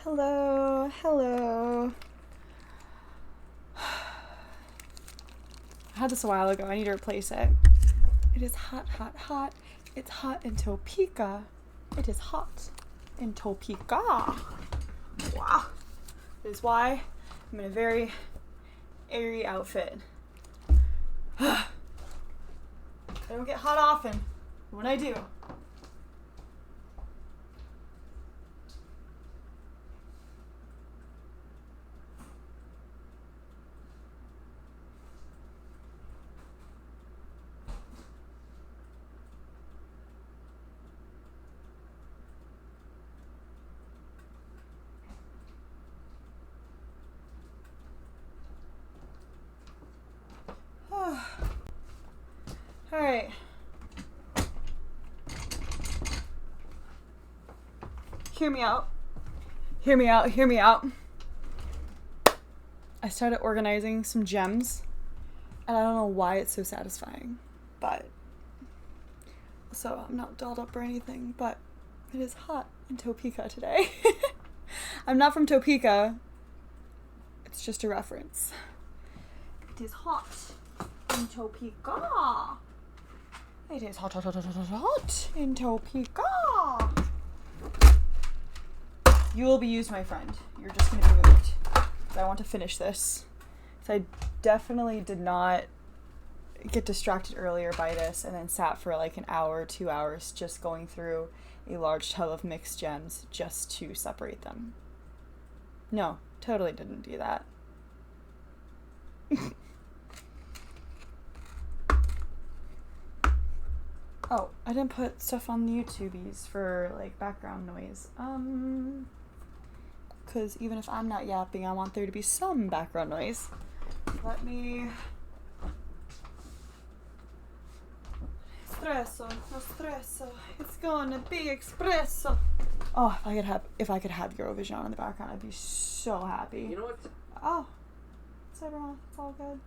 Hello, hello. I had this a while ago. I need to replace it. It is hot, hot, hot. It's hot in Topeka. It is hot in Topeka. Wow. That is why I'm in a very airy outfit. I don't get hot often. When I do, all right. Hear me out. Hear me out. Hear me out. I started organizing some gems, and I don't know why it's so satisfying, but so I'm not dolled up or anything, but it is hot in Topeka today. I'm not from Topeka. It's just a reference. It is hot in Topeka. It is hot, hot, hot, hot, hot, hot in Topeka. You will be used, my friend. You're just going to be moved. I want to finish this. So I definitely did not get distracted earlier by this and then sat for like an hour, 2 hours just going through a large tub of mixed gems just to separate them. No, totally didn't do that. Oh, I didn't put stuff on the YouTubies for like background noise. Because even if I'm not yapping, I want there to be some background noise. Let me... Espresso. It's gonna be espresso. Oh, if I could have Eurovision on in the background, I'd be so happy. You know what? Oh, it's everyone. It's all good.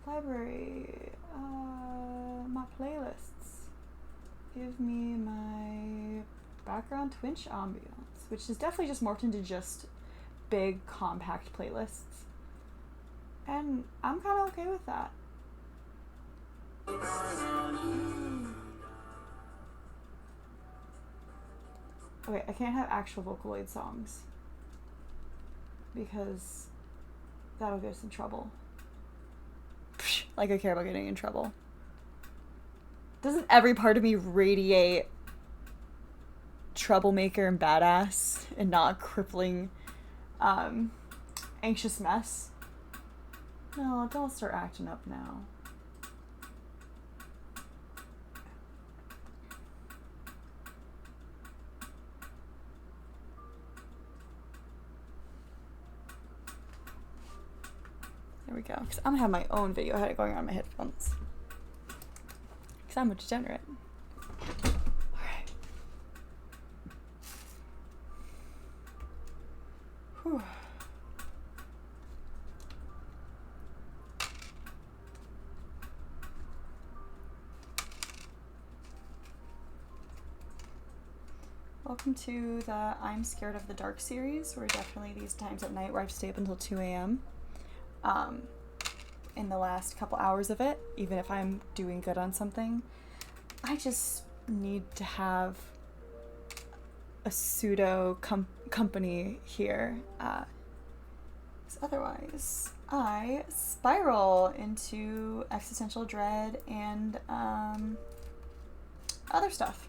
Library. My playlists. Give me my background Twitch ambiance, which is definitely just morphed into just big compact playlists, and I'm kind of okay with that. Okay, I can't have actual Vocaloid songs because that'll get us in trouble. Like I care about getting in trouble. Doesn't every part of me radiate troublemaker and badass and not crippling anxious mess? No, don't start acting up now. There we go. Because I'm gonna have my own video head going on my headphones. Because I'm a degenerate. Alright. Whew. Welcome to the I'm Scared of the Dark series, where definitely these times at night where I stay up until 2 a.m. In the last couple hours of it, even if I'm doing good on something, I just need to have a pseudo company here. 'Cause otherwise, I spiral into existential dread and other stuff.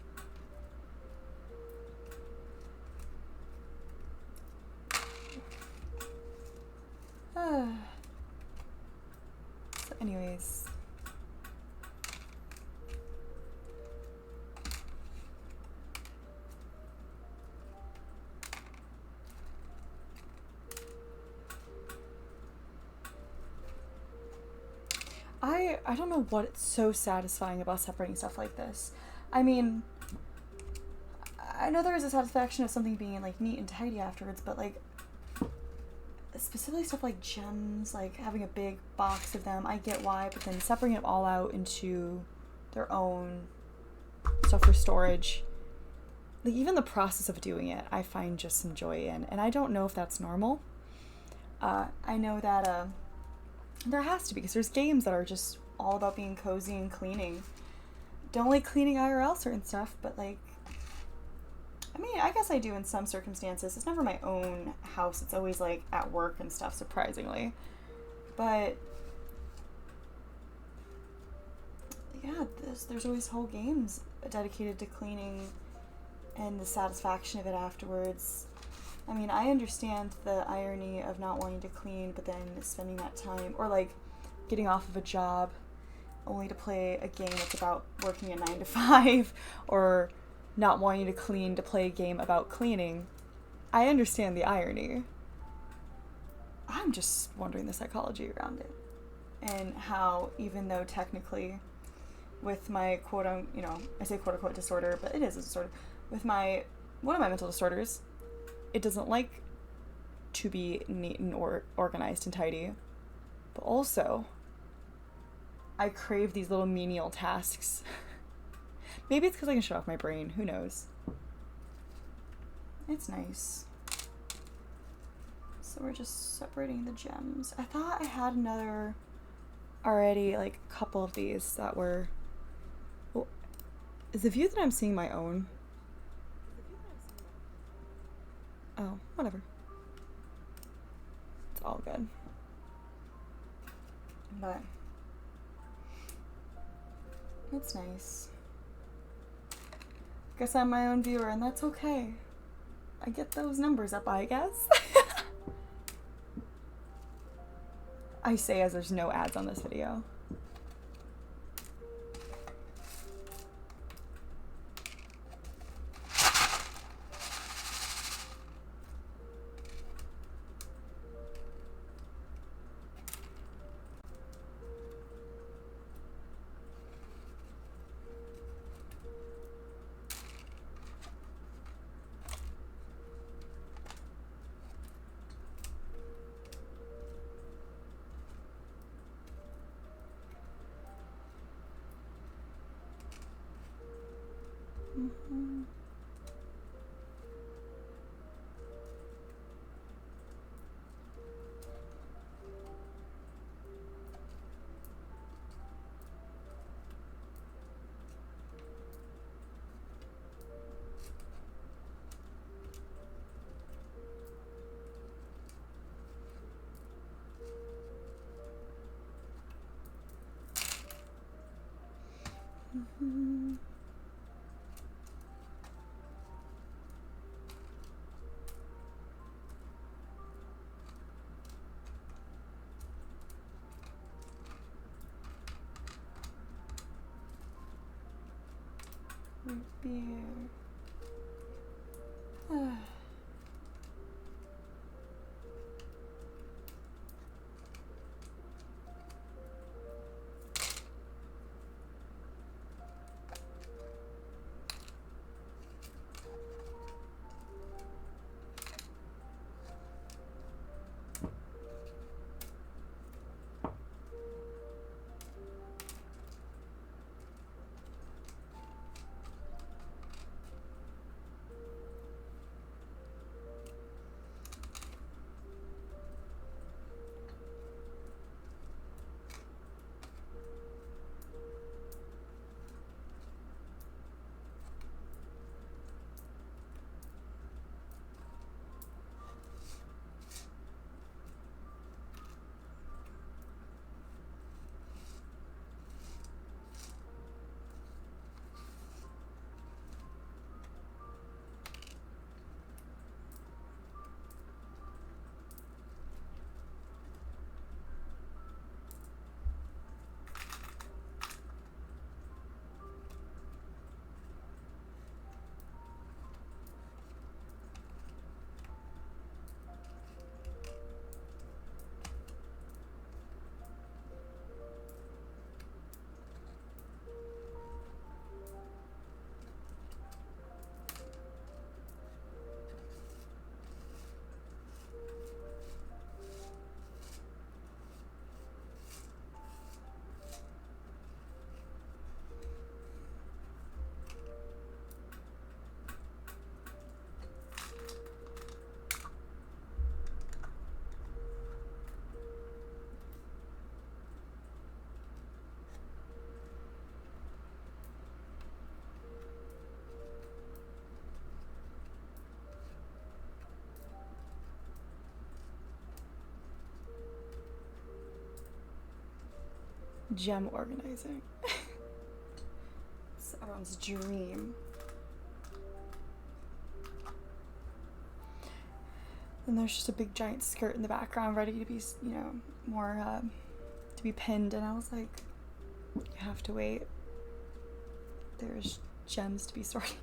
So anyways, I don't know what's so satisfying about separating stuff like this. I mean, I know there is a satisfaction of something being like neat and tidy afterwards, but like specifically stuff like gems, like having a big box of them, I get why, but then separating it all out into their own stuff for storage like even the process of doing it, I find just some joy in, and I don't know if that's normal. I know that there has to be, because there's games that are just all about being cozy and cleaning. Don't like cleaning IRL certain stuff, but like, I mean, I guess I do in some circumstances. It's never my own house. It's always like at work and stuff, surprisingly. But yeah, there's always whole games dedicated to cleaning and the satisfaction of it afterwards. I mean, I understand the irony of not wanting to clean, but then spending that time, or like getting off of a job only to play a game that's about working a 9 to 5, or not wanting to clean to play a game about cleaning. I understand the irony. I'm just wondering the psychology around it, and how, even though technically with my quote, I say quote unquote disorder, but it is a disorder, with one of my mental disorders, it doesn't like to be neat and organized and tidy. But also, I crave these little menial tasks. Maybe it's because I can shut off my brain. Who knows? It's nice. So we're just separating the gems. I thought I had another already, like a couple of these that were... Well, is the view that I'm seeing my own? Oh, whatever. It's all good. But it's nice. Guess I'm my own viewer, and that's okay. I get those numbers up, I guess. I say as there's no ads on this video. Mm-hmm. Mm-hmm. Root beer. Gem organizing. It's everyone's dream. And there's just a big giant skirt in the background ready to be, you know, more, to be pinned. And I was like, you have to wait. There's gems to be sorted.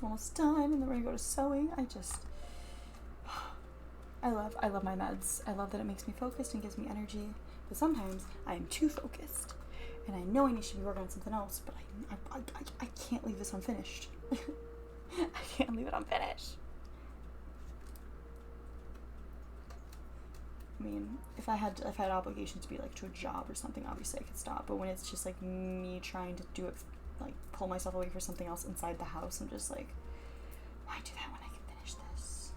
Almost done, and then we're gonna go to sewing. I love my meds. I love that it makes me focused and gives me energy, but sometimes I am too focused and I know I should be working on something else, but I can't leave this unfinished. I can't leave it unfinished. I mean, if I had obligations to be like to a job or something, obviously I could stop, but when it's just like me trying to do it, like pull myself away for something else inside the house, I'm just like, why do that when I can finish this?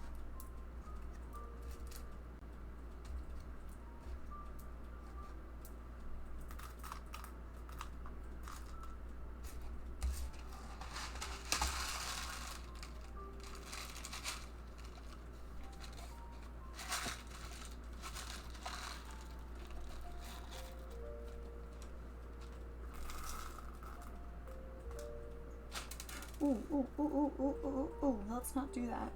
Ooh, let's not do that.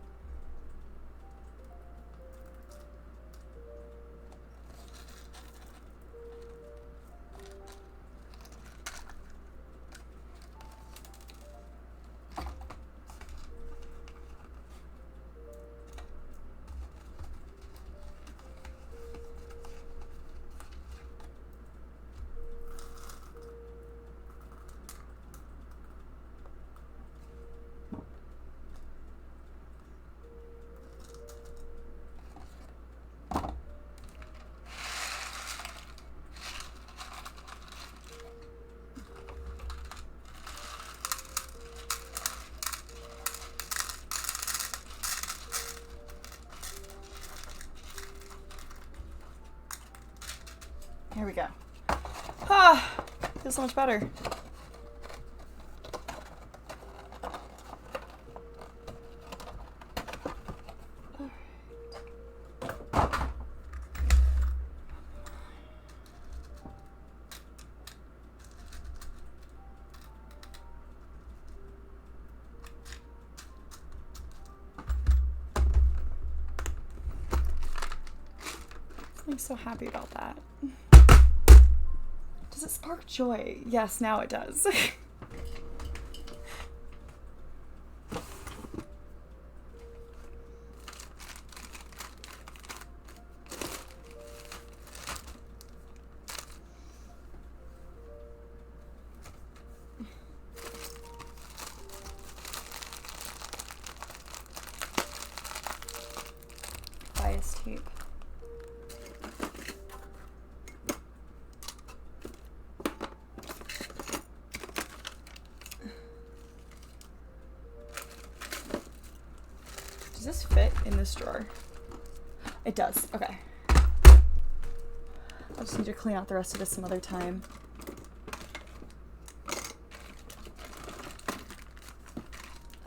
Here we go. Ah, feels so much better. I'm so happy about that. Does it spark joy? Yes, now it does. Bias tape. Does this fit in this drawer? It does. Okay. I'll just need to clean out the rest of this some other time.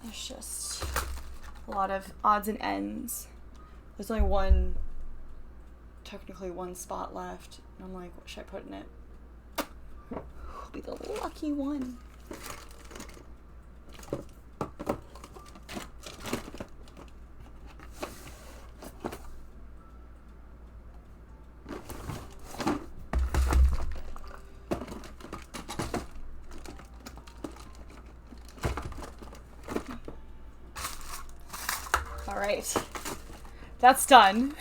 There's just a lot of odds and ends. There's only technically one spot left. And I'm like, what should I put in it? I'll be the lucky one. All right, that's done.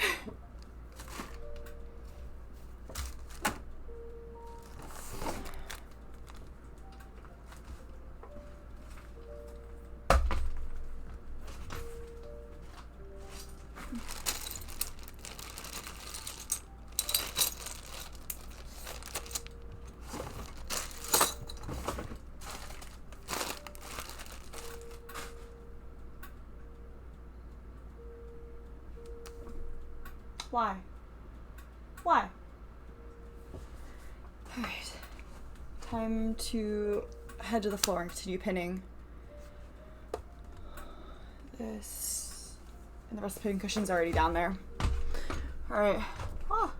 Why? Why? Alright. Time to head to the floor and continue pinning this. And the rest of the pinning cushion's already down there. Alright. Ah.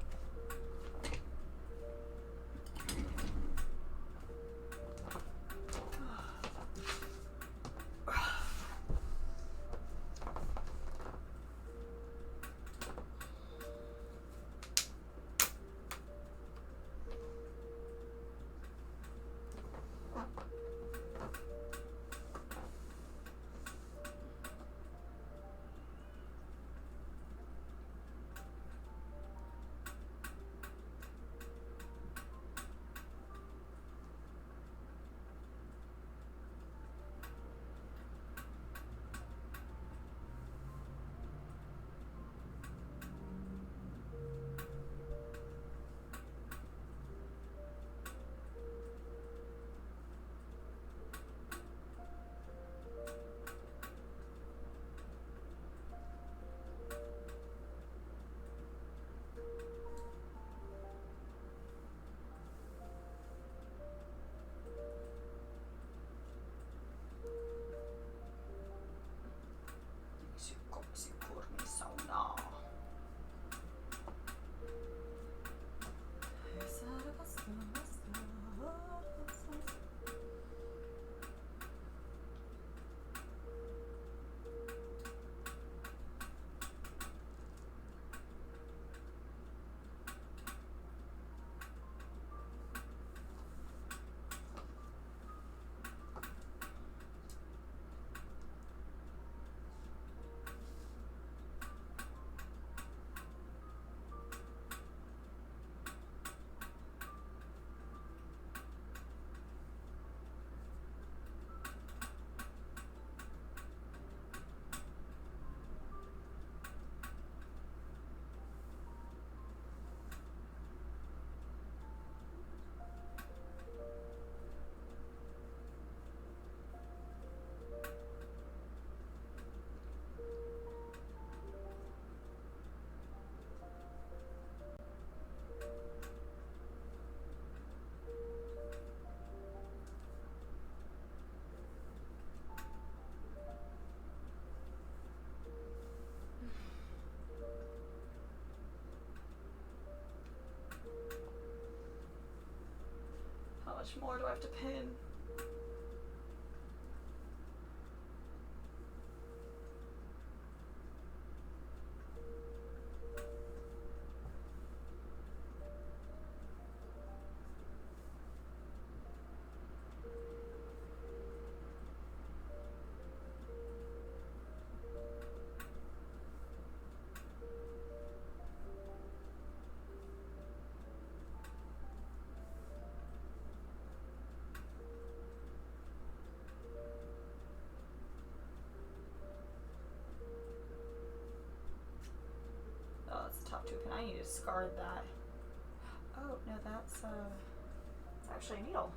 How much more do I have to pin? Oh, that's the top two pin. I need to discard that. Oh, no, that's actually a needle.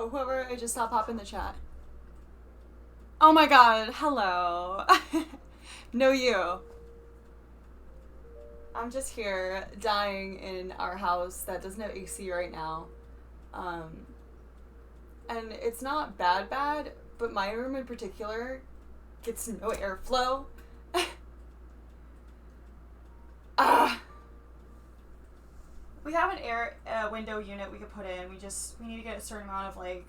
Yo, whoever I just saw pop in the chat. Oh my god, hello. No, you. I'm just here dying in our house that doesn't have AC right now. And it's not bad, but my room in particular gets no airflow. We have an air window unit we could put in. We need to get a certain amount of like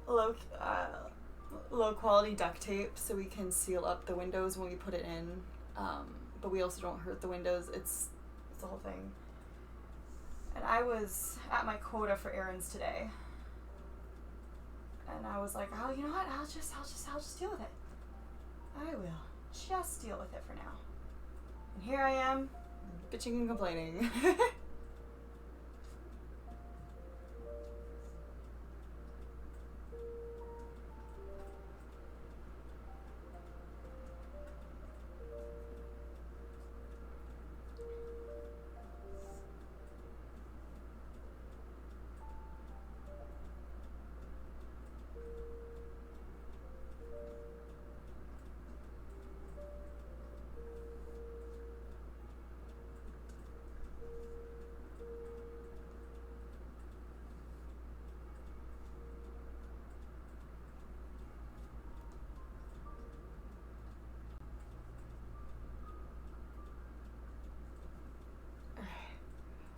low quality duct tape so we can seal up the windows when we put it in. But we also don't hurt the windows. It's the whole thing. And I was at my quota for errands today. And I was like, oh, you know what? I'll just deal with it. I will just deal with it for now. And here I am, bitching and complaining.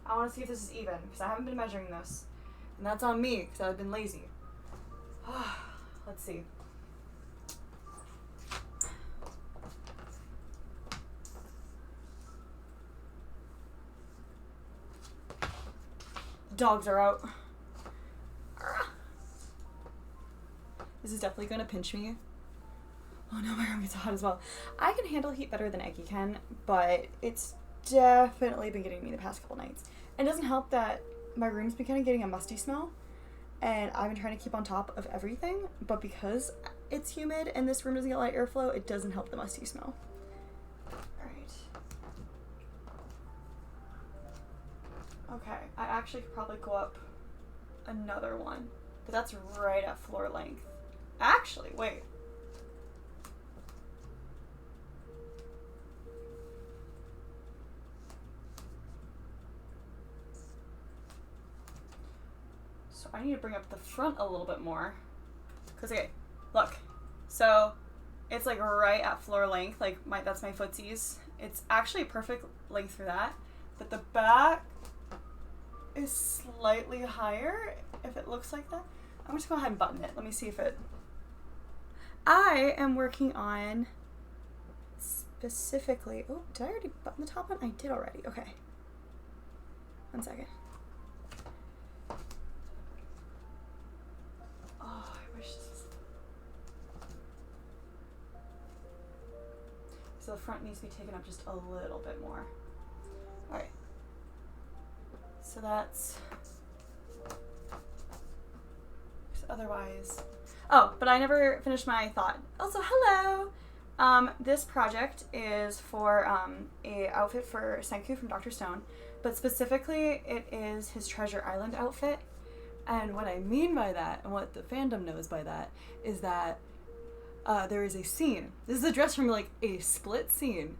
I want to see if this is even, because I haven't been measuring this. And that's on me, because I've been lazy. Let's see. Dogs are out. This is definitely going to pinch me. Oh no, my room gets hot as well. I can handle heat better than Eggy can, but it's definitely been getting me the past couple nights. It doesn't help that my room's been kind of getting a musty smell, and I've been trying to keep on top of everything, but because it's humid and this room doesn't get a lot of airflow, it doesn't help the musty smell. Alright. Okay, I actually could probably go up another one, but that's right at floor length. Actually, wait. So I need to bring up the front a little bit more. Cause okay, look. So it's like right at floor length, like that's my footsies. It's actually a perfect length for that. But the back is slightly higher, if it looks like that. I'm just gonna go ahead and button it. Let me see if it... I am working on specifically... Oh, did I already button the top one? I did already. Okay. 1 second. Oh, I wish this was... So the front needs to be taken up just a little bit more. Alright. So that's... Otherwise... Oh, but I never finished my thought. Also, hello! This project is for a outfit for Senku from Dr. Stone, but specifically it is his Treasure Island outfit. And what I mean by that, and what the fandom knows by that, is that there is a scene. This is a dress from like a split scene,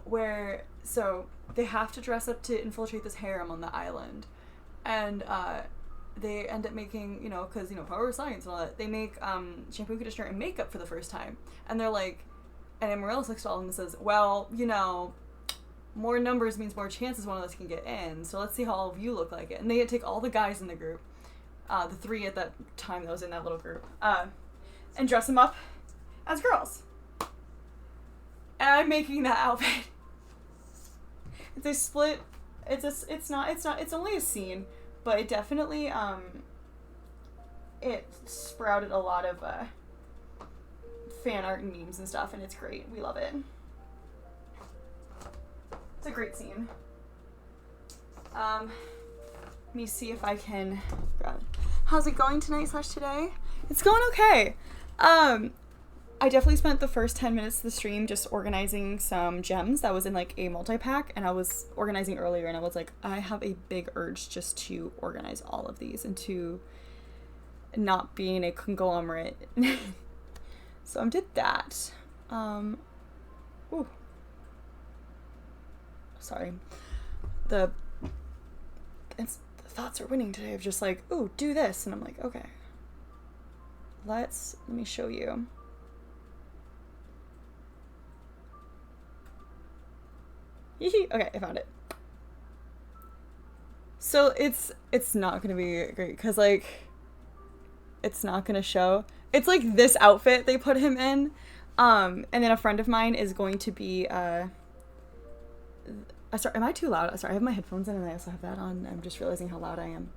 where so they have to dress up to infiltrate this harem on the island, and they end up making, you know, because, you know, power of science and all that, they make shampoo, conditioner, and makeup for the first time. And they're like, and Amaryllis looks to all of them and says, well, you know, more numbers means more chances one of us can get in, so let's see how all of you look like it. And they take all the guys in the group, the 3 at that time that was in that little group, and dress them up as girls. And I'm making that outfit. It's a split, it's only a scene, but it definitely, it sprouted a lot of fan art and memes and stuff, and it's great. We love it. It's a great scene. Let me see if I can grab it. How's it going tonight / today? It's going okay. I definitely spent the first 10 minutes of the stream just organizing some gems that was in like a multi-pack, and I was organizing earlier and I was like, I have a big urge just to organize all of these and to not be in a conglomerate. So I did that. Ooh. Sorry. The thoughts are winning today of just like, ooh, do this. And I'm like, okay. Let me show you. Okay, I found it. So it's not gonna be great because like it's not gonna show. It's like this outfit they put him in, and then a friend of mine is going to be sorry, am I too loud? Sorry, I have my headphones in and I also have that on. I'm just realizing how loud I am.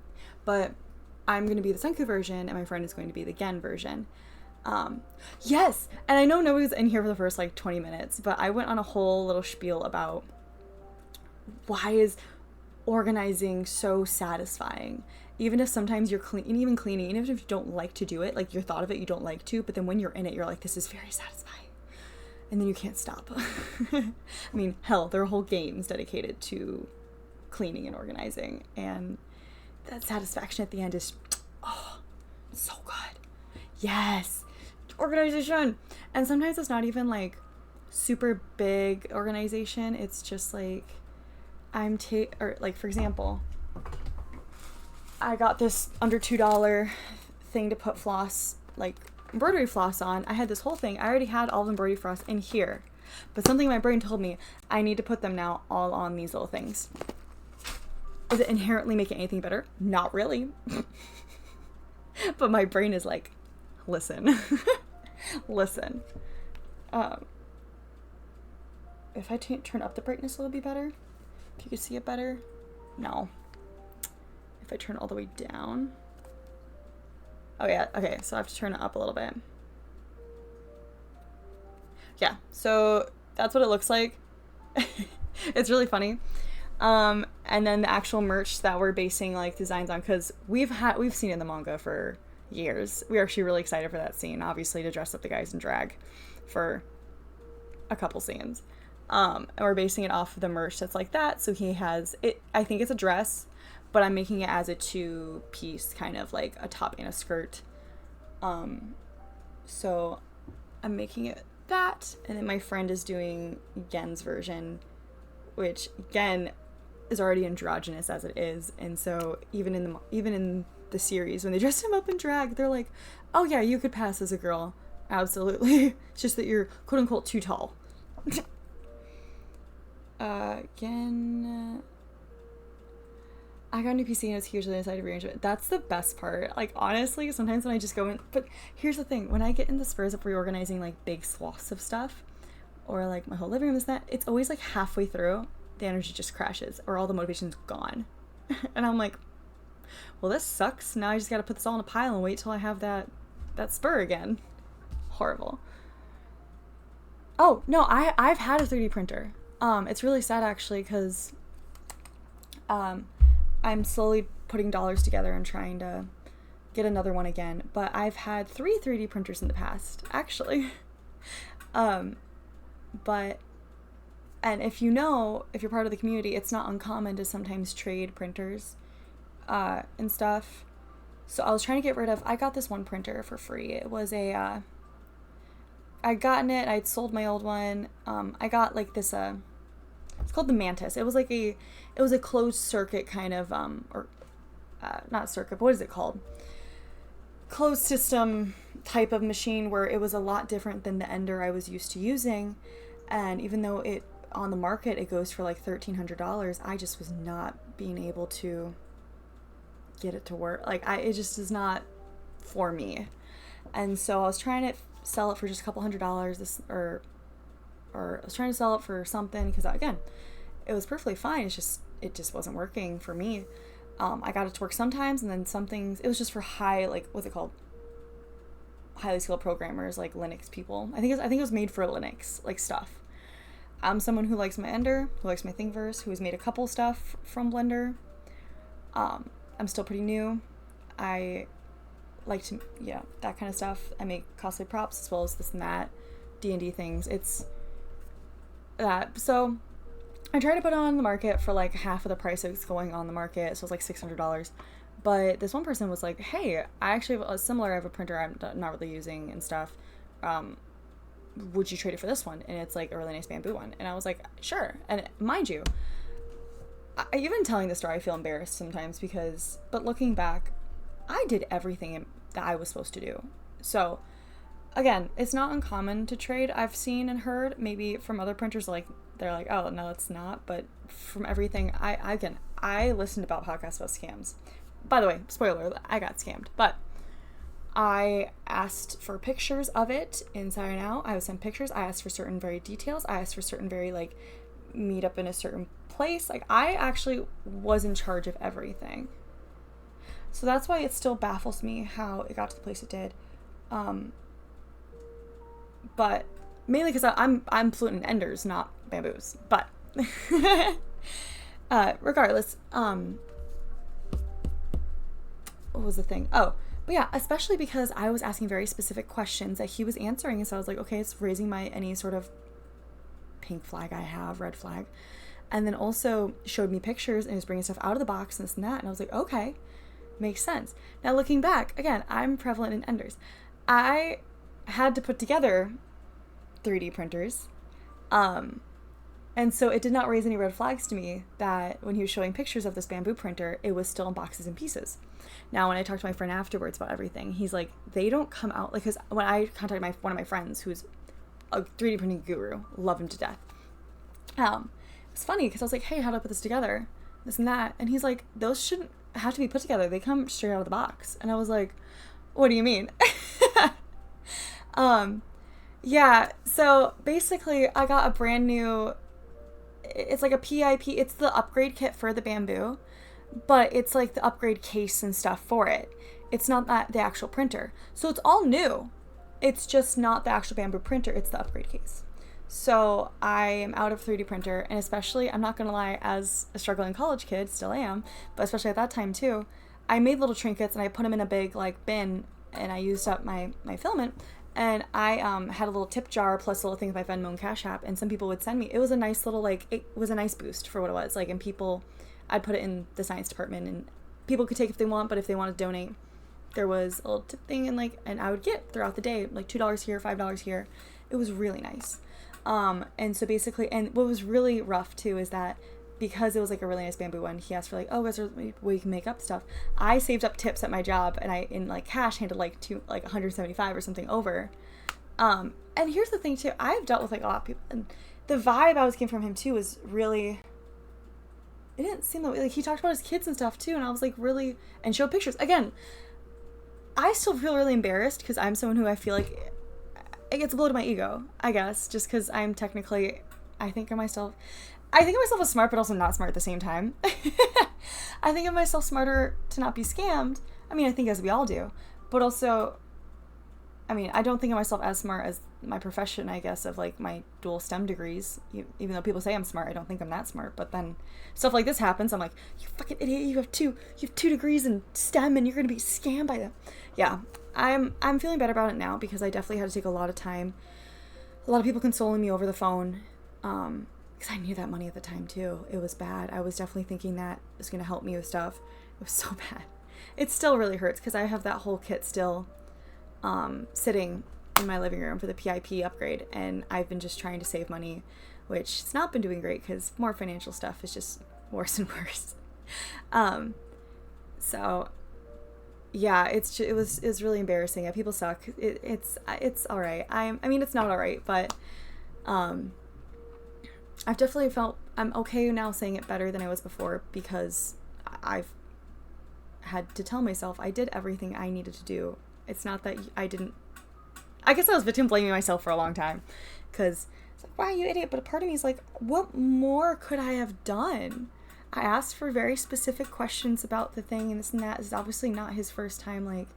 But I'm gonna be the Senku version and my friend is going to be the Gen version. Yes, and I know nobody's in here for the first like 20 minutes, but I went on a whole little spiel about why is organizing so satisfying. Even if sometimes you're cleaning, even if you don't like to do it, like your thought of it, you don't like to, but then when you're in it, you're like, this is very satisfying. And then you can't stop. I mean, hell, there are whole games dedicated to cleaning and organizing. And that satisfaction at the end is, oh, so good. Yes. Organization. And sometimes it's not even like super big organization. It's just like, or like, for example, I got this under $2 thing to put floss, like embroidery floss on. I had this whole thing. I already had all the embroidery floss in here, but something in my brain told me I need to put them now all on these little things. Is it inherently making anything better? Not really. But my brain is like, listen, listen. If I turn up the brightness a little bit better, if you could see it better. No. If I turn it all the way down. Oh yeah, okay, so I have to turn it up a little bit. Yeah, so that's what it looks like. It's really funny. And then the actual merch that we're basing like designs on, because we've seen it in the manga for years. We're actually really excited for that scene, obviously, to dress up the guys in drag for a couple scenes. And we're basing it off of the merch that's like that. So he has it, I think it's a dress, but I'm making it as a 2-piece, kind of like a top and a skirt. So I'm making it that, and then my friend is doing Gen's version, which Gen is already androgynous as it is, and so even in the series when they dressed him up in drag, they're like, oh yeah, you could pass as a girl, absolutely. It's just that you're quote unquote too tall. Gen, I got a new PC and it's hugely excited to rearrange it. That's the best part. Like, honestly, sometimes when I just go in, but here's the thing, when I get in the spurs of reorganizing like big swaths of stuff, or like my whole living room is that, it's always like halfway through, the energy just crashes, or all the motivation's gone. And I'm like, well, this sucks. Now I just gotta put this all in a pile and wait till I have that spur again. Horrible. Oh, no, I've had a 3D printer. It's really sad actually, because, I'm slowly putting dollars together and trying to get another one again. But I've had 3 3D printers in the past, actually. But, and if you're part of the community, it's not uncommon to sometimes trade printers, and stuff. So I was trying to get rid of, I got this one printer for free. It was I'd gotten it, I'd sold my old one. I got like this, it's called the Mantis. It was a closed circuit kind of, not circuit, but what is it called? Closed system type of machine, where it was a lot different than the Ender I was used to using. And even though it, on the market, it goes for like $1,300, I just was not being able to get it to work. Like, it just is not for me. And so I was trying to sell it for just a couple $100, or I was trying to sell it for something, because again, it was perfectly fine. It just wasn't working for me. I got it to work sometimes, and then some things, it was just for highly skilled programmers, like Linux people. I think it was made for Linux, like, stuff. I'm someone who likes my Ender, who likes my Thingiverse, who has made a couple stuff from Blender. I'm still pretty new. I like to, yeah, that kind of stuff. I make cosplay props as well as this and that, D&D things. It's that. So I tried to put it on the market for like half of the price it's going on the market. So it's like $600. But this one person was like, hey, I actually have a similar, I have a printer I'm not really using and stuff. Would you trade it for this one? And it's like a really nice bamboo one. And I was like, sure. And mind you, even telling the story, I feel embarrassed sometimes but looking back, I did everything that I was supposed to do. So again, it's not uncommon to trade. I've seen and heard maybe from other printers, like they're like, oh no, it's not. But from everything, I listened about podcasts about scams. By the way, spoiler alert, I got scammed, but I asked for pictures of it inside and out. I would send pictures. I asked for certain very details. I asked for certain very like meet up in a certain place. Like I actually was in charge of everything. So that's why it still baffles me how it got to the place it did. But mainly because I'm fluent in enders, not bamboos. But regardless, what was the thing? Oh, but yeah, especially because I was asking very specific questions that he was answering. And so I was like, okay, it's raising any sort of pink flag I have, red flag. And then also showed me pictures and was bringing stuff out of the box and this and that. And I was like, okay, makes sense. Now looking back, again, I'm prevalent in enders. I had to put together 3D printers. And so it did not raise any red flags to me that when he was showing pictures of this bamboo printer, it was still in boxes and pieces. Now, when I talked to my friend afterwards about everything, he's like, they don't come out, like, because when I contacted one of my friends who's a 3D printing guru, love him to death. It's funny because I was like, hey, how do I put this together? This and that. And he's like, those shouldn't have to be put together. They come straight out of the box. And I was like, what do you mean? Yeah, so basically I got a brand new, it's like a PIP, it's the upgrade kit for the bamboo, but it's like the upgrade case and stuff for it. It's not the actual printer. So it's all new. It's just not the actual bamboo printer, it's the upgrade case. So I am out of 3D printer, and especially, I'm not gonna lie, as a struggling college kid, still am, but especially at that time too, I made little trinkets and I put them in a big like bin, and I used up my filament. And I had a little tip jar plus a little thing with my Venmo and Cash App, and some people would send me. It was a nice little, like, it was a nice boost for what it was. Like, and people, I'd put it in the science department, and people could take if they want, but if they want to donate, there was a little tip thing, and I would get throughout the day, like $2 here, $5 here. It was really nice. And so basically, and what was really rough too is that because it was like a really nice bamboo one, he asked for like, oh, is there a way you can make up stuff? I saved up tips at my job, and I, in like cash, handed like $175 or something over. And here's the thing too, I've dealt with like a lot of people, and the vibe I was getting from him too was really, it didn't seem that way. Like he talked about his kids and stuff too, and I was like really, and showed pictures. Again, I still feel really embarrassed because I'm someone who I feel like it gets a blow to my ego, I guess, just because I'm technically, I think of myself as smart, but also not smart at the same time. I think of myself smarter to not be scammed. I mean, I think as we all do, but also, I mean, I don't think of myself as smart as my profession, I guess, of like my dual STEM degrees. Even though people say I'm smart, I don't think I'm that smart. But then stuff like this happens, I'm like, you fucking idiot! You have two degrees in STEM, and you're gonna be scammed by them. Yeah, I'm feeling better about it now because I definitely had to take a lot of time. A lot of people consoling me over the phone. Because I knew that money at the time too. It was bad. I was definitely thinking that it was going to help me with stuff. It was so bad. It still really hurts because I have that whole kit still sitting in my living room for the PIP upgrade, and I've been just trying to save money, which has not been doing great because more financial stuff is just worse and worse. So yeah, it was really embarrassing. Yeah, people suck. It's all right. I mean it's not all right, but I've definitely felt I'm okay now saying it better than I was before because I've had to tell myself I did everything I needed to do. It's not that I didn't. I guess I was victim blaming myself for a long time because it's like, why, you idiot? But a part of me is like, what more could I have done? I asked for very specific questions about the thing and this and that. This is obviously not his first time. Like,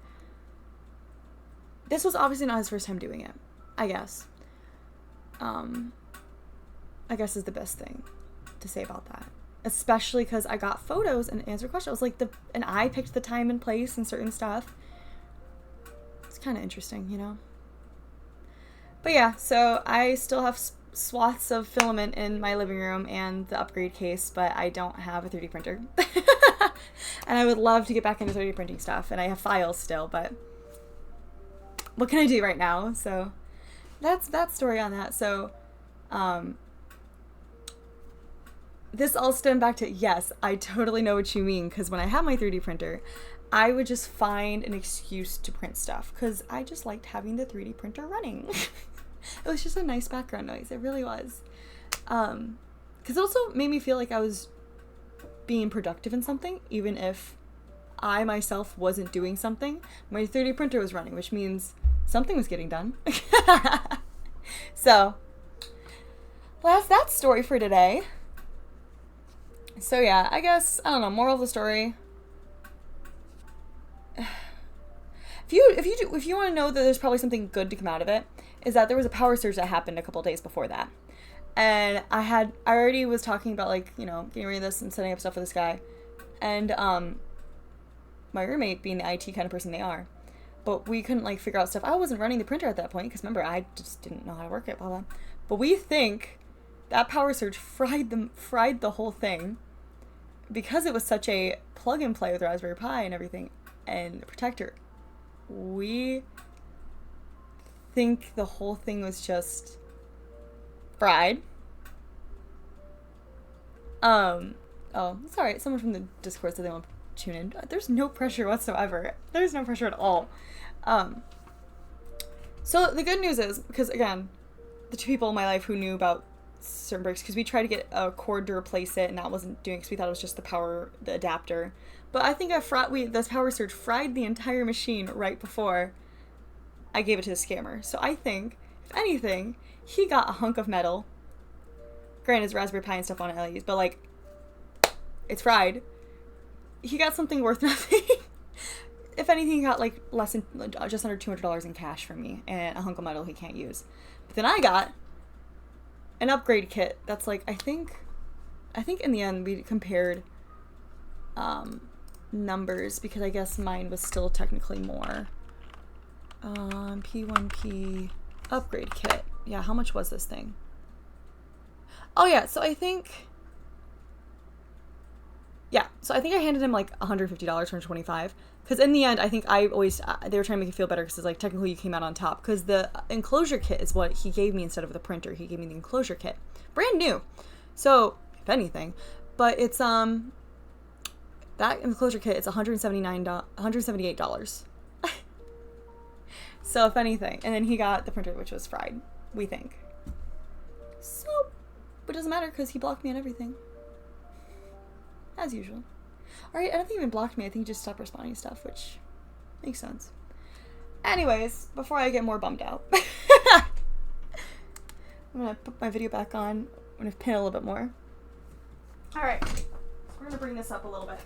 this was obviously not his first time doing it, I guess. I guess is the best thing to say about that. Especially because I got photos and answered questions. I was like, and I picked the time and place and certain stuff. kind of interesting, you know? But yeah, so I still have swaths of filament in my living room and the upgrade case, but I don't have a 3D printer. And I would love to get back into 3D printing stuff, and I have files still, but what can I do right now? So that's that story on that. So this all stemmed back to, yes, I totally know what you mean, because when I had my 3D printer, I would just find an excuse to print stuff, because I just liked having the 3D printer running. It was just a nice background noise. It really was. Because it also made me feel like I was being productive in something, even if I myself wasn't doing something. My 3D printer was running, which means something was getting done. So, well, that's that story for today. So yeah, I guess, I don't know, moral of the story. If you want to know that there's probably something good to come out of it, is that there was a power surge that happened a couple days before that. And I already was talking about, like, you know, getting rid of this and setting up stuff for this guy. And my roommate, being the IT kind of person they are, but we couldn't, like, figure out stuff. I wasn't running the printer at that point, because remember, I just didn't know how to work it, blah blah. But we think that power surge fried the whole thing, because it was such a plug and play with Raspberry Pi and everything and the protector. We think the whole thing was just fried. Oh, it's alright. Someone from the Discord said they want to tune in. There's no pressure whatsoever. There's no pressure at all. So the good news is, because again, the two people in my life who knew about certain breaks, because we tried to get a cord to replace it, and that wasn't doing, because we thought it was just the adapter. But I think this power surge fried the entire machine right before I gave it to the scammer. So I think, if anything, he got a hunk of metal. Granted, it's Raspberry Pi and stuff on it, LEDs, but, like, it's fried. He got something worth nothing. If anything, he got, like, just under $200 in cash from me, and a hunk of metal he can't use. But then I got an upgrade kit that's, like, I think in the end we compared numbers, because I guess mine was still technically more. P1P upgrade kit. Yeah, how much was this thing? Oh yeah, so I think I handed him like $150, $125, because in the end, I think I always, they were trying to make me feel better, because it's like, technically you came out on top, because the enclosure kit is what he gave me instead of the printer. He gave me the enclosure kit. Brand new. So, if anything, but it's, that enclosure kit, it's $178. So, if anything, and then he got the printer, which was fried, we think. So, but it doesn't matter, because he blocked me on everything. As usual. Alright, I don't think he even blocked me. I think he just stopped responding to stuff, which makes sense. Anyways, before I get more bummed out, I'm gonna put my video back on. I'm gonna pin a little bit more. Alright, so we're gonna bring this up a little bit.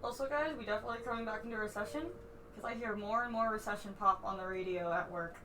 Also, guys, we definitely coming back into recession, because I hear more and more recession pop on the radio at work.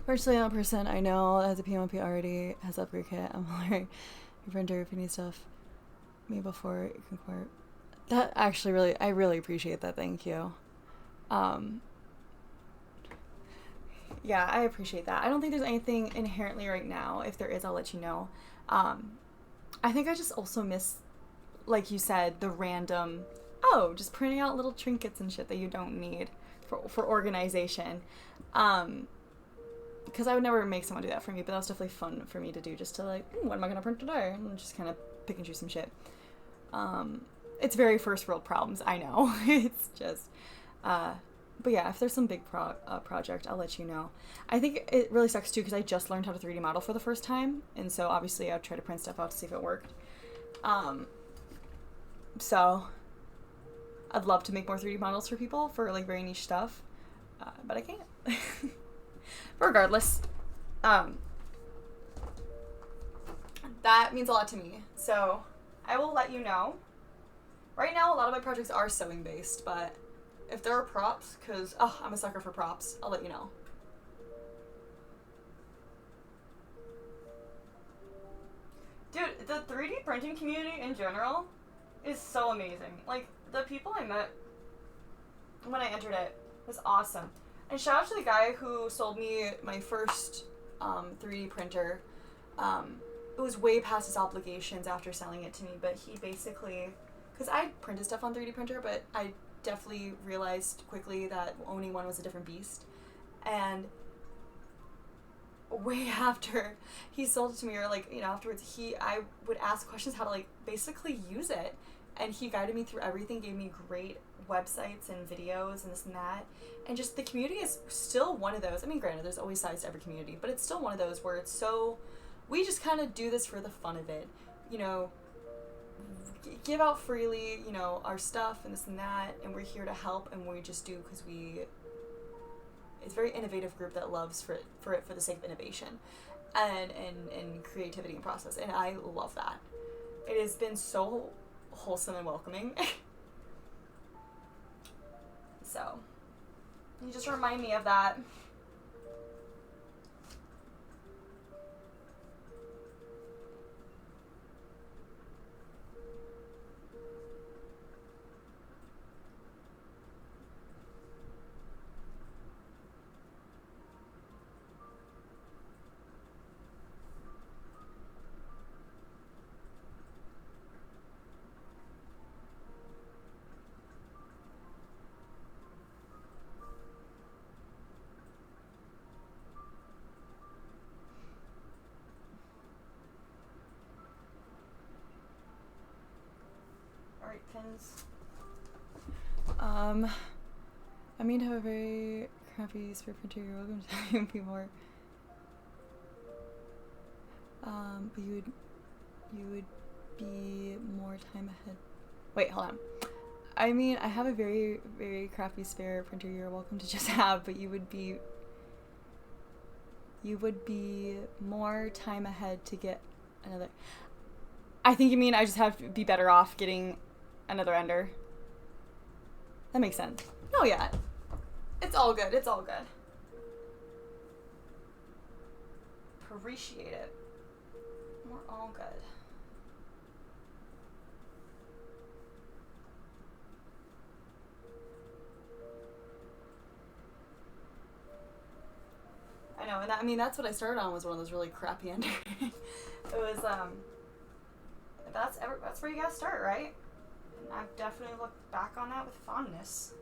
Virtually on percent I know has a P1P already has upgrade kit. I'm wondering your printer if you need stuff me before you can court. That actually really, I really appreciate that. Thank you. Yeah, I appreciate that. I don't think there's anything inherently right now. If there is, I'll let you know. I think I just also miss, like you said, the random, just printing out little trinkets and shit that you don't need for organization. Because I would never make someone do that for me, but that was definitely fun for me to do, just to like, what am I going to print today? And just kind of pick and choose some shit. It's very first world problems, I know. It's just, but yeah, if there's some big project, I'll let you know. I think it really sucks too, because I just learned how to 3D model for the first time, and so obviously I'd try to print stuff out to see if it worked. So I'd love to make more 3D models for people for like very niche stuff, but I can't. Regardless, that means a lot to me, so I will let you know. Right now, a lot of my projects are sewing based, but if there are props, because I'm a sucker for props, I'll let you know. Dude, the 3D printing community in general is so amazing. Like, the people I met when I entered it was awesome. And shout out to the guy who sold me my first 3D printer. It was way past his obligations after selling it to me, but he basically, because I printed stuff on 3D printer, but I definitely realized quickly that owning one was a different beast. And way after he sold it to me, or like, you know, afterwards, I would ask questions how to like basically use it, and he guided me through everything, gave me great websites and videos and this and that. And just the community is still one of those, I mean, granted, there's always sides to every community, but it's still one of those where it's so, we just kind of do this for the fun of it, you know, give out freely, you know, our stuff and this and that, and we're here to help, and we just do because it's a very innovative group that loves for the sake of innovation and creativity and process, and I love that. It has been so wholesome and welcoming. So you just remind me of that. Alright, pins. I mean, to have a very crappy spare printer, you're welcome to tell me more. But you would be more time ahead. Wait, hold on. I mean, I have a very, very crappy spare printer you're welcome to just have, but you would be more time ahead to get another. I think you mean I just have to be better off getting another ender. That makes sense. No, yeah. It's all good. It's all good. Appreciate it. We're all good. I know, and I mean, that's what I started on, was one of those really crappy enders. It was, that's where you gotta start, right? And I've definitely looked back on that with fondness.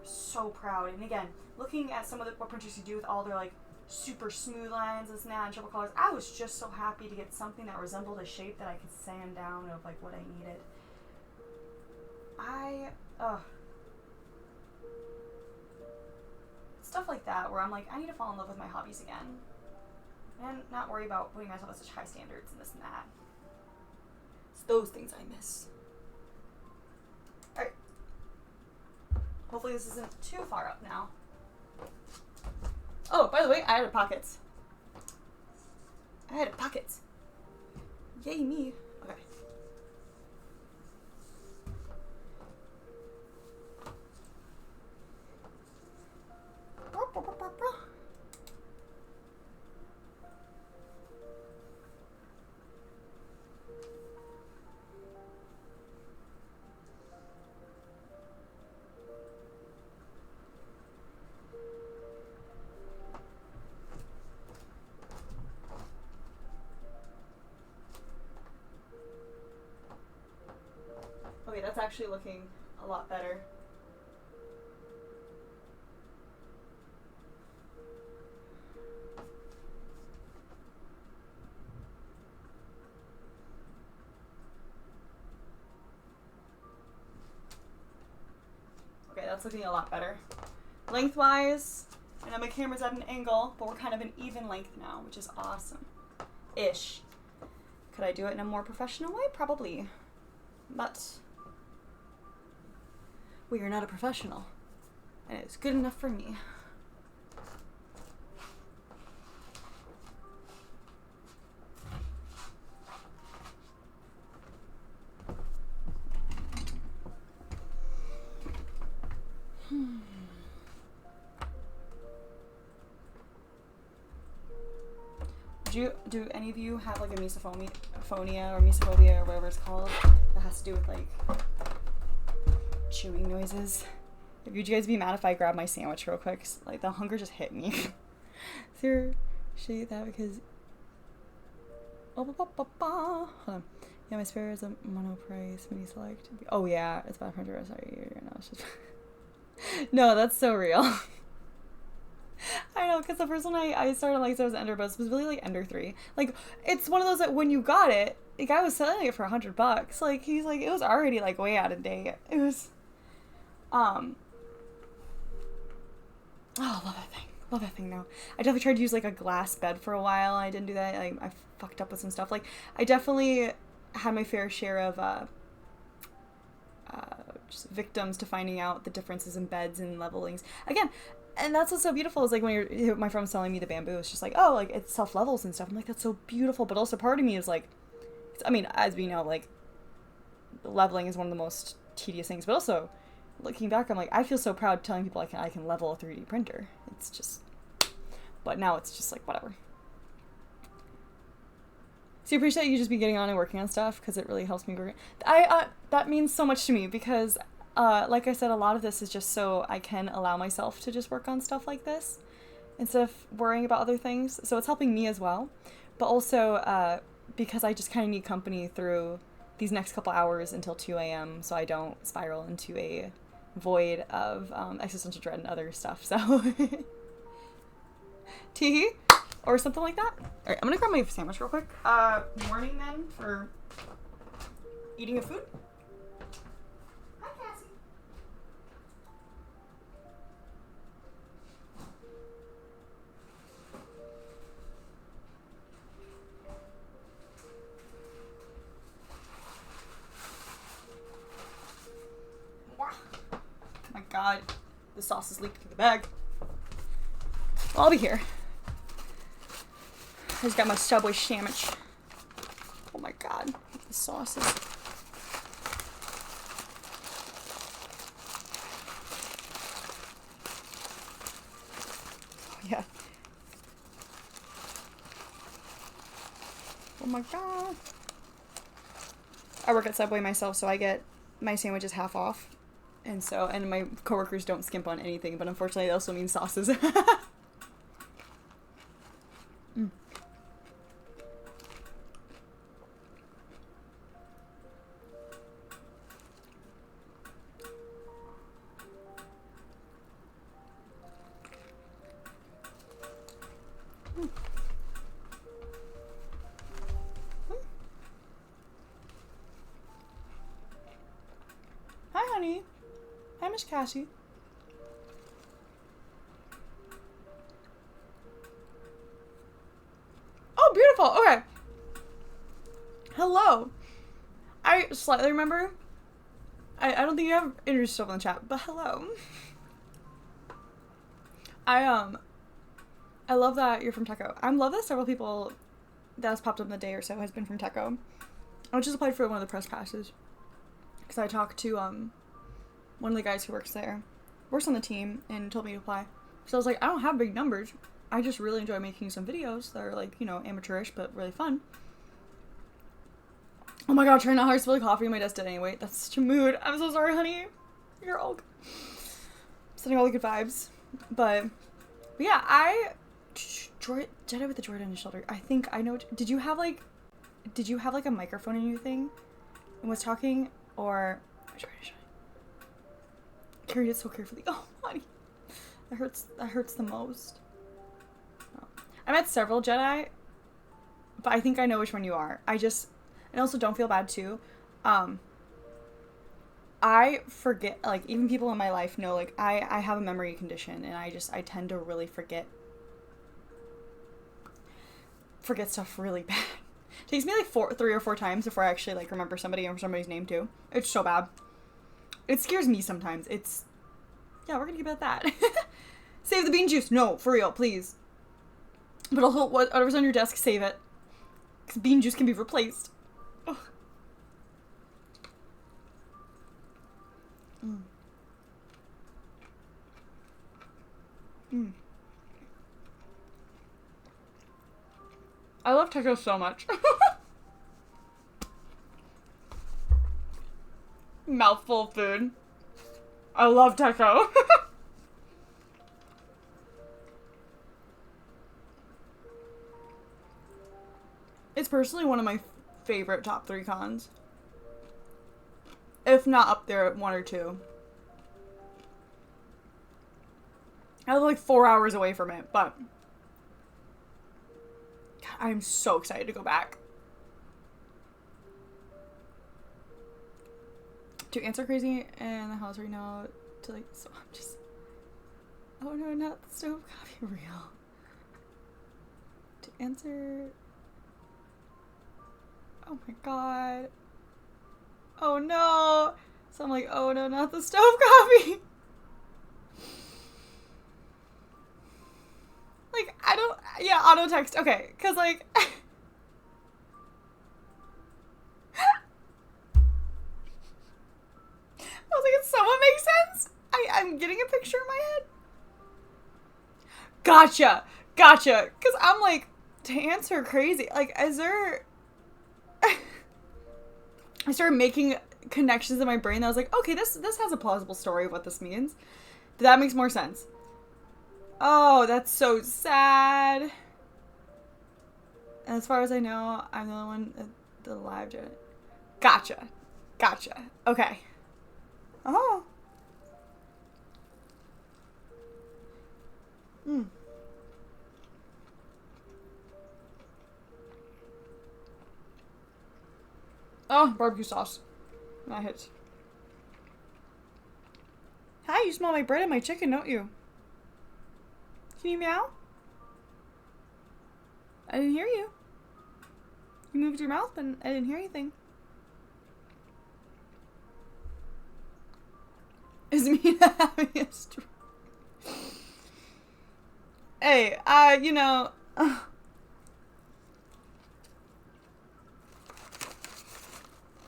So proud. And again, looking at some of what printers you do with all their like super smooth lines, this and that, and triple colors, I was just so happy to get something that resembled a shape that I could sand down of like what I needed. Stuff like that where I'm like, I need to fall in love with my hobbies again. And not worry about putting myself at such high standards and this and that. It's those things I miss. Alright. Hopefully this isn't too far up now. Oh, by the way, I added pockets. Yay me. Okay. actually looking a lot better. Okay, that's looking a lot better. Lengthwise, I know my camera's at an angle, but we're kind of an even length now, which is awesome. Ish. Could I do it in a more professional way? Probably. But we are not a professional. And it's good enough for me. Do any of you have like a misophonia or misophobia or whatever it's called that has to do with like chewing noises? If you guys be mad if I grab my sandwich real quick, like the hunger just hit me. Seriously, that because hold on. Yeah, my spare is a mono price mini select. Oh yeah, it's about 100. Sorry, no, it's just no, that's so real. I know, because the first one I started like, so it was Ender, but it was really like Ender 3. Like, it's one of those that when you got it, the guy was selling it for $100. Like, he's like, it was already like way out of date. It was, oh, love that thing. Love that thing now. I definitely tried to use like a glass bed for a while. I didn't do that. I fucked up with some stuff. Like, I definitely had my fair share of, just victims to finding out the differences in beds and levelings. Again, and that's what's so beautiful is like when my friend was telling me the bamboo, it's just like, oh, like it self-levels and stuff. I'm like, that's so beautiful. But also part of me is like, I mean, as we know, like leveling is one of the most tedious things, but also looking back, I'm like, I feel so proud telling people I can level a 3D printer. It's just, but now it's just like, whatever. So you appreciate you just be getting on and working on stuff because it really helps me work. That means so much to me because like I said, a lot of this is just so I can allow myself to just work on stuff like this instead of worrying about other things. So it's helping me as well. But also because I just kind of need company through these next couple hours until 2 a.m. so I don't spiral into a void of existential dread and other stuff. So teehee or something like that. All right, I'm going to grab my sandwich real quick. Morning then for eating a food. God, the sauce is leaked through the bag. I'll be here. I just got my Subway sandwich. Oh my God, the sauces. Oh yeah. Oh my God. I work at Subway myself, so I get my sandwiches half off. And my coworkers don't skimp on anything, but unfortunately it also means sauces. Mm. Mm. Hi, honey. Hi, Miss Cassie. Oh, beautiful. Okay. Hello. I slightly remember. I don't think you have introduced yourself in the chat, but hello. I love that you're from Techo. I love that several people that has popped up in the day or so has been from Techo. I just applied for one of the press passes because I talked to one of the guys who works on the team, and told me to apply. So I was like, I don't have big numbers. I just really enjoy making some videos that are like, you know, amateurish, but really fun. Oh my God, trying not hard to spill coffee in my desk did anyway. That's such a mood. I'm so sorry, honey. You're all sending all the good vibes. But yeah, Jedi with the droid on his shoulder. I think I know. Did you have like a microphone in your thing and was talking, or Carried it so carefully. Oh, honey. That hurts the most. Oh. I met several Jedi, but I think I know which one you are. And also don't feel bad too. I forget, like, even people in my life know, like, I have a memory condition, and I tend to really forget stuff really bad. It takes me, like, 3 or 4 times before I actually, like, remember somebody's name, too. It's so bad. It scares me sometimes. Yeah, we're gonna keep it at that. Save the bean juice. No, for real, please. But also, whatever's on your desk, save it. Because bean juice can be replaced. Ugh. Mm. Mm. I love tacos so much. Mouthful of food. I love taco. It's personally one of my favorite top 3 cons. If not up there at 1 or 2. I live like 4 hours away from it, but God, I'm so excited to go back. To answer crazy in the house right now, to like, so I'm just, oh no, not the stove coffee real. To answer, oh my God. Oh no. So I'm like, oh no, not the stove coffee. Like, yeah, auto text. Okay, because, like, I was like, does someone make sense? I'm getting a picture in my head. Gotcha. Because I'm like, to answer crazy, like, is there... I started making connections in my brain that I was like, okay, this has a plausible story of what this means. That makes more sense. Oh, that's so sad. And as far as I know, I'm the only one at the live Jedi. Gotcha. Okay. Oh. Oh, barbecue sauce. That hits. Hi, you smell my bread and my chicken, don't you? Can you meow? I didn't hear you. You moved your mouth, but I didn't hear anything. Is me having a stroke? Hey, you know...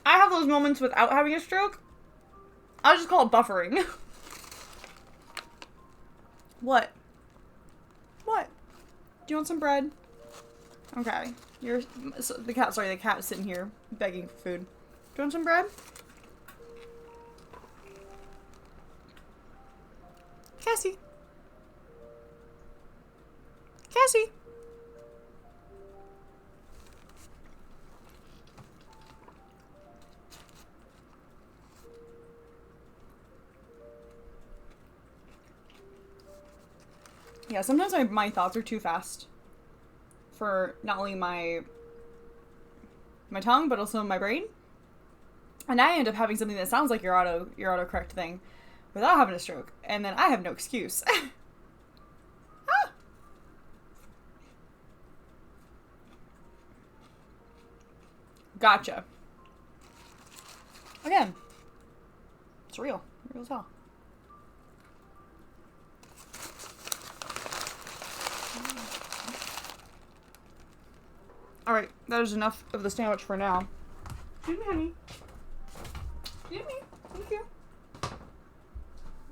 I have those moments without having a stroke. I just call it buffering. What? Do you want some bread? Okay. The cat's sitting here begging for food. Do you want some bread? Cassie. Yeah, sometimes my thoughts are too fast for not only my tongue, but also my brain. And I end up having something that sounds like your autocorrect thing without having a stroke. And then I have no excuse. Ah. Gotcha. Again, it's real. Real as hell. Alright, that is enough of the sandwich for now. Excuse me, honey. Excuse me. Thank you.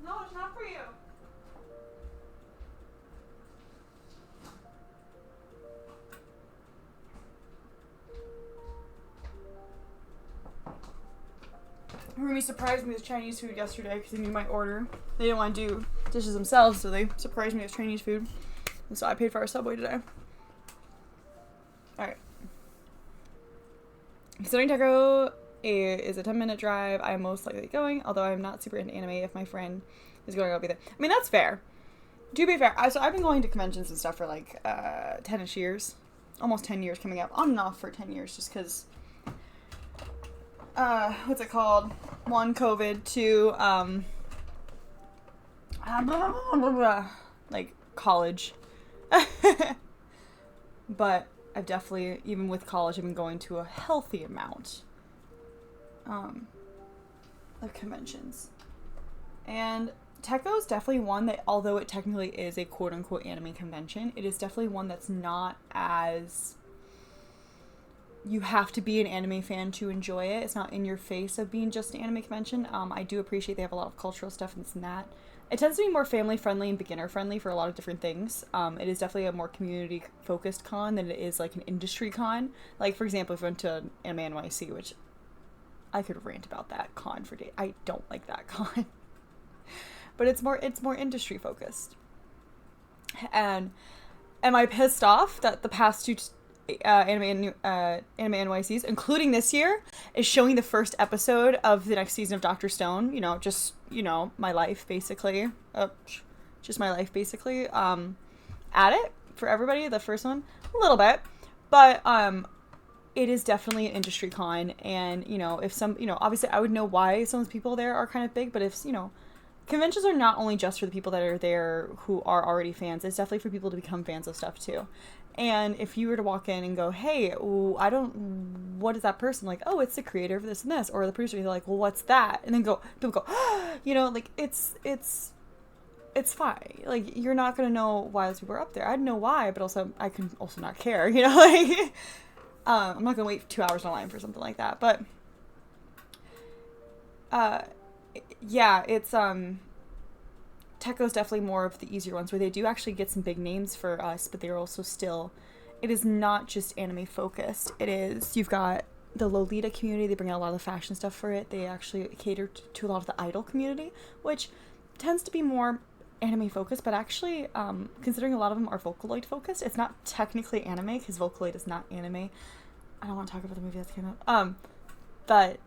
No, it's not for you. Rumi surprised me with Chinese food yesterday because they knew my order. They didn't want to do dishes themselves, so they surprised me with Chinese food. And so I paid for our Subway today. Alright. Considering taco It is a 10-minute drive. I'm most likely going, although I'm not super into anime. If my friend is going, I'll be there. I mean, that's fair. To be fair, so I've been going to conventions and stuff for like 10-ish years. Almost 10 years coming up. On and off for 10 years just because, what's it called? 1, COVID. 2, like college. But I've definitely, even with college, I've been going to a healthy amount of conventions. And Tekko is definitely one that, although it technically is a quote-unquote anime convention, it is definitely one that's not as... You have to be an anime fan to enjoy it. It's not in your face of being just an anime convention. I do appreciate they have a lot of cultural stuff and this and that. It tends to be more family-friendly and beginner-friendly for a lot of different things. It is definitely a more community-focused con than it is like an industry con. Like, for example, if we went to Anime NYC, which I could rant about that con for days. I don't like that con. But it's more industry-focused. And am I pissed off that the past 2 Anime NYCs, including this year, is showing the first episode of the next season of Dr. Stone? You know, just, my life, basically. Just my life, basically. At it for everybody, the first one, a little bit. But, it is definitely an industry con, and, if some, obviously I would know why some of the people there are kind of big, but if, conventions are not only just for the people that are there who are already fans, it's definitely for people to become fans of stuff too. And if you were to walk in and go, hey, what is that person? Like, oh, it's the creator of this and this, or the producer, you're like, well, what's that? And then people go, like, it's fine. Like, you're not going to know why those people are up there. I'd know why, but also, I can also not care, like, I'm not going to wait 2 hours in line for something like that, but, yeah, it's, Tekko's definitely more of the easier ones where they do actually get some big names for us, but they're also still, it is not just anime focused. It is, you've got the Lolita community, they bring out a lot of the fashion stuff for it. They actually cater to a lot of the idol community, which tends to be more anime focused, but actually, considering a lot of them are Vocaloid focused, it's not technically anime, because Vocaloid is not anime. I don't want to talk about the movie that came out. But,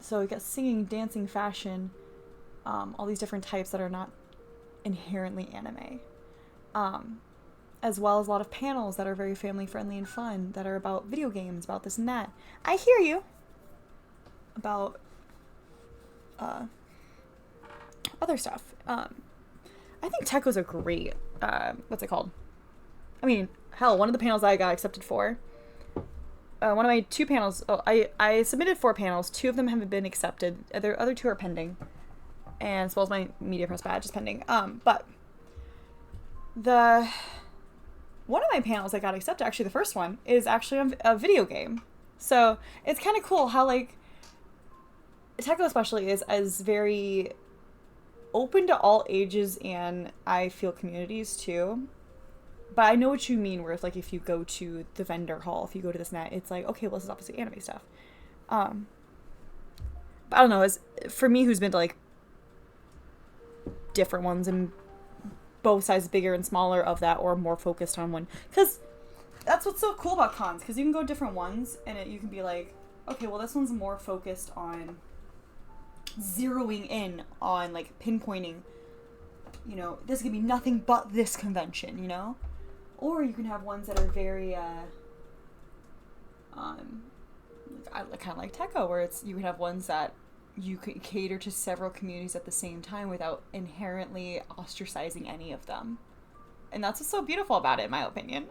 so we got singing, dancing, fashion, all these different types that are not inherently anime. As well as a lot of panels that are very family friendly and fun, that are about video games, about this and that. I hear you. About other stuff. I think Tekko's a great, what's it called? I mean, hell, one of the panels I got accepted for, one of my 2 panels, I submitted 4 panels, 2 of them haven't been accepted, the other 2 are pending. And as well as my media press badge is pending. But one of my panels that got accepted, actually the first one, is actually a video game. So it's kind of cool how, like, Tekko especially is very open to all ages and I feel communities too. But I know what you mean, where if you go to the vendor hall, if you go to this net, it's like, okay, well, this is obviously anime stuff. But I don't know, as for me, who's been to, like, different ones and both sizes, bigger and smaller of that, or more focused on one, because that's what's so cool about cons, because you can go different ones and you can be like, okay, well, this one's more focused on zeroing in on, like, pinpointing, this is gonna be nothing but this convention, or you can have ones that are very kind of like Tekko, where you can have ones that you could cater to several communities at the same time without inherently ostracizing any of them. And that's what's so beautiful about it, in my opinion.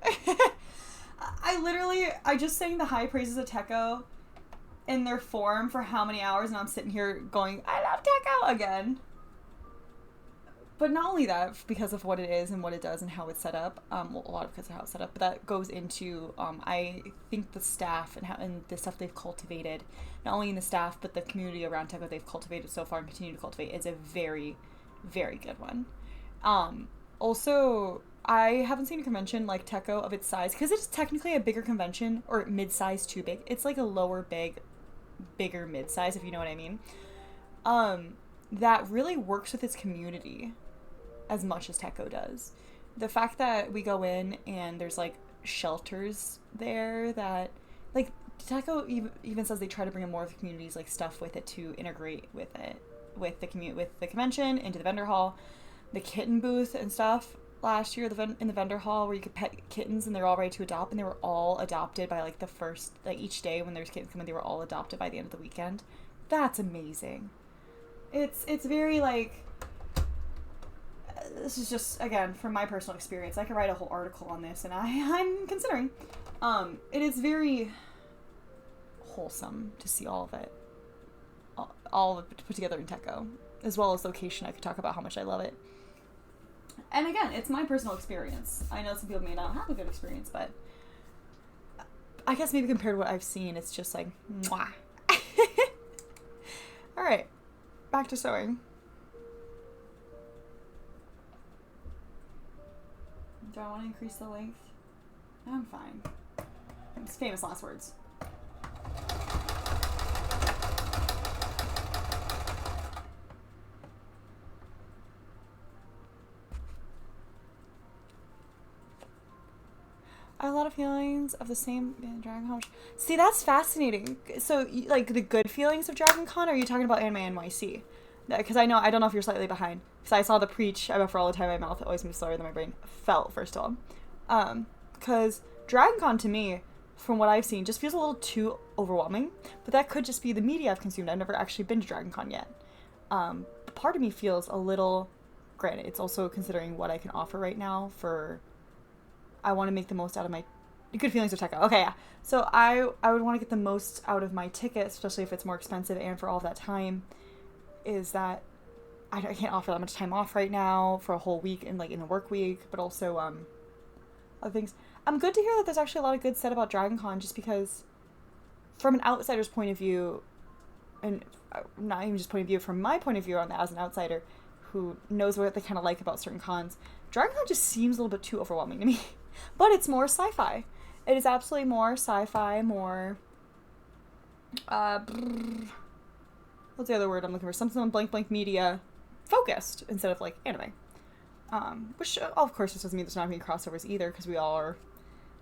I just sang the high praises of Tekko in their form for how many hours, and I'm sitting here going, I love Tekko again. But not only that, because of what it is and what it does and how it's set up, well, a lot because of how it's set up, but that goes into, I think the staff and the stuff they've cultivated, not only in the staff, but the community around Tekko they've cultivated so far and continue to cultivate, is a very, very good one. Also, I haven't seen a convention like Tekko of its size, because it's technically a bigger convention, or mid-size too big. It's like a lower bigger mid-size, if you know what I mean. That really works with its community as much as Tekko does. The fact that we go in and there's, like, shelters there that, like, Techo even says they try to bring in more of the community's like stuff with it to integrate with it, with the convention, into the vendor hall, the kitten booth and stuff. Last year, in the vendor hall where you could pet kittens and they're all ready to adopt, and they were all adopted by like the first, like each day when there's kittens coming, they were all adopted by the end of the weekend. That's amazing. It's very like, this is just, again, from my personal experience, I could write a whole article on this, and I'm considering. It is very wholesome to see all of it, all put together in Techo, as well as location. I could talk about how much I love it. And again, it's my personal experience. I know some people may not have a good experience, but I guess maybe compared to what I've seen, it's just like, mwah. All right, back to sewing. Do I want to increase the length? I'm fine. It's famous last words. I have a lot of feelings of the same Dragon Con. See, that's fascinating. So, like, the good feelings of Dragon Con, or are you talking about Anime NYC? Because I don't know if you're slightly behind. Because I saw the preach, I for all the time my mouth always moves slower than my brain felt, first of all. Because Dragon Con, to me, from what I've seen, just feels a little too overwhelming. But that could just be the media I've consumed. I've never actually been to Dragon Con yet. Part of me feels a little... Granted, it's also considering what I can offer right now for... I want to make the most out of my good feelings of Techo. Okay, yeah. So I would want to get the most out of my ticket, especially if it's more expensive and for all that time, is that I can't offer that much time off right now for a whole week and like in the work week, but also other things. I'm good to hear that there's actually a lot of good said about Dragon Con, just because from an outsider's point of view, and not even just point of view, from my point of view as an outsider who knows what they kind of like about certain cons, Dragon Con just seems a little bit too overwhelming to me. But it's more sci-fi. It is absolutely more sci-fi, more... what's the other word I'm looking for? Something on blank media focused instead of, like, anime. Which, of course, this doesn't mean there's not any crossovers either, because we all are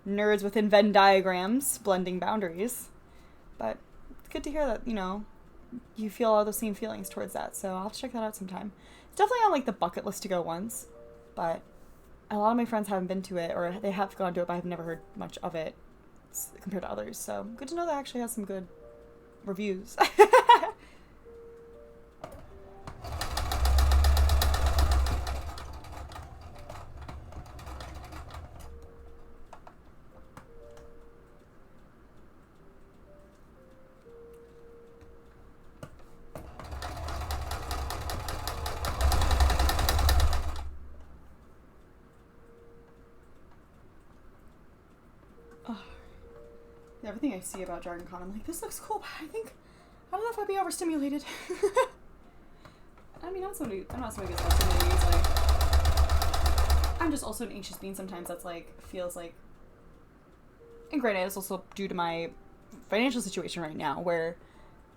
nerds within Venn diagrams, blending boundaries. But it's good to hear that, you know, you feel all those same feelings towards that, so I'll have to check that out sometime. It's definitely on, like, the bucket list to go once, but... a lot of my friends haven't been to it, or they have gone to it, but I've never heard much of it compared to others. So good to know that it actually has some good reviews. Everything I see about Dragon Con, I'm like, this looks cool, but I don't know if I'd be overstimulated. I mean, I'm not somebody who gets overstimulated easily. I'm just also an anxious being sometimes that's like, feels like, and granted, it's also due to my financial situation right now, where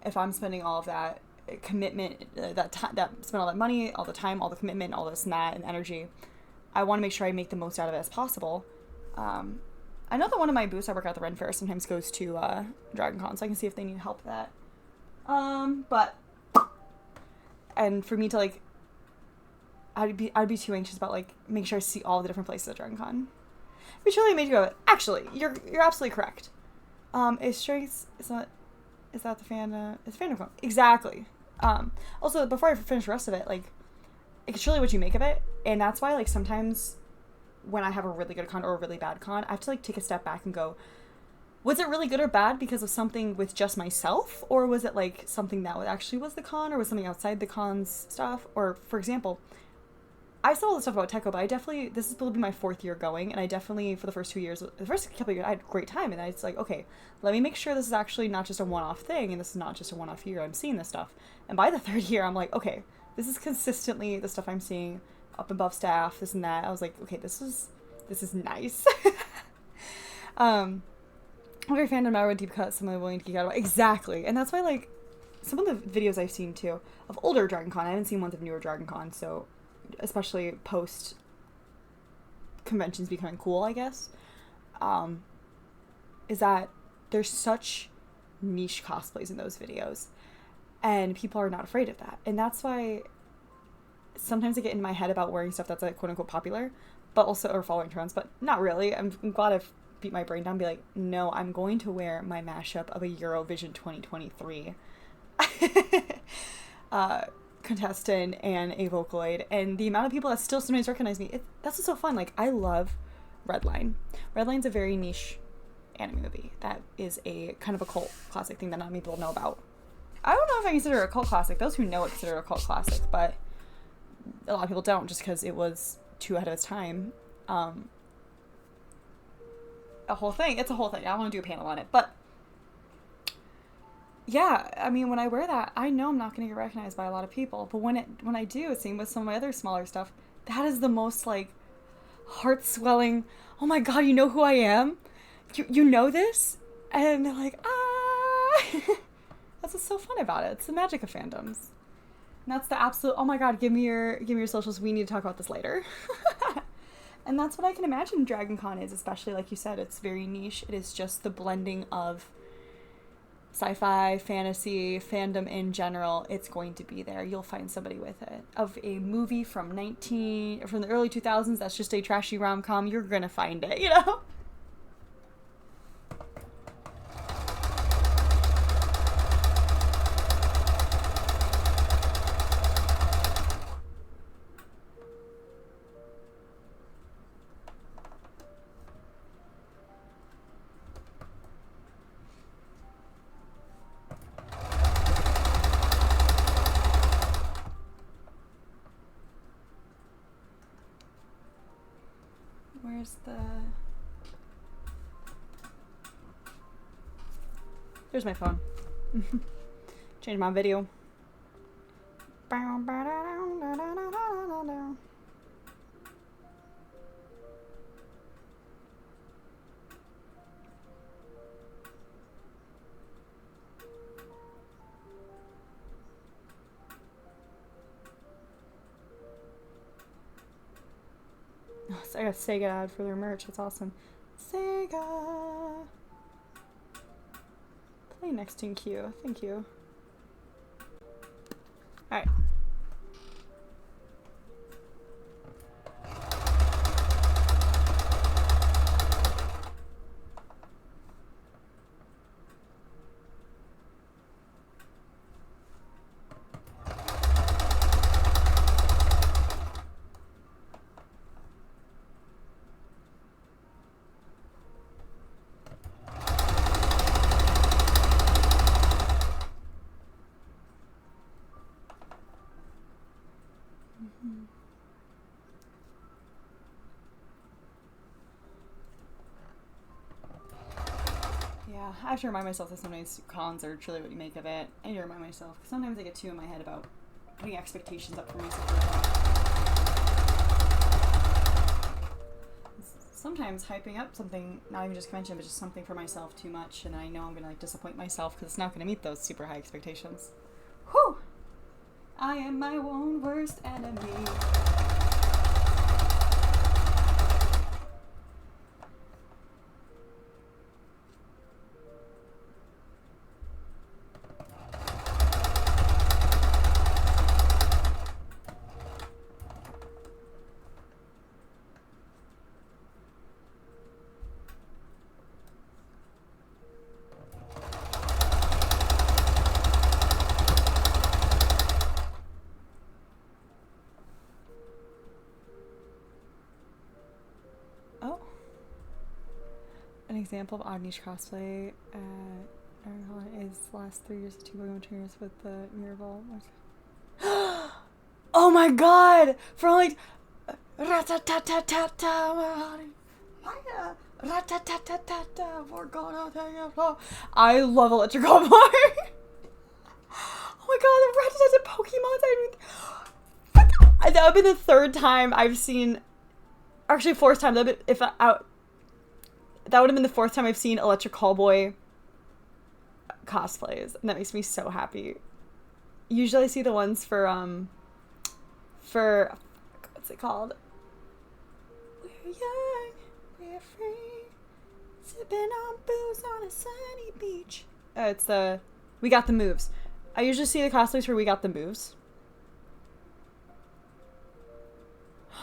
if I'm spending all of that commitment, spend all that money, all the time, all the commitment, all this and that, and energy, I want to make sure I make the most out of it as possible. I know that one of my booths I work at the Ren Fair sometimes goes to Dragon Con, so I can see if they need help with that. And for me to like, I'd be too anxious about like making sure I see all the different places at Dragon Con. Which really made you go, actually, you're absolutely correct. Is that the fan? It's Fandom Con. Exactly. Also, before I finish the rest of it, like, it's really what you make of it, and that's why like sometimes when I have a really good con or a really bad con, I have to like take a step back and go, was it really good or bad because of something with just myself, or was it like something that actually was the con, or was something outside the con's stuff? Or for example, I saw all this stuff about Techo, but this will be my 4th year going, and I definitely, for the first couple of years, I had a great time, and it's like, okay, let me make sure this is actually not just a one-off thing, and this is not just a one-off year I'm seeing this stuff. And by the 3rd year, I'm like, okay, this is consistently the stuff I'm seeing up above staff, this and that. I was like, okay, this is nice. Very fandom I would deep cut, someone willing to geek out about. Exactly. And that's why, like, some of the videos I've seen too of older Dragon Con, I haven't seen ones of newer Dragon Con, so especially post conventions becoming cool, I guess, is that there's such niche cosplays in those videos, and people are not afraid of that. And that's why sometimes I get in my head about wearing stuff that's like quote unquote popular, but also, or following trends, but not really. I'm glad I've beat my brain down and be like, no, I'm going to wear my mashup of a Eurovision 2023 contestant and a Vocaloid, and the amount of people that still sometimes recognize me, that's what's so fun. Like, I love Redline. Redline's a very niche anime movie that is a kind of a cult classic thing that not many people know about. I don't know if I consider it a cult classic. Those who know it consider it a cult classic, but a lot of people don't, just because it was too ahead of its time. A whole thing. It's a whole thing. I want to do a panel on it, but yeah, I mean, when I wear that, I know I'm not going to get recognized by a lot of people, but when I do, same with some of my other smaller stuff, that is the most, like, heart-swelling, oh my god, you know who I am? You know this? And they're like, ah! That's what's so fun about it. It's the magic of fandoms. And that's the absolute, oh my god, give me your socials, we need to talk about this later. And that's what I can imagine Dragon Con is, especially, like you said, it's very niche. It is just the blending of sci-fi, fantasy, fandom in general. It's going to be there. You'll find somebody with it. Of a movie from the early 2000s that's just a trashy rom-com, you're gonna find it, you know? There's my phone. Change my video. So I got a Sega ad for their merch. It's awesome. Sega. Play next in queue. Thank you. Alright. Yeah, I have to remind myself that sometimes cons are truly what you make of it. I need to remind myself, because sometimes I get too in my head about putting expectations up for myself. Sometimes hyping up something, not even just convention, but just something for myself too much, and I know I'm going to like disappoint myself because it's not going to meet those super high expectations. Whew! I am my own worst enemy. An example of odd niche cosplay is the last 3 years of 2 Pokemon trainers with the Mirror Ball. Oh my god! For like I love Electrical Boy. Oh my god, the Rattata Pokemon! That would have been the 3rd time I've seen, actually 4th time, that would have been the 4th time I've seen Electric Callboy cosplays, and that makes me so happy. Usually I see the ones for what's it called? We're young, we're free, sipping on booze on on a sunny beach. It's the We Got the Moves. I usually see the cosplays for We Got the Moves.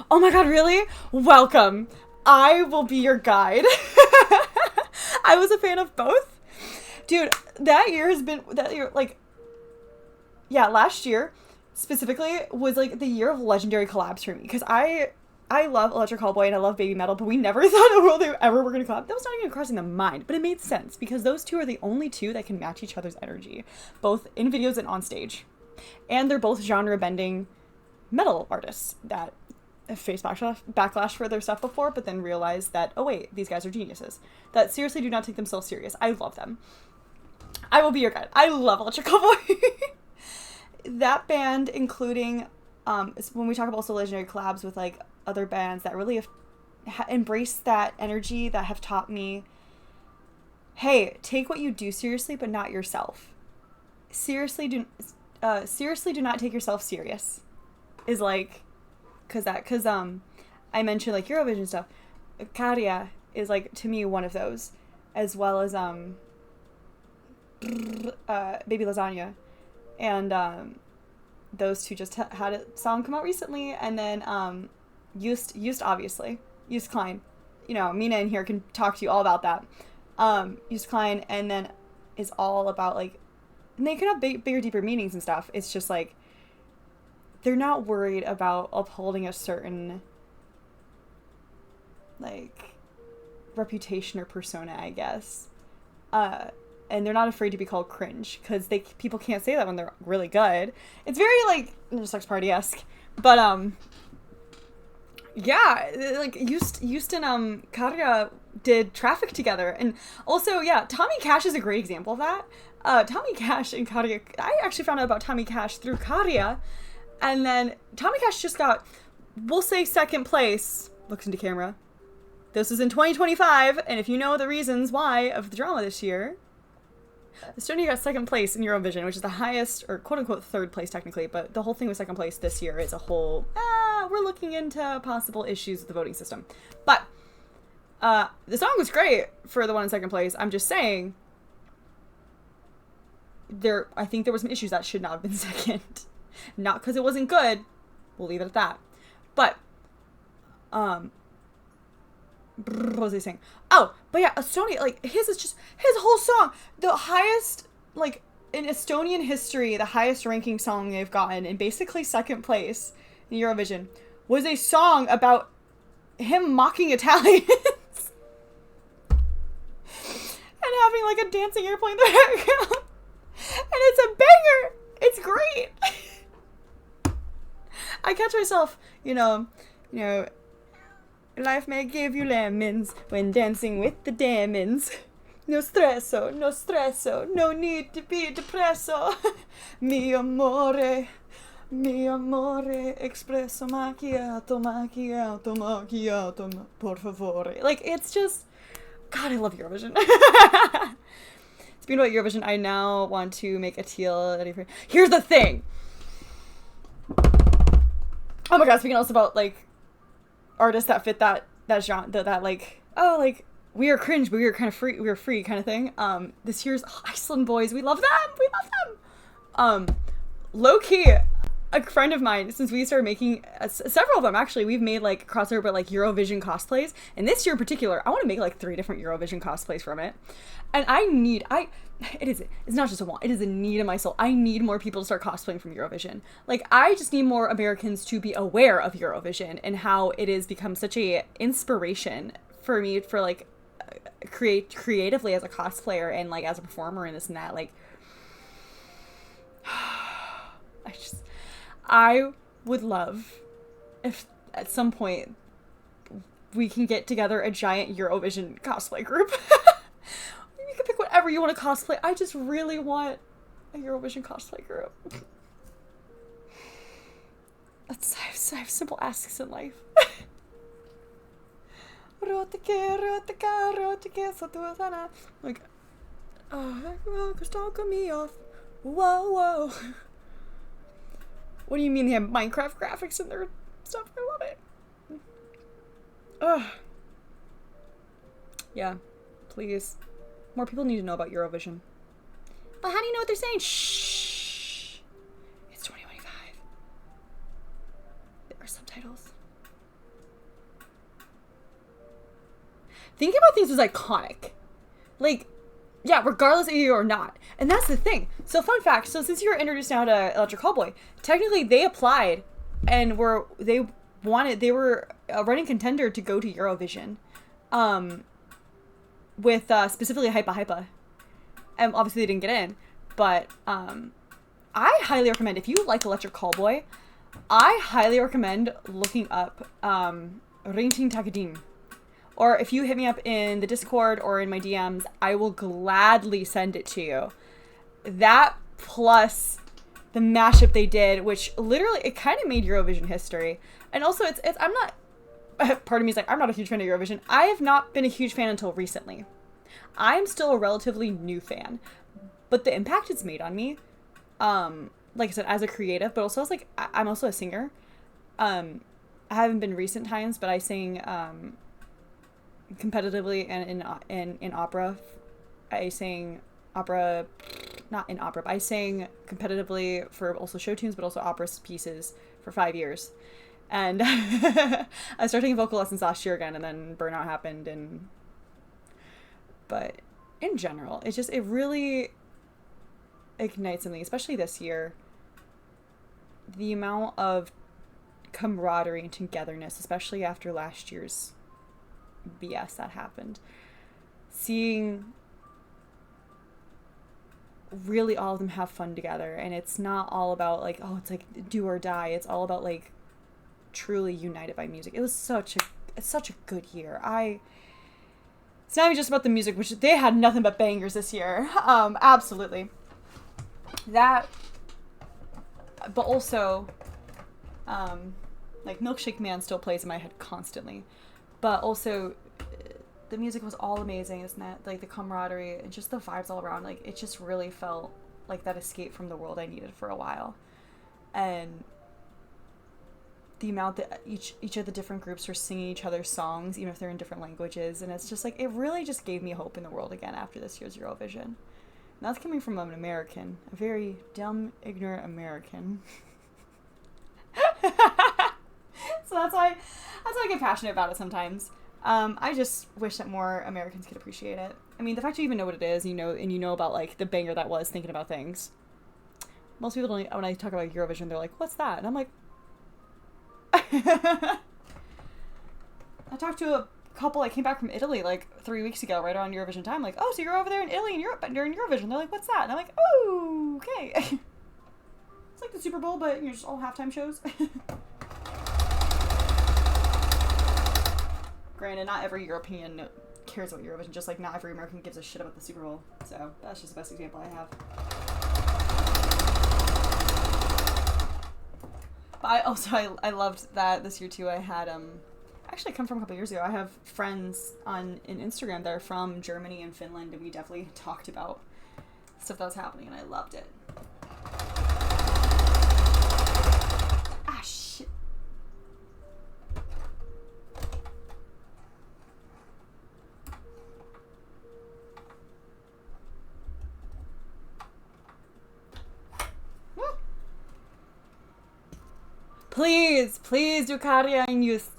Oh my god, really? Welcome. I will be your guide. I was a fan of both. Dude, last year specifically was like the year of legendary collabs for me, because I love Electric Callboy and I love Baby Metal, but we never thought in the world they ever were going to collab. That was not even crossing the mind, but it made sense because those two are the only two that can match each other's energy, both in videos and on stage. And they're both genre-bending metal artists that have faced backlash for their stuff before, but then realized that, oh wait, these guys are geniuses that seriously do not take themselves serious. I love them. I will be your guide. I love Electric Callboy. That band, including when we talk about also legendary collabs with like other bands that really have embraced that energy, that have taught me, hey, take what you do seriously, but not yourself. Seriously do not take yourself serious. Is like, cause I mentioned like Eurovision stuff. Karia is like, to me, one of those, as well as Baby Lasagna, and those two just had a song come out recently, and then Used obviously, Used Klein, you know, Mina in here can talk to you all about that. Used Klein, and then is all about like, and they could have bigger, deeper meanings and stuff. It's just like, they're not worried about upholding a certain like reputation or persona, I guess. And they're not afraid to be called cringe, because people can't say that when they're really good. It's very like sex party-esque, but yeah, like Used and Karia did Traffic together, and also yeah, Tommy Cash is a great example of that. Tommy Cash and Karia, I actually found out about Tommy Cash through Karia, and then Tommy Cash just got, we'll say, second place. Looks into camera. This is in 2025, and if you know the reasons why of the drama this year, Estonia got second place in Eurovision, which is the highest, or quote-unquote third place technically, but the whole thing was second place this year as a whole. We're looking into possible issues with the voting system. But the song was great for the one in second place. I'm just saying, I think there were some issues that should not have been second. Not because it wasn't good. We'll leave it at that. But, what was I saying? Oh, but yeah, Estonia, like, his whole song, the highest, like, in Estonian history, the highest ranking song they've gotten, in basically second place in Eurovision, was a song about him mocking Italians. And having, like, a dancing airplane in the background. And it's a banger! It's great! I catch myself, you know, life may give you lemons when dancing with the demons. No stresso, no need to be depresso. Mi amore, espresso macchiato, por favore. Like, it's just, God, I love Eurovision. Speaking about Eurovision, I now want to make a teal. Here's the thing. Oh my god, speaking also about, like, artists that fit that genre, that like, oh, like, we are cringe, but we are kind of free, we are free kind of thing. This year's Iceland Boys, we love them! Low-key, a friend of mine, since we started making, several of them actually, we've made like crossover, but like Eurovision cosplays, and this year in particular, I want to make like 3 different Eurovision cosplays from it. And it's not just a want, it is a need in my soul. I need more people to start cosplaying from Eurovision. Like, I just need more Americans to be aware of Eurovision and how it has become such a inspiration for me for like creatively as a cosplayer and like as a performer and this and that. Like, I would love if at some point we can get together a giant Eurovision cosplay group. You can pick whatever you want to cosplay. I just really want a Eurovision cosplay group. I have simple asks in life. Like, oh, stalking me off. Whoa. What do you mean they have Minecraft graphics in their stuff? I love it. Ugh. Yeah, please. More people need to know about Eurovision. But how do you know what they're saying? Shh. It's 2025. There are subtitles. Thinking about things was iconic. Like, yeah, regardless of you or not. And that's the thing. So fun fact, so since you're introduced now to Electric Callboy, technically they applied and they were a running contender to go to Eurovision. With specifically Hypa Hypa. And obviously they didn't get in. But I highly recommend, if you like Electric Callboy, I highly recommend looking up Rintin Takadim. Or if you hit me up in the Discord or in my DMs, I will gladly send it to you. That plus the mashup they did, which literally, it kind of made Eurovision history. And also, it's I'm not, part of me is like, I'm not a huge fan of Eurovision. I have not been a huge fan until recently. I'm still a relatively new fan. But the impact it's made on me, like I said, as a creative, but also as like, I'm also a singer. I haven't been recent times, but I sing competitively and in opera. I sang opera, not in opera, but I sang competitively for also show tunes, but also opera pieces for 5 years. And I started taking vocal lessons last year again, and then burnout happened. But in general, it really ignites something, especially this year. The amount of camaraderie and togetherness, especially after last year's BS that happened. Seeing really all of them have fun together, and it's not all about like, oh, it's like do or die. It's all about like truly united by music. It was such a good year. It's not even just about the music, which they had nothing but bangers this year. Absolutely. That, but also, like Milkshake Man still plays in my head constantly. But also, the music was all amazing, isn't it? Like, the camaraderie and just the vibes all around. Like, it just really felt like that escape from the world I needed for a while. And the amount that each of the different groups were singing each other's songs, even if they're in different languages. And it's just like, it really just gave me hope in the world again after this year's Eurovision. And that's coming from an American. A very dumb, ignorant American. So that's why I get passionate about it sometimes. I just wish that more Americans could appreciate it. I mean, the fact you even know what it is, you know about like the banger that was Thinking About Things. Most people don't, when I talk about Eurovision, they're like, what's that? And I'm like, I talked to a couple, I came back from Italy like 3 weeks ago, right around Eurovision time, like, oh, so you're over there in Italy and Europe during Eurovision. They're like, what's that? And I'm like, oh, okay. It's like the Super Bowl, but you're just all halftime shows. Granted, not every European cares about Eurovision, just like not every American gives a shit about the Super Bowl. So that's just the best example I have. But I loved that this year too. I had actually come from a couple years ago. I have friends in Instagram that are from Germany and Finland, and we definitely talked about stuff that was happening, and I loved it. Ah, shit. Please do Karya and youth.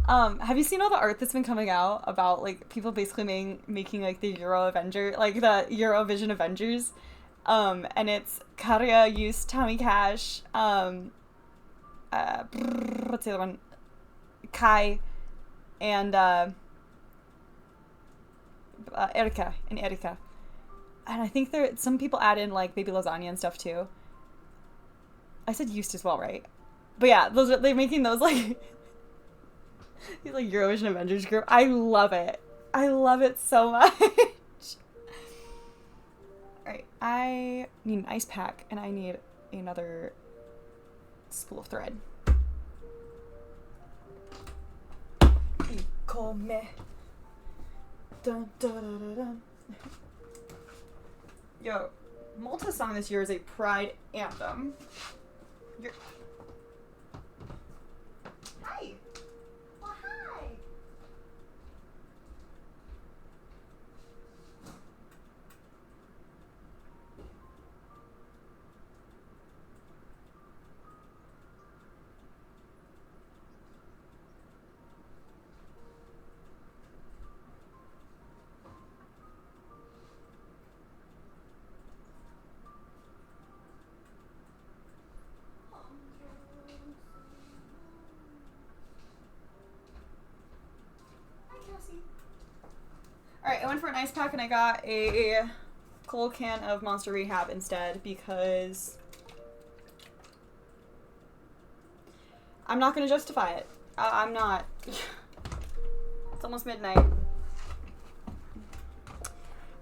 Have you seen all the art that's been coming out about like people basically making like the Eurovision Avengers? And it's Karya, Youth, Tommy Cash, what's the other one? Kai, and Erika. And I think some people add in like Baby Lasagna and stuff too. I said used as well, right? But yeah, they're making those like these like Eurovision Avengers group. I love it. I love it so much. Alright, I need an ice pack and I need another spool of thread. Come. Dun, dun, dun, dun, dun. Yo, Malta's song this year is a pride anthem. Hi. Well, hi. went for an ice pack and I got a cold can of Monster Rehab instead because I'm not going to justify it. I'm not. It's almost midnight.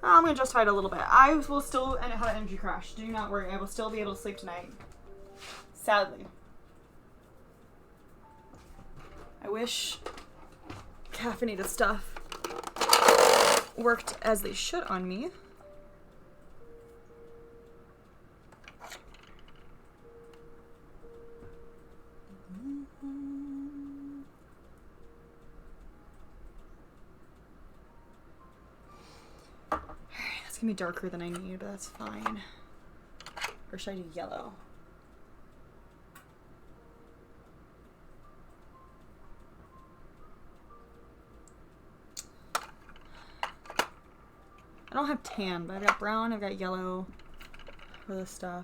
I'm going to justify it a little bit. I will still have an energy crash. Do not worry. I will still be able to sleep tonight. Sadly. I wish caffeinated stuff worked as they should on me. It's gonna be darker than I need, but that's fine. Or should I do yellow? I don't have tan, but I've got brown, I've got yellow for this stuff.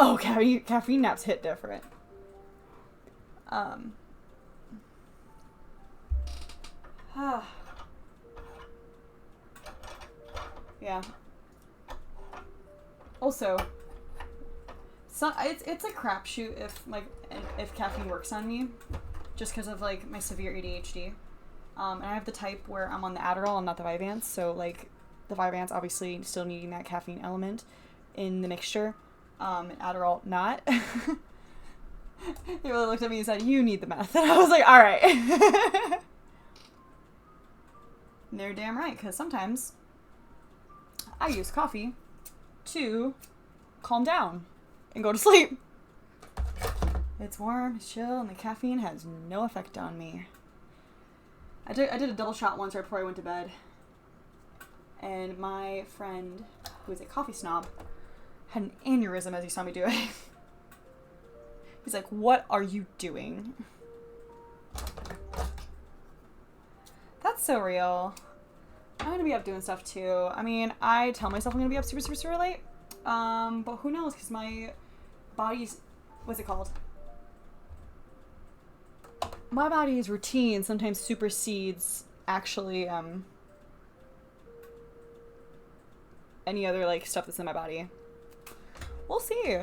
Oh, caffeine naps hit different. Yeah. Also, it's a crapshoot if caffeine works on me, just because of like my severe ADHD. And I have the type where I'm on the Adderall, I'm not the Vyvanse, so like the Vyvanse obviously still needing that caffeine element in the mixture. Adderall not. They really looked at me and said, "You need the meth," and I was like, "All right." And they're damn right, because sometimes I use coffee to calm down and go to sleep. It's warm, it's chill, and the caffeine has no effect on me. I did a double shot once right before I went to bed, and my friend, who is a coffee snob, had an aneurysm as he saw me do it. He's like, "What are you doing?" That's so real. I'm gonna be up doing stuff too. I mean, I tell myself I'm gonna be up super, super, super late. But who knows? Because my body's, what's it called? My body's routine sometimes supersedes actually any other like stuff that's in my body. We'll see.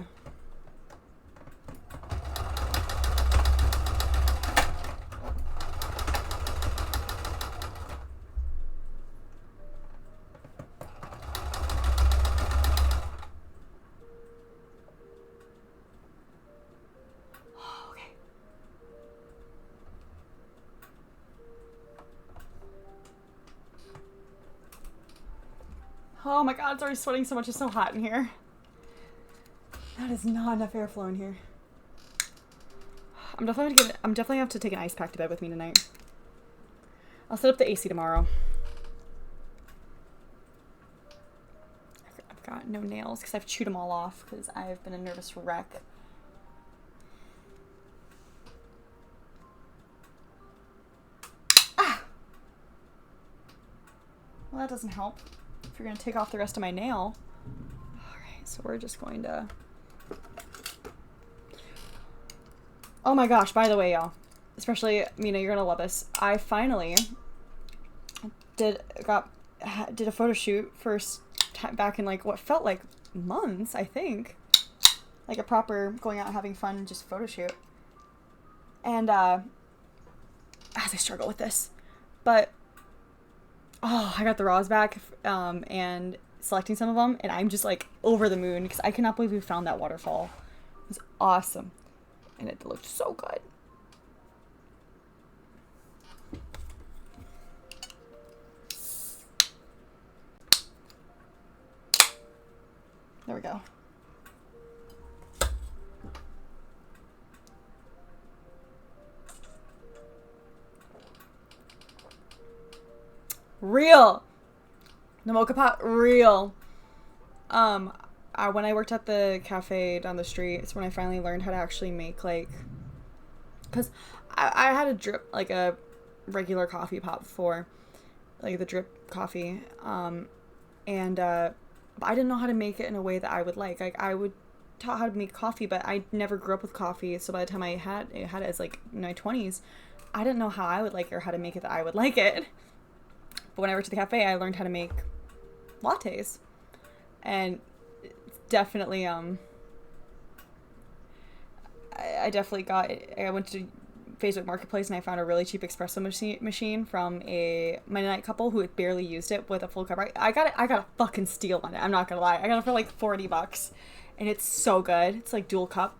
Oh my god, it's already sweating so much. It's so hot in here. That is not enough airflow in here. I'm definitely gonna have to take an ice pack to bed with me tonight. I'll set up the AC tomorrow. I've got no nails because I've chewed them all off because I've been a nervous wreck. Ah! Well, that doesn't help. If you're going to take off the rest of my nail. Alright, so we're just going to... Oh my gosh, by the way, y'all. Especially, Mina, you're going to love this. I finally did a photo shoot first time back in like what felt like months, I think. Like a proper going out having fun just photo shoot. And as I struggle with this. But oh, I got the raws back and selecting some of them, and I'm just like over the moon because I cannot believe we found that waterfall. It was awesome, and it looked so good. There we go. Real. The mocha pot, real. when I worked at the cafe down the street, it's when I finally learned how to actually make like, because I had a drip, like a regular coffee pot before, like the drip coffee, and but I didn't know how to make it in a way that I would like I would taught how to make coffee, but I never grew up with coffee, so by the time I had it as like in my 20s, I didn't know how I would like it or how to make it that I would like it. But when I worked at the cafe, I learned how to make lattes, and definitely I definitely got I went to Facebook Marketplace and I found a really cheap espresso machine from a Mennonite couple who had barely used it with a full cup. I got a fucking steal on it. I'm not gonna lie. I got it for like $40, and it's so good. It's like dual cup.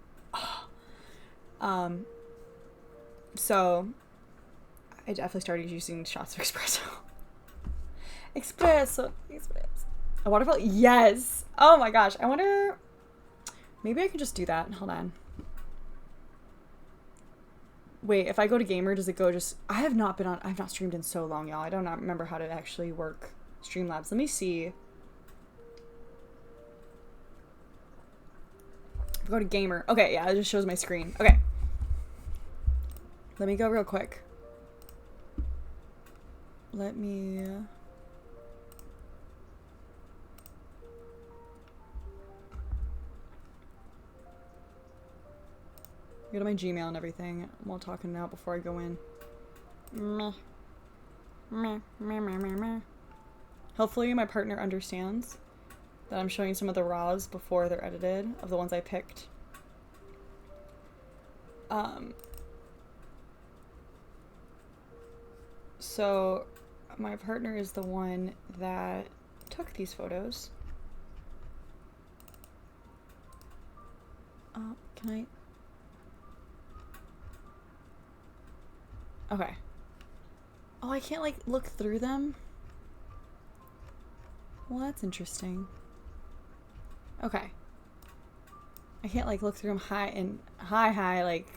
So I definitely started using shots of espresso. Espresso. A waterfall? Yes. Oh my gosh. I wonder. Maybe I can just do that. Hold on. Wait, if I go to gamer, does it go just... I've not streamed in so long, y'all. I don't remember how to actually work Streamlabs. Let me see. If I go to gamer. Okay, yeah, it just shows my screen. Okay. Let me go real quick. Let me... go to my Gmail and everything while talking now before I go in. Hopefully my partner understands that I'm showing some of the raws before they're edited of the ones I picked. So my partner is the one that took these photos. Can I... Okay. Oh, I can't, like, look through them? Well, that's interesting. Okay. I can't, like, look through them high, like,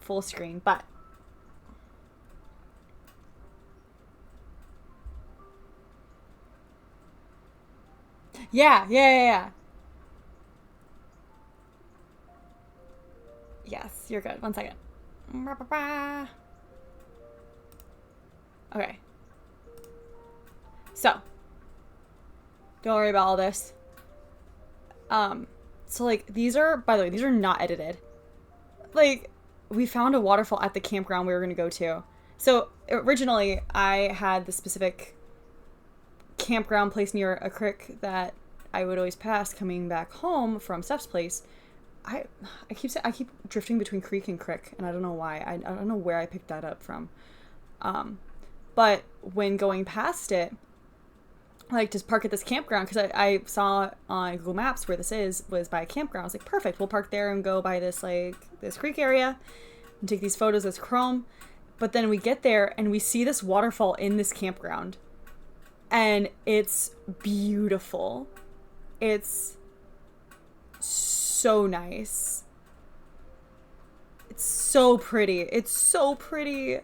full screen, but... Yeah. Yes, you're good. 1 second. Okay. So. Don't worry about all this. So like, these are, by the way, these are not edited. Like, we found a waterfall at the campground we were going to go to. So, originally, I had the specific campground place near a creek that I would always pass coming back home from Steph's place. I keep drifting between creek and crick, and I don't know why. I don't know where I picked that up from. But when going past it, like, just park at this campground, because I saw on Google Maps where this was by a campground. I was like, perfect, we'll park there and go by this, like, this creek area and take these photos as Chrome. But then we get there and we see this waterfall in this campground, and it's beautiful. It's so nice. It's so pretty. It's so pretty.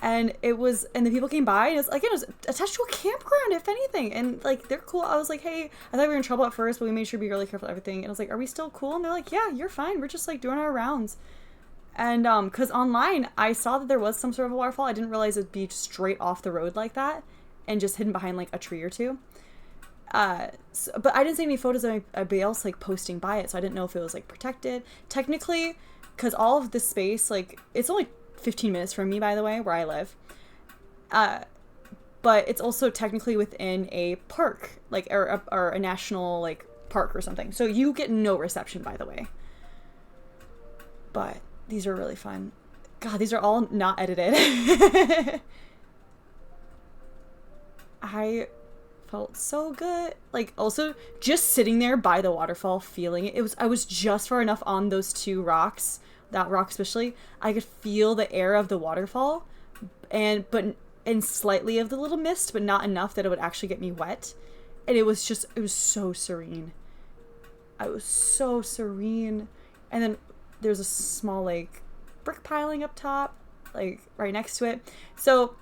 And and the people came by, and it was attached to a campground, if anything. And, like, they're cool. I was like, hey, I thought we were in trouble at first, but we made sure to be really careful with everything. And I was like, are we still cool? And they're like, yeah, you're fine. We're just, like, doing our rounds. And, because online, I saw that there was some sort of a waterfall. I didn't realize it'd be straight off the road like that and just hidden behind, like, a tree or two. But I didn't see any photos of anybody else, like, posting by it, so I didn't know if it was, like, protected. Technically, because all of this space, like, it's only 15 minutes from me, by the way, where I live. But it's also technically within a park, like, or a national, like, park or something. So you get no reception, by the way. But these are really fun. God, these are all not edited. I felt so good. Like, also, just sitting there by the waterfall, feeling it. I was just far enough on those two rocks, that rock especially, I could feel the air of the waterfall, and slightly of the little mist, but not enough that it would actually get me wet. And it was so serene. I was so serene. And then there's a small, like, brick piling up top, like, right next to it. So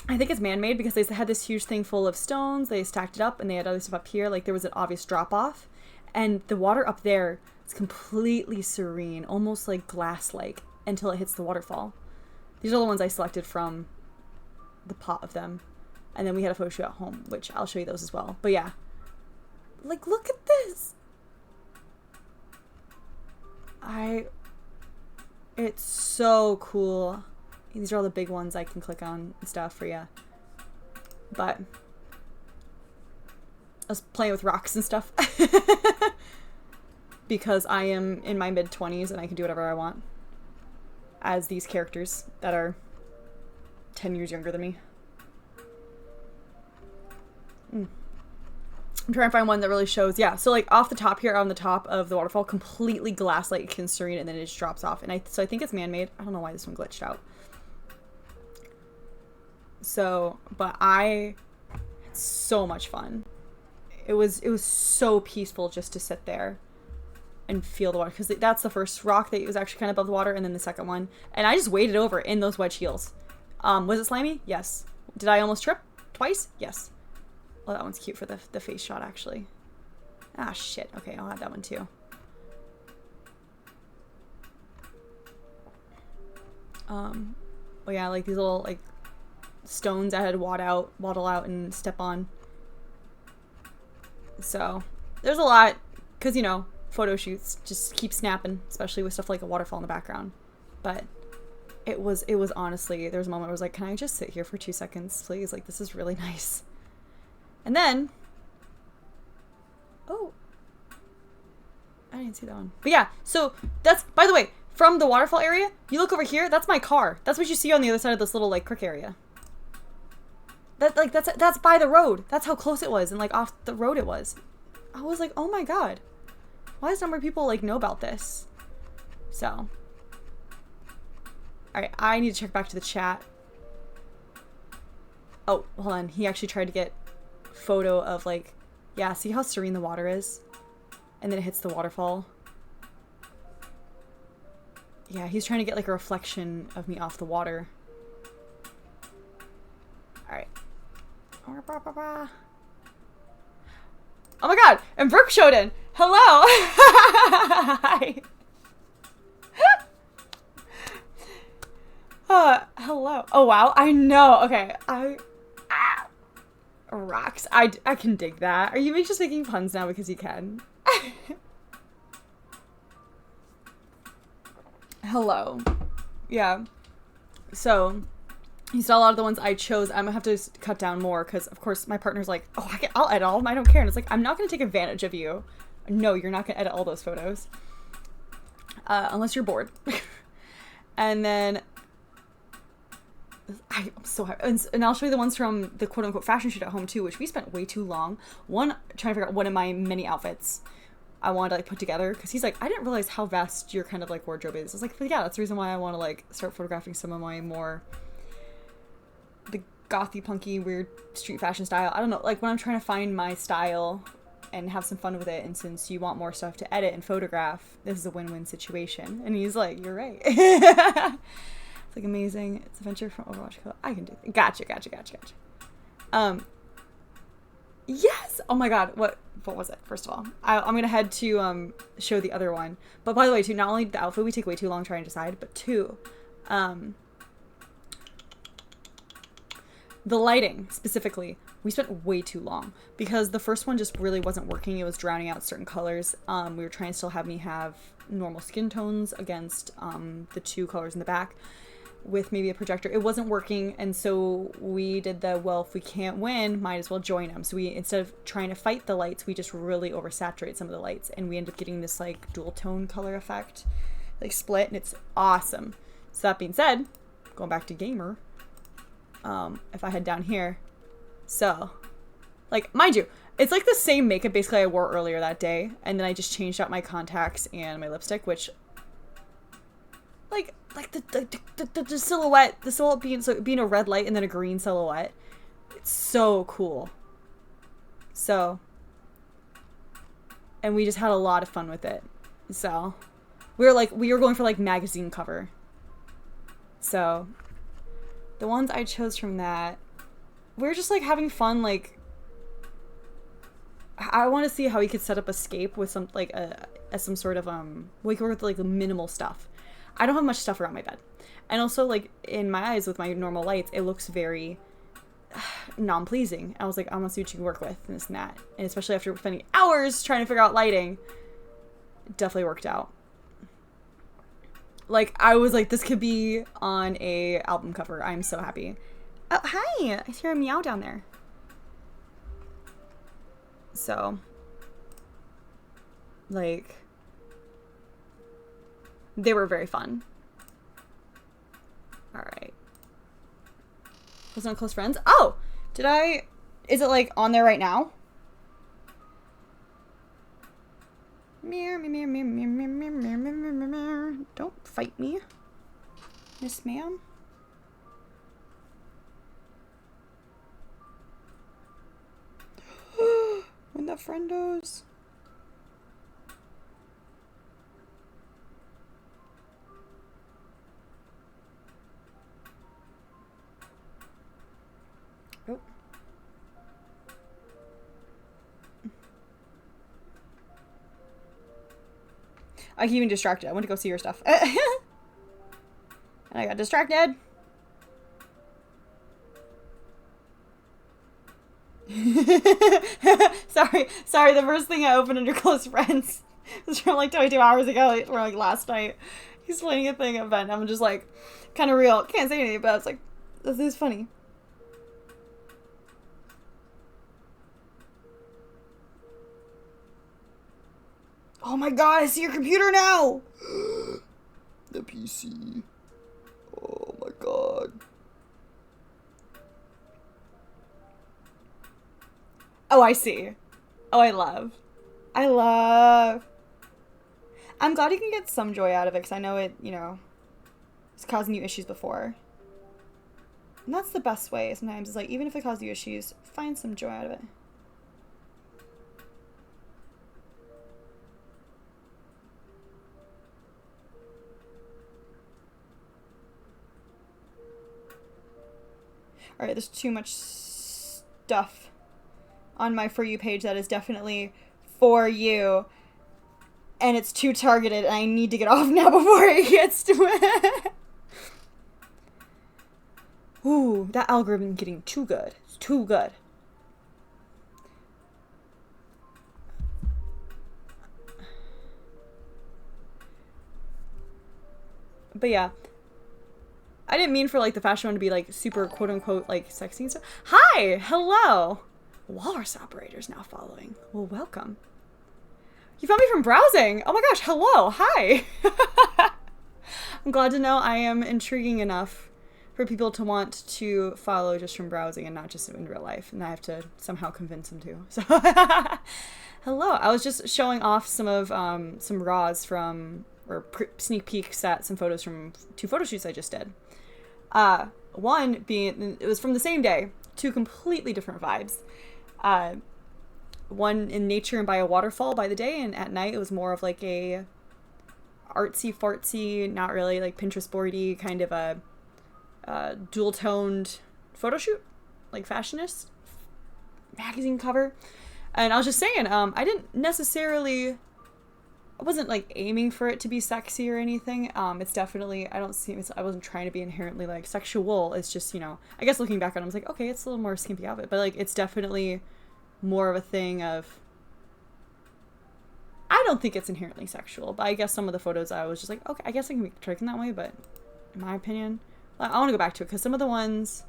I think it's man-made because they had this huge thing full of stones. They stacked it up and they had other stuff up here. Like there was an obvious drop-off. And the water up there is completely serene, almost like glass-like until it hits the waterfall. These are the ones I selected from the pot of them. And then we had a photo shoot at home, which I'll show you those as well. But yeah. Like, look at this. It's so cool. These are all the big ones I can click on and stuff for you. But I was playing with rocks and stuff. Because I am in my mid-20s and I can do whatever I want. As these characters that are 10 years younger than me. I'm trying to find one that really shows, yeah, so like off the top here on the top of the waterfall, completely glass-like and serene, and then it just drops off. And so I think it's man-made. I don't know why this one glitched out. So, but I had so much fun. It was so peaceful just to sit there and feel the water, because that's the first rock that was actually kind of above the water, and then the second one. And I just waded over in those wedge heels. Was it slimy? Yes. Did I almost trip? Twice? Yes. Oh, that one's cute for the face shot, actually. Ah, shit. Okay, I'll have that one, too. Oh, yeah, like these little, like, stones I had to waddle out and step on. So, there's a lot, because, you know, photo shoots just keep snapping, especially with stuff like a waterfall in the background. But it was honestly, there was a moment where I was like, can I just sit here for 2 seconds, please? Like, this is really nice. And then, oh, I didn't see that one. But yeah, so that's, by the way, from the waterfall area, you look over here, that's my car. That's what you see on the other side of this little, like, creek area. That's by the road. That's how close it was, and, like, off the road it was. I was like, oh my god. Why does not more people, like, know about this? So. Alright, I need to check back to the chat. Oh, hold on. He actually tried to get photo of, like, yeah, see how serene the water is? And then it hits the waterfall. Yeah, he's trying to get, like, a reflection of me off the water. Alright. Oh my god! And Brooke showed in! Hello! Hi! Hello. Oh wow, I know. Okay, rocks. I can dig that. Are you just making puns now because you can? Hello. Yeah. So, you saw a lot of the ones I chose. I'm gonna have to cut down more because, of course, my partner's like, oh, I'll edit all of them. I don't care. And it's like, I'm not gonna take advantage of you. No, you're not gonna edit all those photos. Unless you're bored. And then I'm so happy. And I'll show you the ones from the quote-unquote fashion shoot at home too, which we spent way too long. One, trying to figure out one of my many outfits I wanted to, like, put together, because he's like, I didn't realize how vast your kind of, like, wardrobe is. I was like, but yeah, that's the reason why I want to, like, start photographing some of my more, the gothy, punky, weird street fashion style. I don't know, like, when I'm trying to find my style and have some fun with it, and since you want more stuff to edit and photograph, this is a win-win situation. And he's like, you're right. It's like amazing. It's adventure from Overwatch. I can do it. Gotcha. Yes. Oh my god. What was it? First of all, I'm gonna head to show the other one. But by the way, too, not only the outfit we take way too long trying to decide, but two, the lighting specifically, we spent way too long because the first one just really wasn't working. It was drowning out certain colors. We were trying to still have me have normal skin tones against the two colors in the back with maybe a projector. It wasn't working, and so we did the, well, if we can't win, might as well join them. So we, instead of trying to fight the lights, we just really oversaturate some of the lights, and we end up getting this, like, dual tone color effect, like, split, and it's awesome. So that being said, going back to gamer, if I head down here, so, like, mind you, it's like the same makeup basically I wore earlier that day, and then I just changed out my contacts and my lipstick, which, like the silhouette, being a red light and then a green silhouette, it's so cool. So, and we just had a lot of fun with it. So, we were going for, like, magazine cover. So, the ones I chose from that, we're just like having fun. Like, I want to see how he could set up escape with some like as some sort of we can work with like the minimal stuff. I don't have much stuff around my bed, and also like in my eyes with my normal lights, it looks very non-pleasing. I was like, I want to see what you can work with and this and that, and especially after spending hours trying to figure out lighting, it definitely worked out. Like, I was like, this could be on a album cover. I'm so happy. Oh, hi! I hear a meow down there. So, like, they were very fun. Alright. Was on close friends? Oh! Did I... Is it, like, on there right now? Don't fight me, Miss Ma'am. When the friendos. Oh. I keep getting distracted. I went to go see your stuff. And I got distracted. Sorry, the first thing I opened under close friends was from like 22 hours ago, or like last night. He's playing a thing event. I'm just like, kind of real. Can't say anything, but I was like, this is funny. Oh my god, I see your computer now! The PC. Oh my god. Oh, I see. Oh, I love. I'm glad you can get some joy out of it, because I know it, you know, it's causing you issues before. And that's the best way sometimes, is like, even if it causes you issues, find some joy out of it. Alright, there's too much stuff on my For You page that is definitely for you. And it's too targeted, and I need to get off now before it gets to it. Ooh, that algorithm getting too good. It's too good. But yeah. I didn't mean for, like, the fashion one to be, like, super quote-unquote, like, sexy and stuff. Hi! Hello! Walrus operator's now following. Well, welcome. You found me from browsing! Oh my gosh, hello! Hi! I'm glad to know I am intriguing enough for people to want to follow just from browsing and not just in real life. And I have to somehow convince them to. So, hello! I was just showing off some of, some raws from, or sneak peeks at some photos from 2 photo shoots I just did. One being, it was from the same day, 2 completely different vibes. One in nature and by a waterfall by the day, and at night it was more of like a artsy fartsy, not really like Pinterest boardy kind of a dual toned photo shoot, like fashionist magazine cover. And I was just saying, I didn't necessarily, I wasn't like aiming for it to be sexy or anything. It's definitely, I wasn't trying to be inherently like sexual. It's just, you know, I guess looking back on it, I was like, okay, it's a little more skimpy outfit, but like, it's definitely more of a thing of, I don't think it's inherently sexual, but I guess some of the photos I was just like, okay, I guess I can be taken that way, but in my opinion, I want to go back to it, because some of the ones,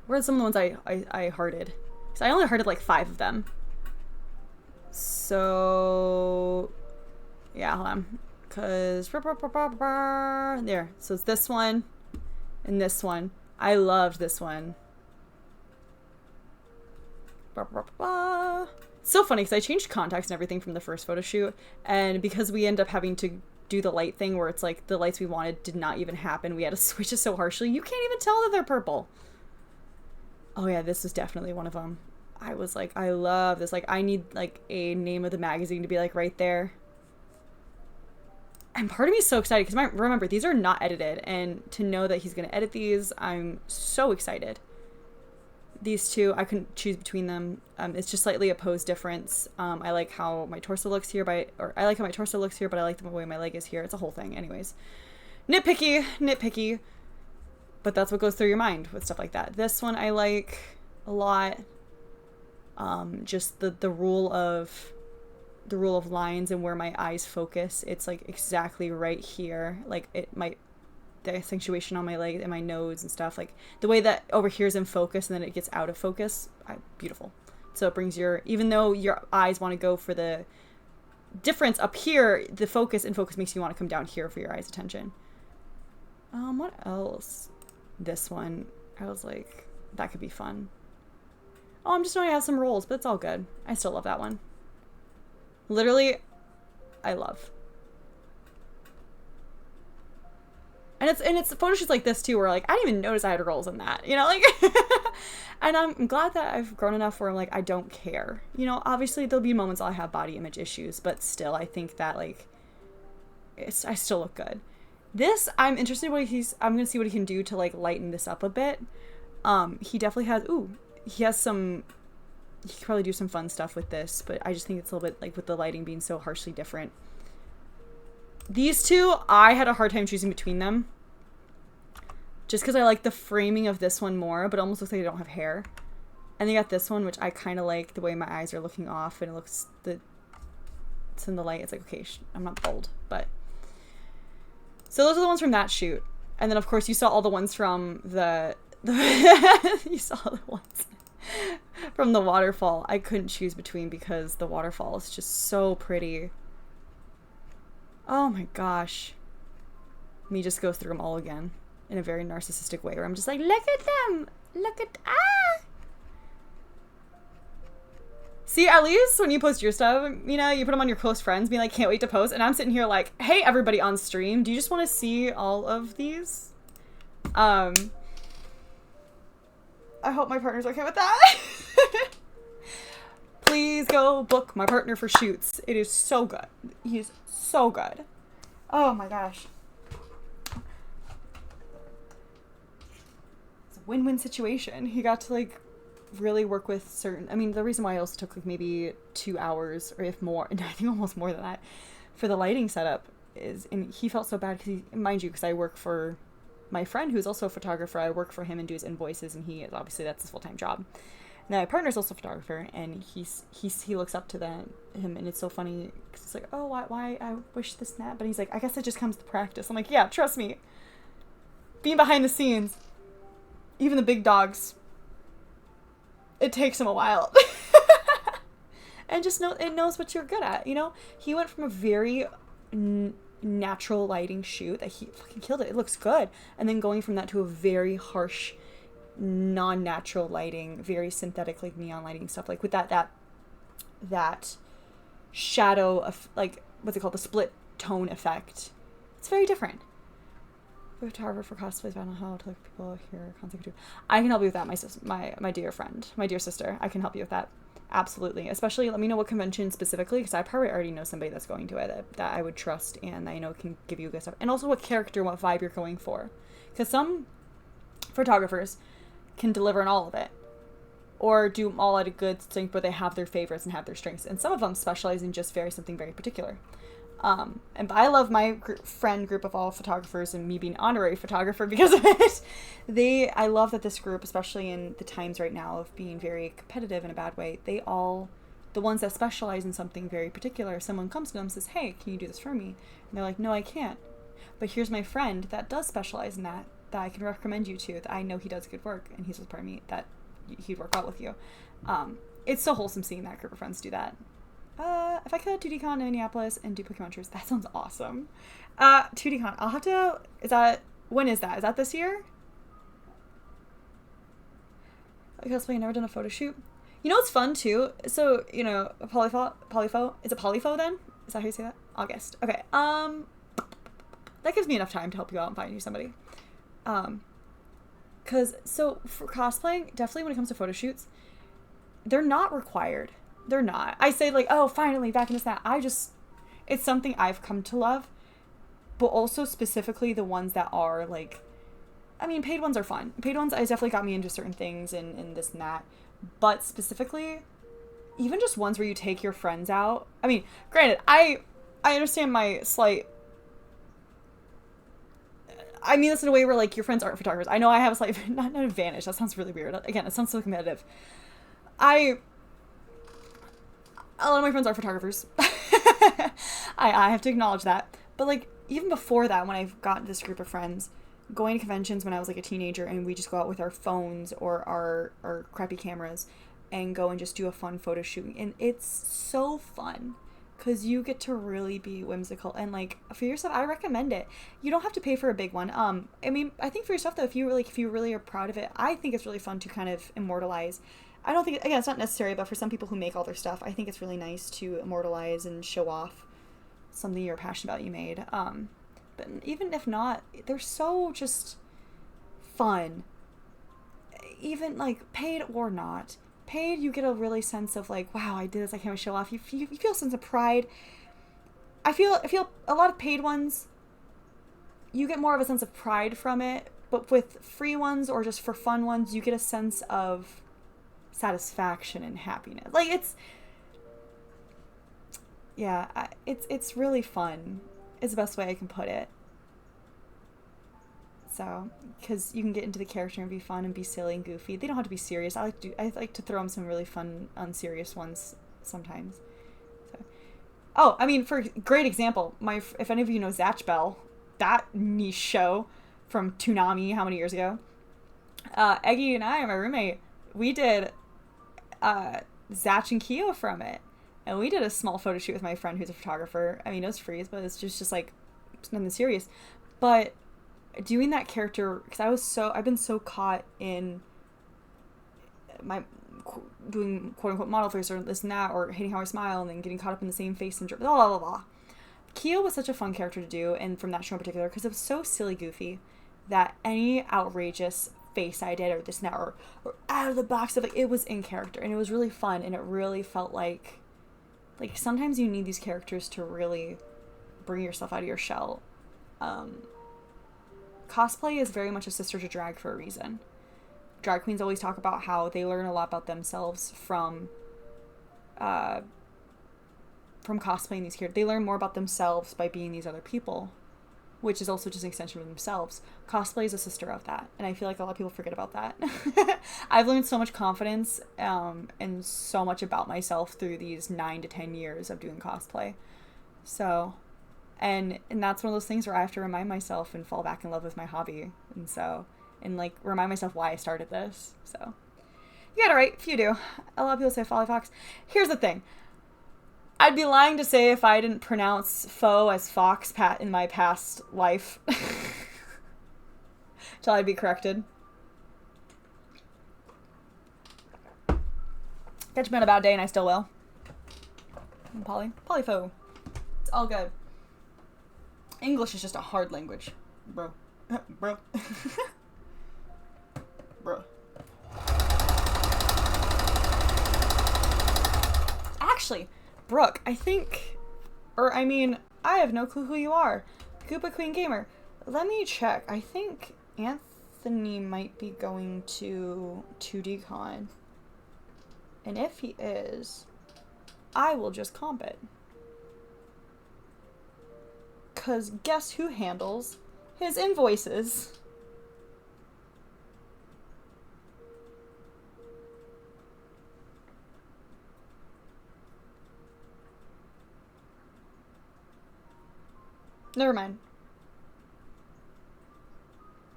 where are some of the ones I hearted? So I only hearted like 5 of them. So, yeah, hold on. Because, there. So it's this one and this one. I loved this one. It's so funny because I changed contacts and everything from the first photo shoot. And because we end up having to do the light thing where it's like the lights we wanted did not even happen, we had to switch it so harshly. You can't even tell that they're purple. Oh yeah, this is definitely one of them. I was like, I love this. Like, I need like a name of the magazine to be like right there. And part of me is so excited because remember, these are not edited, and to know that he's going to edit these, I'm so excited. These two, I couldn't choose between them. It's just slightly a pose difference. I like how my torso looks here, but I like how my torso looks here, but I like the way my leg is here. It's a whole thing. Anyways, nitpicky, but that's what goes through your mind with stuff like that. This one I like a lot. Just the rule of lines and where my eyes focus. It's like exactly right here. Like the accentuation on my leg and my nose and stuff, like the way that over here is in focus and then it gets out of focus, beautiful. So it brings even though your eyes want to go for the difference up here, the focus makes you want to come down here for your eyes attention. What else? This one, I was like, that could be fun. Oh, I'm just knowing I have some rolls, but it's all good. I still love that one. Literally, I love. And it's photo shoots like this too, where like I didn't even notice I had rolls in that, you know, like. And I'm glad that I've grown enough where I'm like I don't care, you know. Obviously there'll be moments I'll have body image issues, but still I think that like I still look good. This I'm interested in I'm gonna see what he can do to like lighten this up a bit. He definitely has he could probably do some fun stuff with this, but I just think it's a little bit like with the lighting being so harshly different. These two, I had a hard time choosing between them. Just because I like the framing of this one more, but it almost looks like I don't have hair. And they got this one, which I kind of like the way my eyes are looking off, and it looks, it's in the light. It's like, okay, I'm not bold, but. So those are the ones from that shoot. And then, of course, you saw all the ones from you saw the ones from the waterfall. I couldn't choose between because the waterfall is just so pretty. Oh my gosh. Me just go through them all again in a very narcissistic way where I'm just like, look at them. Look at, See, at least when you post your stuff, you know, you put them on your close friends, being like, can't wait to post. And I'm sitting here like, hey, everybody on stream, do you just want to see all of these? I hope my partner's okay with that. Please go book my partner for shoots. It is so good. He's so good. Oh my gosh. It's a win-win situation. He got to like really work with I mean, the reason why I also took like maybe 2 hours or if more, and I think almost more than that, for the lighting setup is, and he felt so bad because mind you, because I work for my friend who's also a photographer. I work for him and do his invoices, and he is obviously, that's his full-time job. Now, my partner's also a photographer, and he looks up to him, and it's so funny, because it's like, oh, why I wish this and that, but he's like, I guess it just comes to practice. I'm like, yeah, trust me. Being behind the scenes, even the big dogs, it takes him a while. And just it knows what you're good at, you know? He went from a very natural lighting shoot that he fucking killed it. It looks good. And then going from that to a very harsh non-natural lighting, very synthetic like neon lighting stuff, like with that shadow of like, what's it called, the split tone effect. It's very different. Photographer for cosplays, I don't know how to let people hear concept too. I can help you with that, my dear friend, my dear sister. I can help you with that, absolutely. Especially let me know what convention specifically, because I probably already know somebody that's going to it that I would trust and I know can give you good stuff, and also what character, what vibe you're going for, because some photographers can deliver on all of it, or do them all at a good sync, but they have their favorites and have their strengths, and some of them specialize in just something very particular. And I love my friend group of all photographers, and me being honorary photographer because of it. I love that this group, especially in the times right now of being very competitive in a bad way, the ones that specialize in something very particular, someone comes to them and says, hey, can you do this for me? And they're like, no, I can't. But here's my friend that does specialize in that I can recommend you to, that I know he does good work, and he's with part of me, that he'd work out with you. It's so wholesome seeing that group of friends do that. If I could, 2DCon in Minneapolis and do Pokemon tours, that sounds awesome. 2DCon, I'll have to, when is that? Is that this year? Cosplay, I've never done a photo shoot. You know what's fun too? So, you know, Polyfo, is it Polyfo then? Is that how you say that? August. Okay, that gives me enough time to help you out and find you somebody. So for cosplay, definitely when it comes to photo shoots, they're not required. They're not. I say like, oh, finally back into that. It's something I've come to love, but also specifically the ones that are like I mean, paid ones are fun. Paid ones has definitely got me into certain things and this and that. But specifically, even just ones where you take your friends out. I mean, granted, I understand my slight... I mean this in a way where, like, your friends aren't photographers. I know I have a slight... Not an advantage. That sounds really weird. Again, it sounds so competitive. A lot of my friends are photographers. I have to acknowledge that. But, like, even before that, when I got this group of friends, going to conventions when I was, like, a teenager, and we just go out with our phones or our crappy cameras and go and just do a fun photo shoot. And it's so fun because you get to really be whimsical. And, like, for yourself, I recommend it. You don't have to pay for a big one. I mean, I think for yourself, though, if you really are proud of it, I think it's really fun to kind of immortalize. I don't think, again, it's not necessary, but for some people who make all their stuff, I think it's really nice to immortalize and show off something you're passionate about you made. But even if not, they're so just fun. Even, like, paid or not. Paid, you get a really sense of, like, wow, I did this, I can't show off. You feel a sense of pride. I feel a lot of paid ones, you get more of a sense of pride from it, but with free ones or just for fun ones, you get a sense of satisfaction and happiness. Like, it's really fun is the best way I can put it. So, because you can get into the character and be fun and be silly and goofy. They don't have to be serious. I like to throw in some really fun, unserious ones sometimes. So, oh, I mean, for great example, if any of you know Zatch Bell, that niche show from Toonami, how many years ago? Eggy and I, my roommate, we did Zatch and Kyo from it. And we did a small photo shoot with my friend who's a photographer. I mean, it was free, but it's just like, it's nothing serious. But doing that character, because I've been so caught in my doing quote-unquote model face or this and that, or hating how I smile and then getting caught up in the same face syndrome, blah, blah, blah, blah. Kyo was such a fun character to do, and from that show in particular, because it was so silly goofy that any outrageous face I did or this and that, or out of the box stuff, like, it was in character, and it was really fun, and it really felt like sometimes you need these characters to really bring yourself out of your shell. Cosplay is very much a sister to drag for a reason. Drag queens always talk about how they learn a lot about themselves from cosplaying these characters. They learn more about themselves by being these other people, which is also just an extension of themselves. Cosplay is a sister of that, and I feel like a lot of people forget about that. I've learned so much confidence and so much about myself through these 9 to 10 years of doing cosplay. So, and that's one of those things where I have to remind myself and fall back in love with my hobby, and like remind myself why I started this. So, you got it right if you do. A lot of people say Folly Fox. Here's the thing. I'd be lying to say if I didn't pronounce foe as fox in my past life. Till I'd be corrected. Catch me on a bad day and I still will. I'm Polyfoe. It's all good. English is just a hard language. Bro. Bro. Bro. Actually, Brooke, I have no clue who you are. Koopa Queen Gamer. Let me check. I think Anthony might be going to 2DCon. And if he is, I will just comp it. 'Cause guess who handles his invoices? Never mind.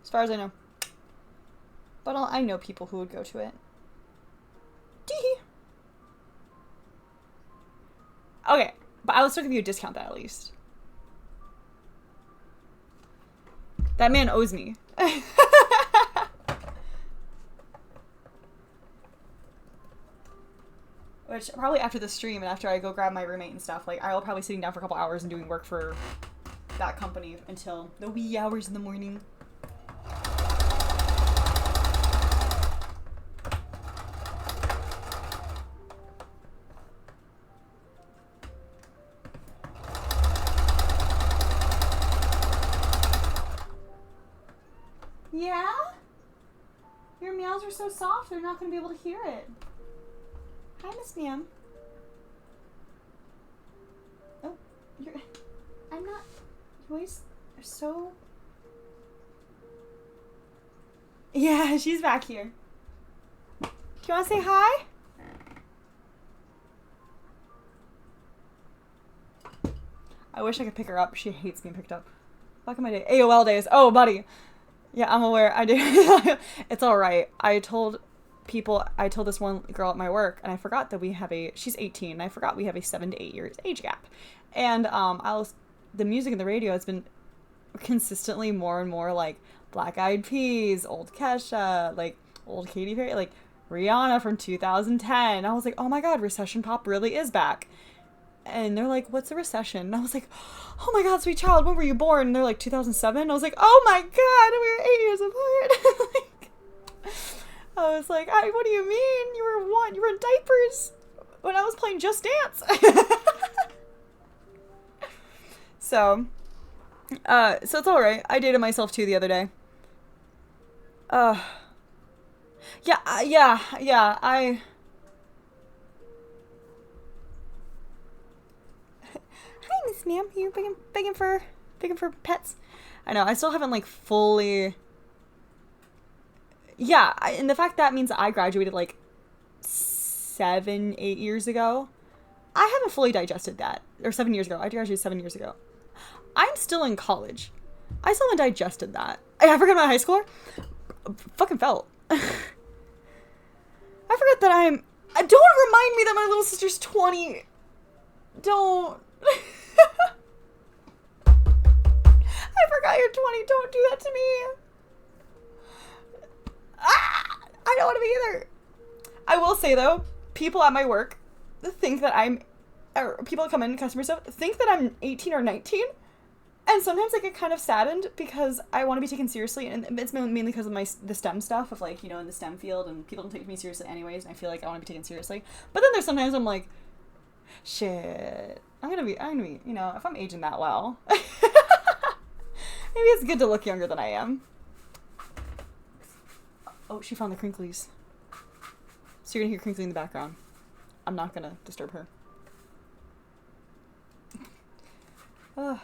As far as I know. But I know people who would go to it. Tee. Okay, but I will still give you a discount that at least. That man owes me. Which, probably after the stream and after I go grab my roommate and stuff, like, I'll probably sitting down for a couple hours and doing work for that company until the wee hours in the morning. Yeah? Your meows are so soft, they're not going to be able to hear it. Hi, Miss Meow. Oh, I'm not... Your voice are so... Yeah, she's back here. Do you want to say hi? I wish I could pick her up. She hates being picked up. Back in my day. AOL days. Oh, buddy. Yeah, I'm aware. I do. It's all right. I told this one girl at my work, and I forgot that she's 18, and I forgot we have a 7 to 8 years age gap. And the music in the radio has been consistently more and more like Black Eyed Peas, old Kesha, like old Katy Perry, like Rihanna from 2010. I was like, oh my god, recession pop really is back. And they're like, what's a recession? And I was like, oh my god, sweet child, when were you born? And they're like, 2007. I was like, oh my god, we were 8 years apart. I was like, what do you mean? You were in diapers when I was playing Just Dance. So it's all right. I dated myself too the other day. Yeah. Hi, Miss Ma'am. You begging for pets? I know. I still haven't like fully. Yeah, and the fact that means I graduated like 7, 8 years ago. I haven't fully digested that. Or 7 years ago. I graduated 7 years ago. I'm still in college. I still haven't digested that. I forgot my high schooler. Fucking felt. I forgot that don't remind me that my little sister's 20. Don't. I forgot you're 20. Don't do that to me. I don't want to be either. I will say though, people at my work think that people that come in customer stuff think that I'm 18 or 19. And sometimes I get kind of saddened because I want to be taken seriously, and it's mainly because of the STEM stuff of like, in the STEM field, and people don't take me seriously anyways, and I feel like I want to be taken seriously. But then there's sometimes I'm like, shit, I'm gonna be, if I'm aging that well, maybe it's good to look younger than I am. Oh, she found the crinklies. So you're gonna hear crinkling in the background. I'm not gonna disturb her. Ugh.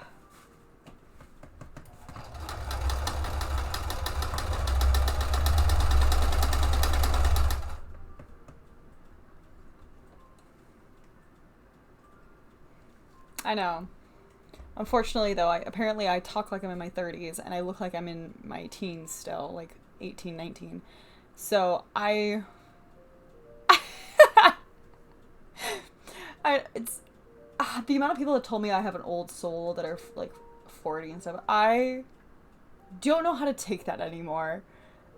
I know. Unfortunately, though, I talk like I'm in my 30s, and I look like I'm in my teens still, like 18, 19. So the amount of people that told me I have an old soul that are like 40 and stuff, I don't know how to take that anymore.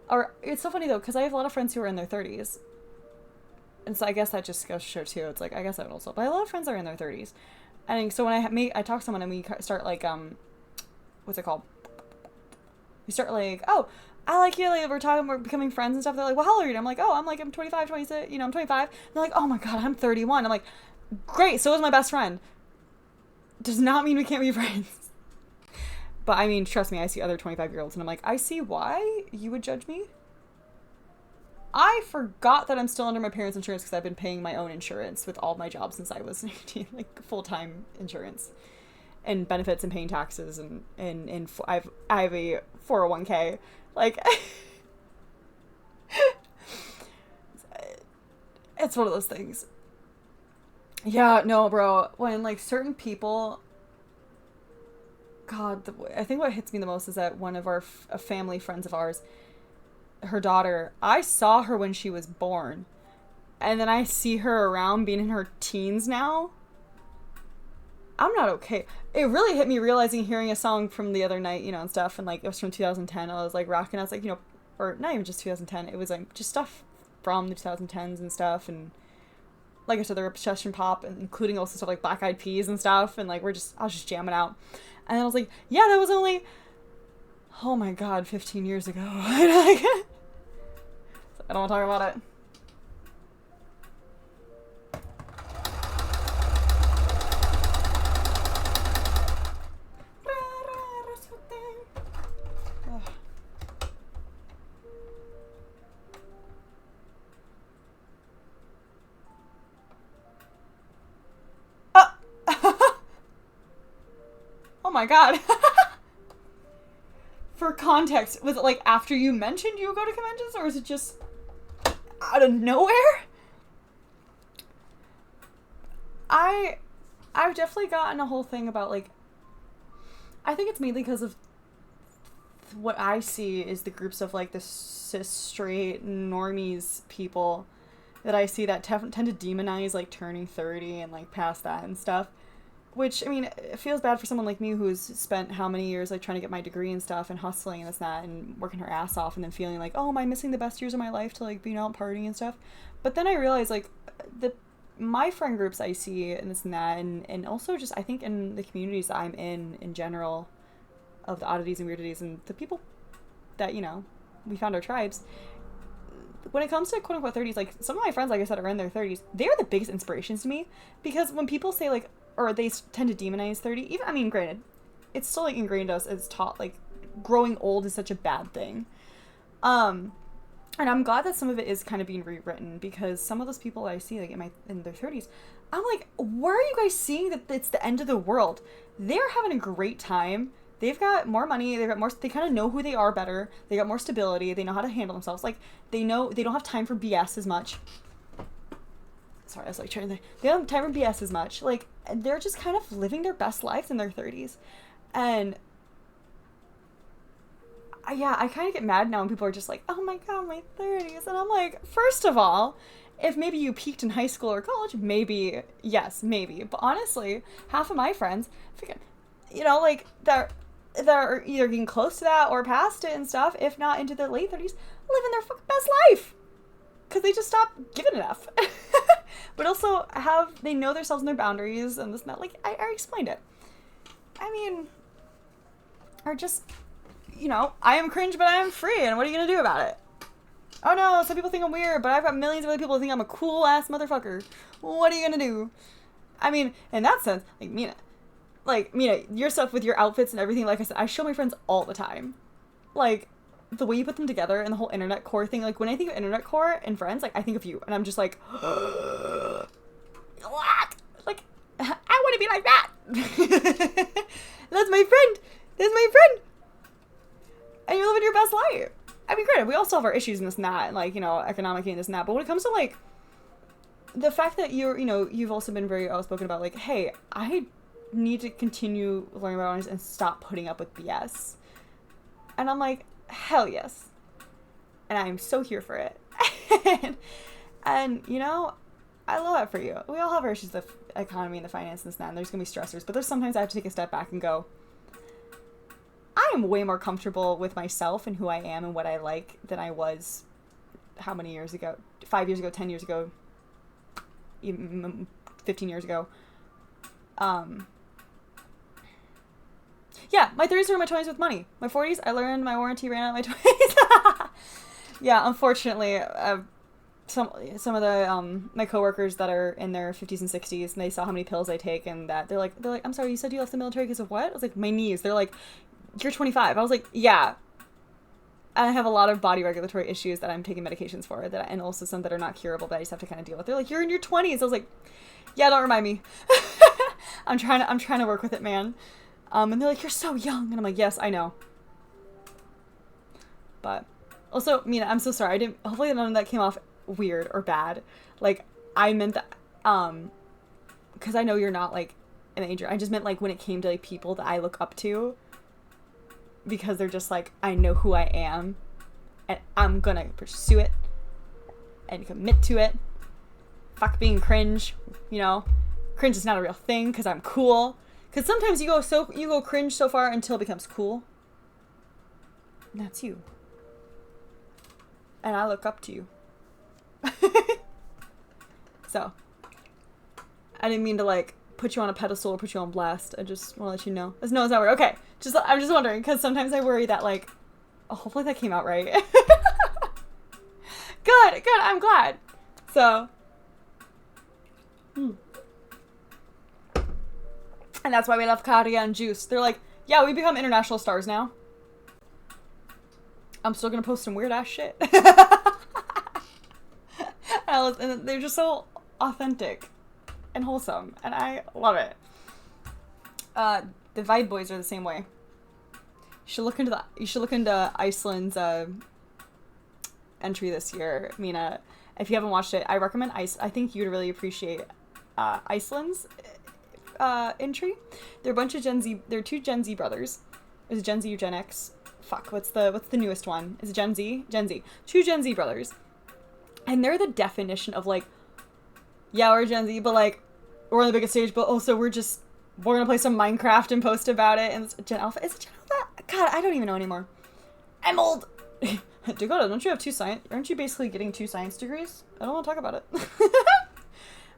Or it's so funny though, because I have a lot of friends who are in their 30s. And so I guess that just goes to show too. It's like, I guess I have an old soul, but I have a lot of friends that are in their 30s. And so when I talk to someone and we start like, what's it called? We start like, oh, I like you, like we're becoming friends and stuff. They're like, well, how old are you? And I'm like, I'm 25, 26, I'm 25. And they're like, oh my God, I'm 31. I'm like, great, so is my best friend. Does not mean we can't be friends. But I mean, trust me, I see other 25-year-olds and I'm like, I see why you would judge me. I forgot that I'm still under my parents' insurance because I've been paying my own insurance with all of my jobs since I was 18, like full-time insurance and benefits and paying taxes and I have a 401k. Like, it's one of those things. Yeah, no, bro. When like certain people, God, I think what hits me the most is that one of our family friends of ours, her daughter, I saw her when she was born, and then I see her around being in her teens now. I'm not okay. It really hit me realizing, hearing a song from the other night, and stuff, and like it was from 2010. I was like rocking. I was like, or not even just 2010. It was like just stuff from the 2010s and stuff, and like I said, the recession pop, and including also stuff like Black Eyed Peas and stuff, and like I was just jamming out, and then I was like, yeah, that was only, oh my God, 15 years ago. I don't want to talk about it. Oh my god. For context, was it like after you mentioned you would go to conventions, or is it just out of nowhere? I've definitely gotten a whole thing about, like, I think it's mainly because of what I see is the groups of, like, the cis, straight, normies people that I see that tend to demonize, like, turning 30 and, like, past that and stuff. Which, I mean, it feels bad for someone like me who's spent how many years, like, trying to get my degree and stuff and hustling and this and that and working her ass off and then feeling like, oh, am I missing the best years of my life to, like, being out partying and stuff? But then I realized, like, my friend groups I see and this and that, and also just, I think, in the communities that I'm in general, of the oddities and weirdities and the people that, you know, we found our tribes, when it comes to quote-unquote 30s, like, some of my friends, like I said, are in their 30s. They're the biggest inspirations to me, because when people say, like, or they tend to demonize 30, even, I mean, granted, it's still, like, ingrained us as taught, like, growing old is such a bad thing. And I'm glad that some of it is kind of being rewritten, because some of those people I see, like, in their 30s, I'm like, where are you guys seeing that it's the end of the world? They're having a great time. They've got more money. They've got more. They kind of know who they are better. They got more stability. They know how to handle themselves. Like, they know they don't have time for BS as much. Sorry, I was like trying to. They don't have time for BS as much. Like, they're just kind of living their best lives in their 30s, and yeah, I kind of get mad now when people are just like, oh my god, my 30s. And I'm like, first of all, if maybe you peaked in high school or college, maybe, yes, maybe. But honestly, half of my friends, freaking, you know, like, they're either getting close to that or past it and stuff, if not into their late 30s, living their fucking best life. Because they just stopped giving enough. But also they know themselves and their boundaries and this and that. Like, I explained it. I mean, or just, you know, I am cringe, but I am free, and what are you gonna do about it? Oh no, some people think I'm weird, but I've got millions of other people who think I'm a cool-ass motherfucker. What are you gonna do? I mean, in that sense, like, Mina, your stuff with your outfits and everything, like I said, I show my friends all the time. Like, the way you put them together and the whole internet core thing, like, when I think of internet core and friends, like, I think of you, and I'm just like, what? Like, I want to be like that. That's my friend. That's my friend. And you're living your best life. I mean, granted, we all still have our issues in this and that, and, like, you know, economically and this and that, but when it comes to, like, the fact that you've also been very outspoken about, like, hey, I need to continue learning about honest and stop putting up with BS. And I'm like, hell yes. And I'm so here for it. and, you know, I love that for you. We all have our issues with the economy and the finance and this and that, and there's going to be stressors, but there's sometimes I have to take a step back and go, I am way more comfortable with myself and who I am and what I like than I was how many years ago? 5 years ago, 10 years ago, even 15 years ago. Yeah, my 30s were my 20s with money. My 40s, I learned my warranty ran out my 20s. Yeah, unfortunately, some of the my coworkers that are in their 50s and 60s, and they saw how many pills I take, and that they're like, I'm sorry, you said you left the military because of what? I was like, my knees. They're like, you're 25. I was like, yeah. I have a lot of body regulatory issues that I'm taking medications for, and also some that are not curable, but I just have to kind of deal with. They're like, you're in your 20s. I was like, yeah, don't remind me. I'm trying to work with it, man. And they're like, you're so young. And I'm like, yes, I know. But also, Mina, I'm so sorry. Hopefully none of that came off weird or bad. Like, I meant that, because I know you're not, like, an angel. I just meant, like, when it came to, like, people that I look up to, because they're just like, I know who I am, and I'm gonna pursue it, and commit to it. Fuck being cringe, you know? Cringe is not a real thing, because I'm cool. Because sometimes you go cringe so far until it becomes cool. And that's you. And I look up to you. So, I didn't mean to, like, put you on a pedestal or put you on blast. I just want to let you know. No, it's not weird. Okay. I'm just wondering, because sometimes I worry that, like, oh, hopefully that came out right. Good. I'm glad. So, and that's why we love Karia and Juice. They're like, yeah, we become international stars now. I'm still gonna post some weird ass shit. And they're just so authentic and wholesome, and I love it. the Vibe Boys are the same way. You should look into Iceland's entry this year, Mina. If you haven't watched it, I recommend I think you'd really appreciate Iceland's entry. They're a bunch of Gen Z. They're 2 Gen Z brothers. Is it Gen Z or Gen X? Fuck. What's the newest one? Is it Gen Z? Gen Z. 2 Gen Z brothers, and they're the definition of like, yeah, we're Gen Z, but like, we're on the biggest stage, but also we're gonna play some Minecraft and post about it. And it's Gen Alpha. Is it Gen Alpha? God, I don't even know anymore. I'm old. Dakota, don't you have 2 science? Aren't you basically getting 2 science degrees? I don't want to talk about it.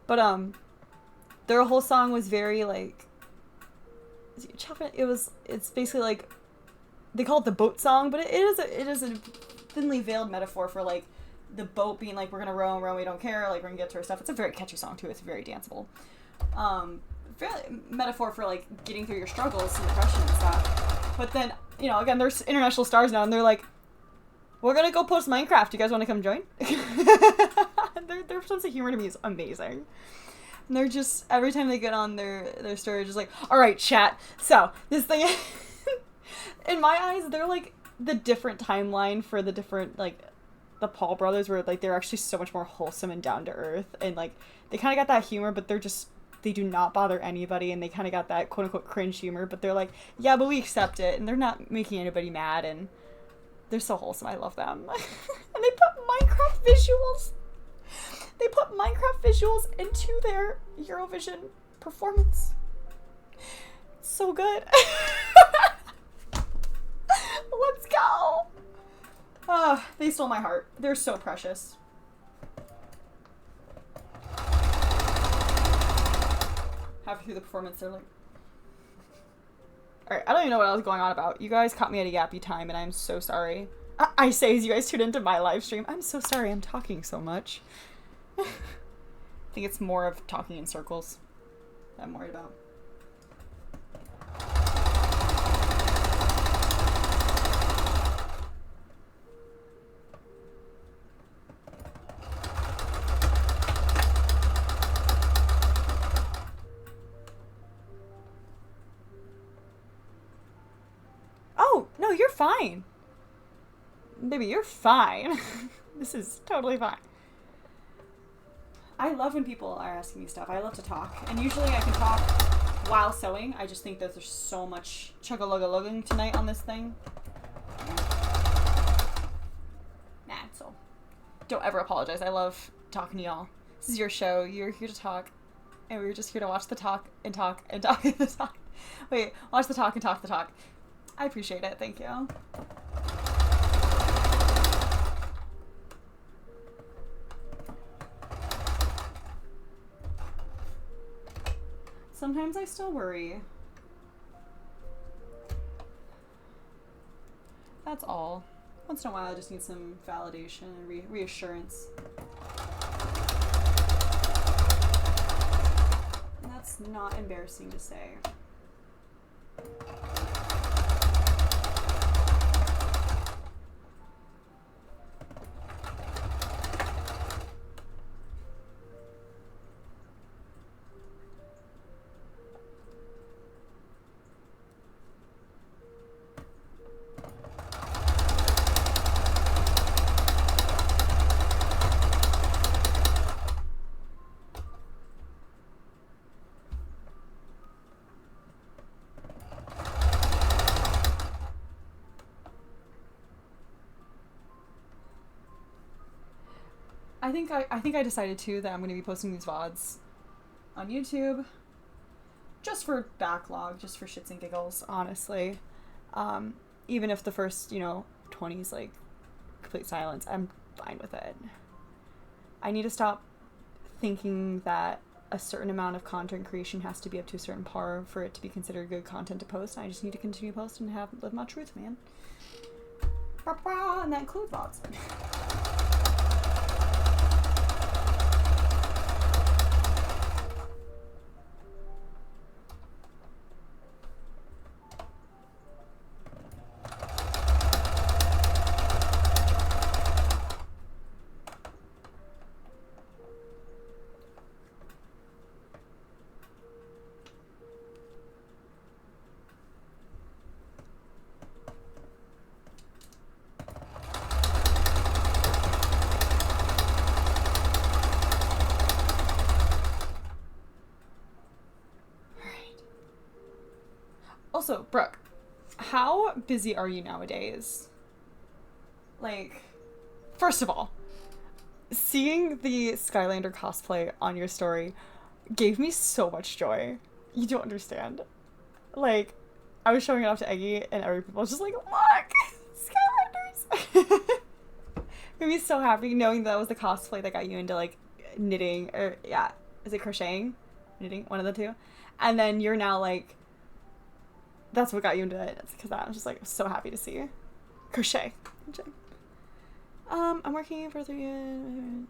But their whole song was very like, it's basically like, they call it the boat song, but it is a thinly veiled metaphor for like the boat being like, we're gonna row and row, we don't care, like we're gonna get to our stuff. It's a very catchy song too. It's very danceable. Very metaphor for like getting through your struggles and depression and stuff. But then, you know, again, there's international stars now, and they're like, we're gonna go post Minecraft. You guys want to come join? Their sense of humor to me is amazing. And they're just, every time they get on their story, just like, all right, chat. So this thing, in my eyes, they're like the different timeline for the different, like, the Paul brothers, where like they're actually so much more wholesome and down to earth, and like they kind of got that humor, but they do not bother anybody, and they kind of got that quote unquote cringe humor, but they're like, yeah, but we accept it, and they're not making anybody mad, and they're so wholesome. I love them. And they put Minecraft visuals. They put Minecraft visuals into their Eurovision performance. It's so good. Let's go. They stole my heart. They're so precious. Halfway through the performance, they're like, alright, I don't even know what I was going on about. You guys caught me at a yappy time, and I'm so sorry. I say as you guys tune into my live stream, I'm so sorry I'm talking so much. I think it's more of talking in circles that I'm worried about. Oh, no, you're fine. Baby, you're fine. This is totally fine. I love when people are asking me stuff. I love to talk. And usually I can talk while sewing. I just think that there's so much chugga-lugga-lugging tonight on this thing. Nah, so don't ever apologize. I love talking to y'all. This is your show. You're here to talk. And we're just here to watch the talk and talk and talk and the talk. Wait, watch the talk and talk the talk. I appreciate it. Thank you. Sometimes I still worry. That's all. Once in a while I just need some validation and reassurance. And that's not embarrassing to say. I think I decided too that I'm going to be posting these VODs on YouTube just for backlog, just for shits and giggles, honestly. Even if the first, 20 is like complete silence, I'm fine with it. I need to stop thinking that a certain amount of content creation has to be up to a certain par for it to be considered good content to post. I just need to continue posting and live my truth, man. And that includes VODs. Also, Brooke, how busy are you nowadays? Like, first of all, seeing the Skylander cosplay on your story gave me so much joy. You don't understand. Like, I was showing it off to Eggy, and every people was just like, look! Skylanders! Made me so happy knowing that was the cosplay that got you into, like, knitting, or, yeah, is it crocheting? Knitting? One of the two. And then you're now, like, that's what got you into it. It's because I was just, like, so happy to see you. Crochet. I'm working for 3 years.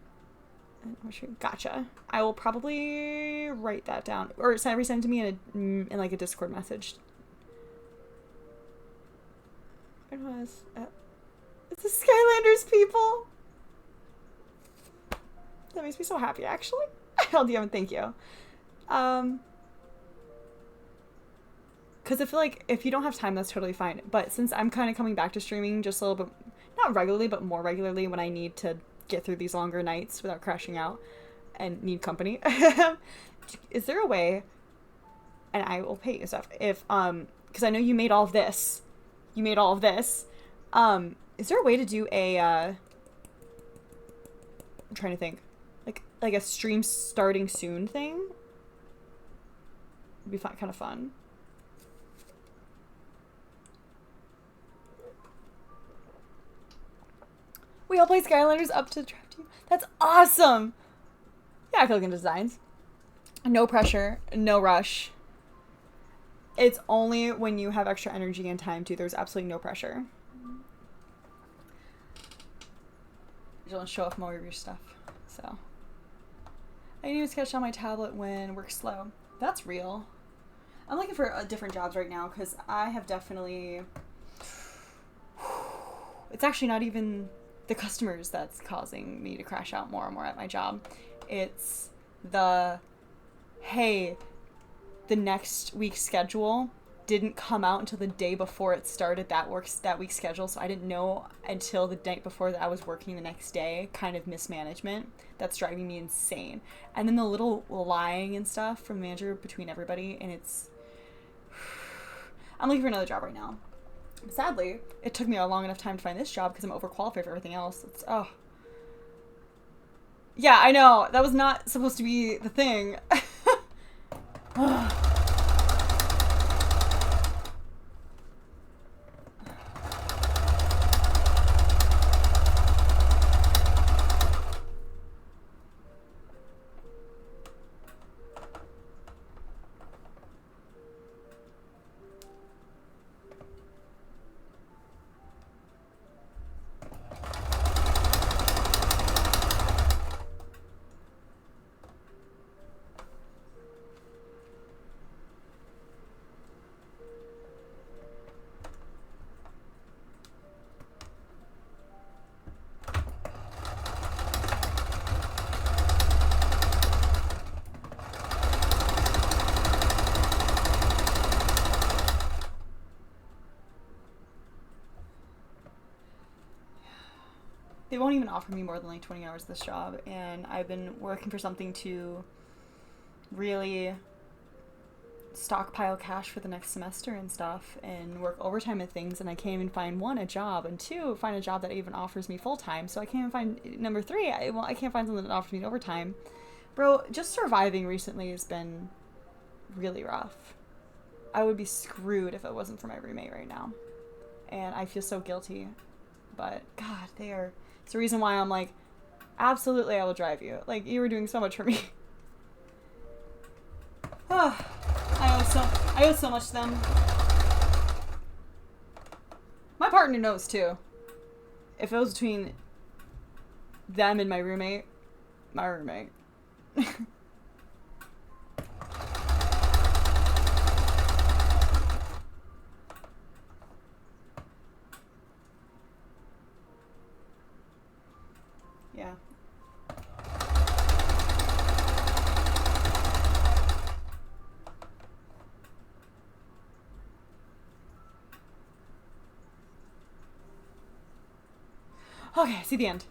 Gotcha. I will probably write that down or resend it to me in like a Discord message. It was. It's the Skylanders people. That makes me so happy. Actually, I'll DM and thank you. Because I feel like if you don't have time, that's totally fine. But since I'm kind of coming back to streaming just a little bit, not regularly, but more regularly when I need to get through these longer nights without crashing out and need company. Is there a way, and I will pay you stuff, if, because I know you made all of this. You made all of this. Is there a way to do a, I'm trying to think, like a stream starting soon thing? It'd be fun, kind of fun. We all play Skylanders up to the draft team. That's awesome! Yeah, I feel like in designs. No pressure, no rush. It's only when you have extra energy and time too. There's absolutely no pressure. You don't show off more of your stuff. So I need to sketch on my tablet when work's slow. That's real. I'm looking for different jobs right now because I have definitely. It's actually not even the customers that's causing me to crash out more and more at my job. It's the, hey, the next week's schedule didn't come out until the day before it started that week's schedule, so I didn't know until the night before that I was working the next day. Kind of mismanagement that's driving me insane. And then the little lying and stuff from the manager between everybody, and it's I'm looking for another job right now. Sadly, it took me a long enough time to find this job because I'm overqualified for everything else. It's, oh. Yeah, I know. That was not supposed to be the thing. They won't even offer me more than like 20 hours of this job, and I've been working for something to really stockpile cash for the next semester and stuff and work overtime and things, and I can't even find one, a job, and two, find a job that even offers me full-time. So I can't even find number three, I can't find something that offers me overtime. Bro, just surviving recently has been really rough. I would be screwed if it wasn't for my roommate right now, and I feel so guilty. But God, it's the reason why I'm like, absolutely I will drive you. Like, you were doing so much for me. I owe so much to them. My partner knows too. If it was between them and my roommate. Yeah. Okay, see the end.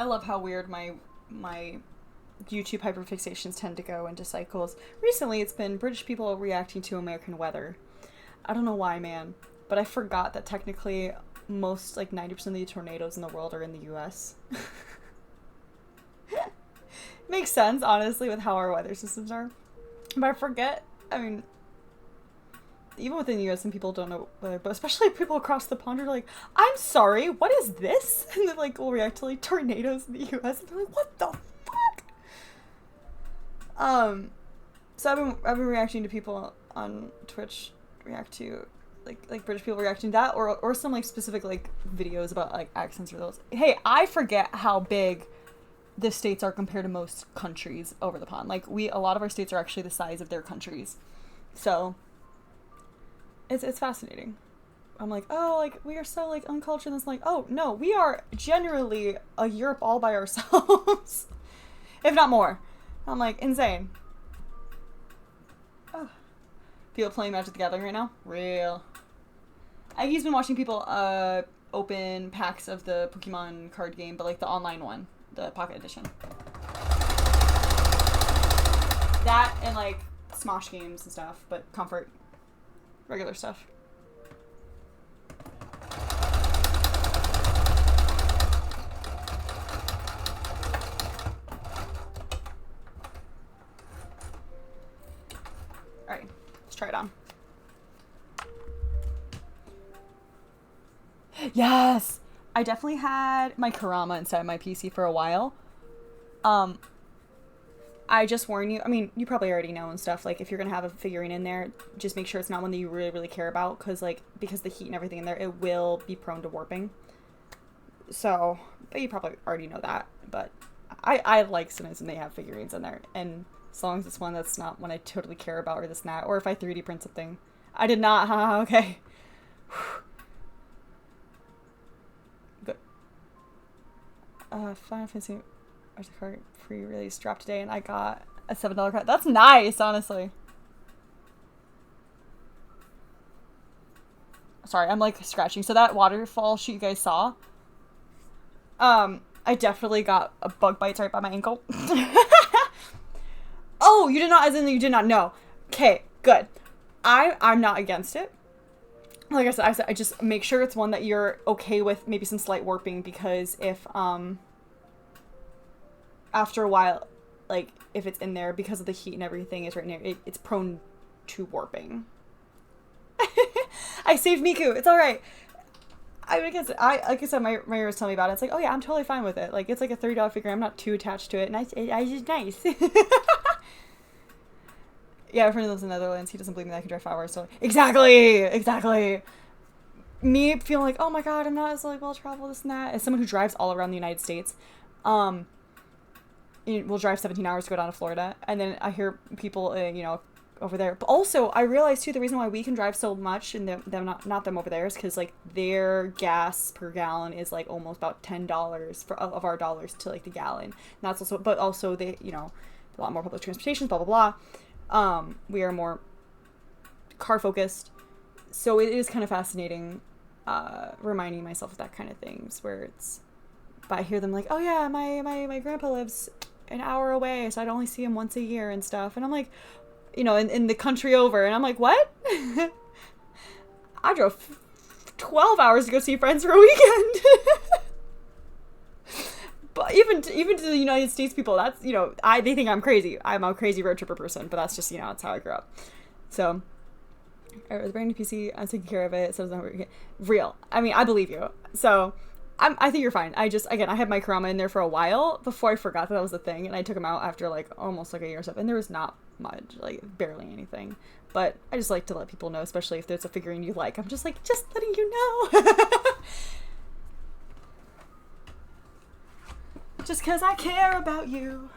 I love how weird my YouTube hyperfixations tend to go into cycles. Recently, it's been British people reacting to American weather. I don't know why, man, but I forgot that technically most, like 90% of the tornadoes in the world are in the US. Makes sense, honestly, with how our weather systems are. But I forget, I mean, even within the US, some people don't know, but especially people across the pond are like, I'm sorry, what is this? And they like will react to like tornadoes in the US, and they're like, what the fuck? So I've been reacting to people on Twitch react to like British people reacting to that, or some like specific like videos about like accents or those. Hey, I forget how big the states are compared to most countries over the pond. Like a lot of our states are actually the size of their countries. So it's fascinating. I'm like, oh, like we are so like uncultured, and it's like, oh no, we are generally a Europe all by ourselves. If not more. I'm like, insane. Oh. People playing Magic the Gathering right now? Real. He's been watching people open packs of the Pokemon card game, but like the online one, the Pocket Edition. That and like Smosh games and stuff, but Comfort, regular stuff. Alright, let's try it on. Yes! I definitely had my Kurama inside my PC for a while. I just warn you, I mean, you probably already know and stuff, like, if you're gonna have a figurine in there, just make sure it's not one that you really, really care about, because the heat and everything in there, it will be prone to warping. So, but you probably already know that, but I like sometimes when they have figurines in there, and as long as it's one that's not one I totally care about or this and that, or if I 3D print something. I did not, haha, okay. Good. Final Fantasy card pre-release dropped today, and I got a $7 card. That's nice, honestly. Sorry, I'm like scratching. So that waterfall shoot you guys saw, I definitely got a bug bite right by my ankle. Oh, you did not, as in you did not know. Okay, good. I'm not against it. Like I said, I just make sure it's one that you're okay with, maybe some slight warping, because if, after a while, like, if it's in there, because of the heat and everything is right near, it's prone to warping. I saved Miku. It's alright. Like I said, my Maria was telling me about it. It's like, oh yeah, I'm totally fine with it. Like, it's like a $30 figure. I'm not too attached to it. And it's just nice. Yeah, my friend lives in the Netherlands. He doesn't believe me that I can drive 5 hours. So exactly. Me feeling like, oh my god, I'm not as like well traveled, this and that. As someone who drives all around the United States, we'll drive 17 hours to go down to Florida, and then I hear people, over there. But also, I realized too, the reason why we can drive so much and them not them over there is because like their gas per gallon is like almost about $10 of our dollars to like the gallon. And that's also, but also they, a lot more public transportation, blah blah blah. We are more car focused, so it is kind of fascinating, reminding myself of that kind of things where it's. But I hear them like, oh yeah, my grandpa lives an hour away, so I'd only see him once a year and stuff. And I'm like, in the country over. And I'm like, what? I drove 12 hours to go see friends for a weekend. But even to the United States people, that's, they think I'm crazy. I'm a crazy road tripper person, but that's just, that's how I grew up. So, I was brand new PC, I'm taking care of it, so it's not real. I mean, I believe you. So, I think you're fine. I had my Kurama in there for a while before I forgot that was the thing, and I took him out after like almost like a year or so, and there was not much, like barely anything. But I just like to let people know, especially if there's a figurine you like. I'm just like, just letting you know. Just because I care about you.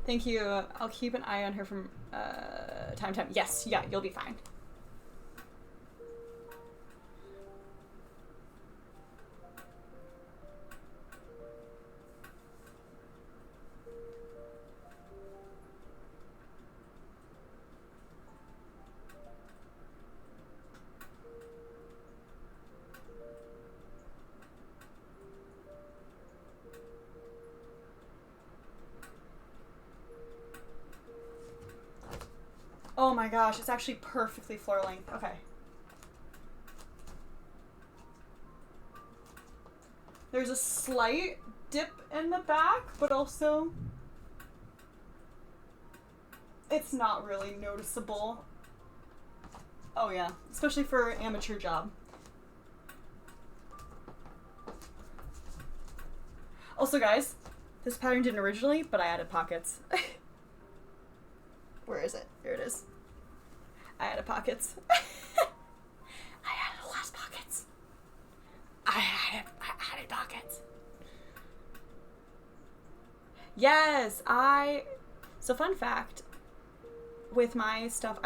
Thank you. I'll keep an eye on her from time to time. Yes, yeah, you'll be fine. Oh my gosh, it's actually perfectly floor length. Okay. There's a slight dip in the back, but also it's not really noticeable. Oh yeah, especially for an amateur job. Also guys, this pattern didn't originally, but I added pockets. Where is it? Here it is. I added pockets. I added less pockets. I added pockets. Yes, so fun fact, with my stuff,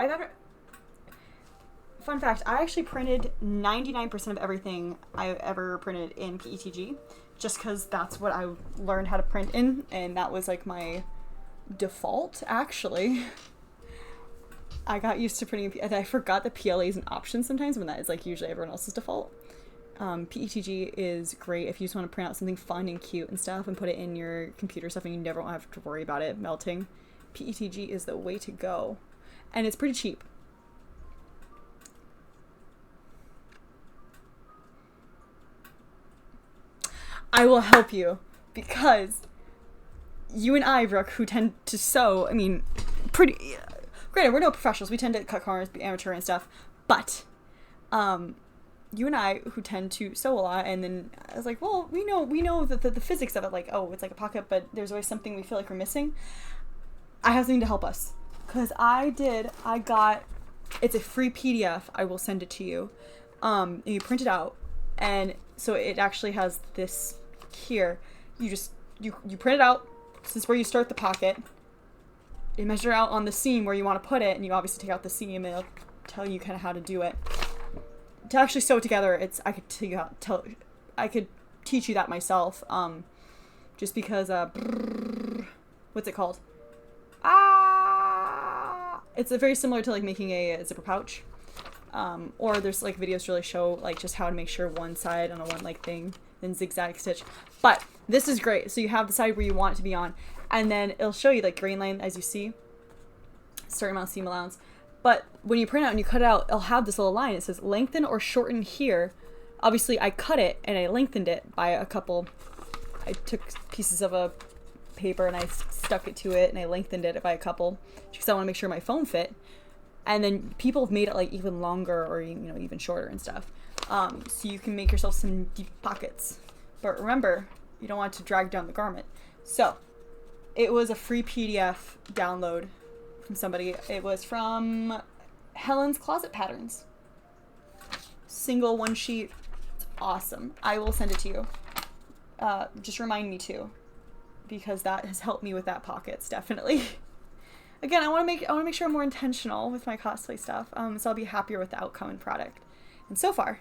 fun fact, I actually printed 99% of everything I've ever printed in PETG, just because that's what I learned how to print in, and that was like my default, actually. I got used to printing, I forgot that PLA is an option sometimes when that is like usually everyone else's default. PETG is great if you just want to print out something fun and cute and stuff and put it in your computer stuff and you never have to worry about it melting. PETG is the way to go. And it's pretty cheap. I will help you because you and I, Brooke, who tend to sew, I mean, granted, we're no professionals. We tend to cut corners, be amateur and stuff. But, you and I, who tend to sew a lot, and then I was like, well, we know the physics of it. Like, oh, it's like a pocket, but there's always something we feel like we're missing. I have something to help us. Because it's a free PDF. I will send it to you. And you print it out. And so it actually has this here. You print it out. This is where you start the pocket. You measure out on the seam where you want to put it, and you obviously take out the seam, and it'll tell you kind of how to do it. To actually sew it together, I could teach you that myself. Just because what's it called? It's very similar to like making a zipper pouch. Or there's like videos to really show like just how to make sure one side on a one leg thing, then zigzag stitch. But this is great. So you have the side where you want it to be on, and then it'll show you like grain line as you see, certain amount of seam allowance. But when you print out and you cut it out, it'll have this little line. It says lengthen or shorten here. Obviously I cut it and I lengthened it by I took pieces of a paper and I stuck it to it and I lengthened it by a couple because I want to make sure my foam fit. And then people have made it like even longer or, you know, even shorter and stuff. So you can make yourself some deep pockets. But remember, you don't want it to drag down the garment. So it was a free PDF download from somebody. It was from Helen's Closet Patterns. Single one sheet. It's awesome. I will send it to you. Just remind me to, because that has helped me with that pockets, definitely. Again, I want to make sure I'm more intentional with my cosplay stuff, so I'll be happier with the outcome and product. And so far,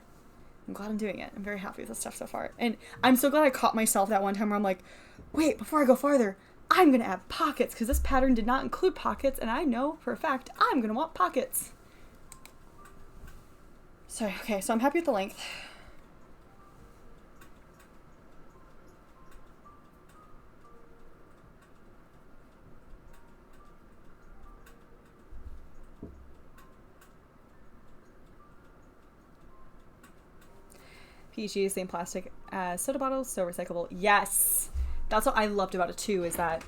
I'm glad I'm doing it. I'm very happy with the stuff so far. And I'm so glad I caught myself that one time where I'm like, wait, before I go farther, I'm going to add pockets, because this pattern did not include pockets, and I know for a fact I'm going to want pockets. Sorry, okay, so I'm happy with the length. PET, same plastic as soda bottles, so recyclable. Yes! That's what I loved about it too, is that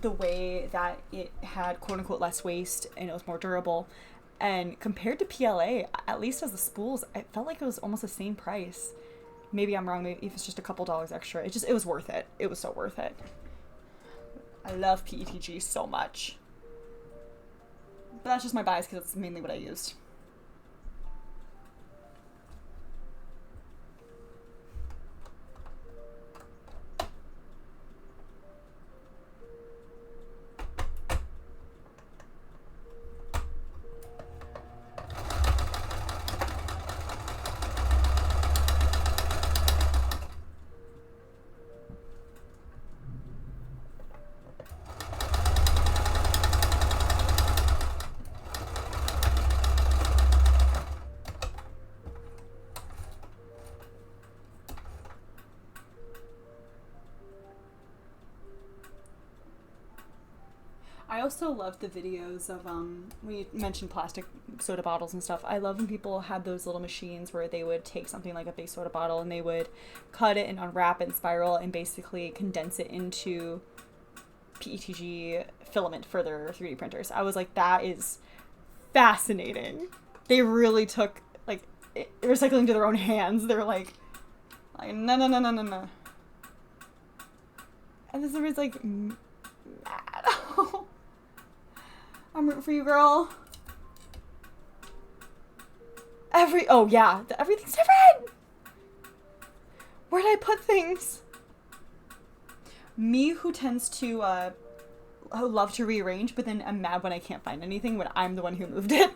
the way that it had quote-unquote less waste and it was more durable. And compared to PLA, at least as the spools, I felt like it was almost the same price. Maybe I'm wrong, maybe if it's just a couple dollars extra. It was worth it. It was so worth it. I love PETG so much. But that's just my bias because it's mainly what I used. I also love the videos of when you mentioned plastic soda bottles and stuff. I love when people had those little machines where they would take something like a big soda bottle and they would cut it and unwrap it and spiral and basically condense it into PETG filament for their 3D printers. I was like, that is fascinating. They really took like recycling to their own hands. They're like no. And this is like mad. I'm rooting for you, girl. Oh yeah, everything's different. Where did I put things? Me, who tends to love to rearrange, but then I'm mad when I can't find anything when I'm the one who moved it.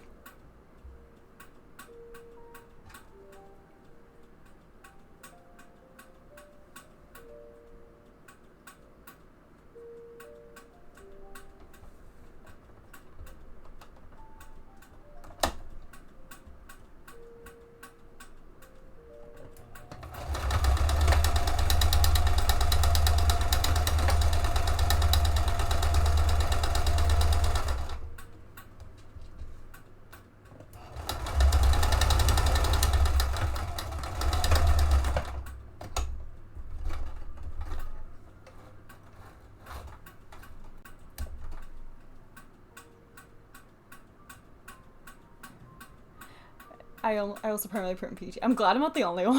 I also primarily print PG. I'm glad I'm not the only one.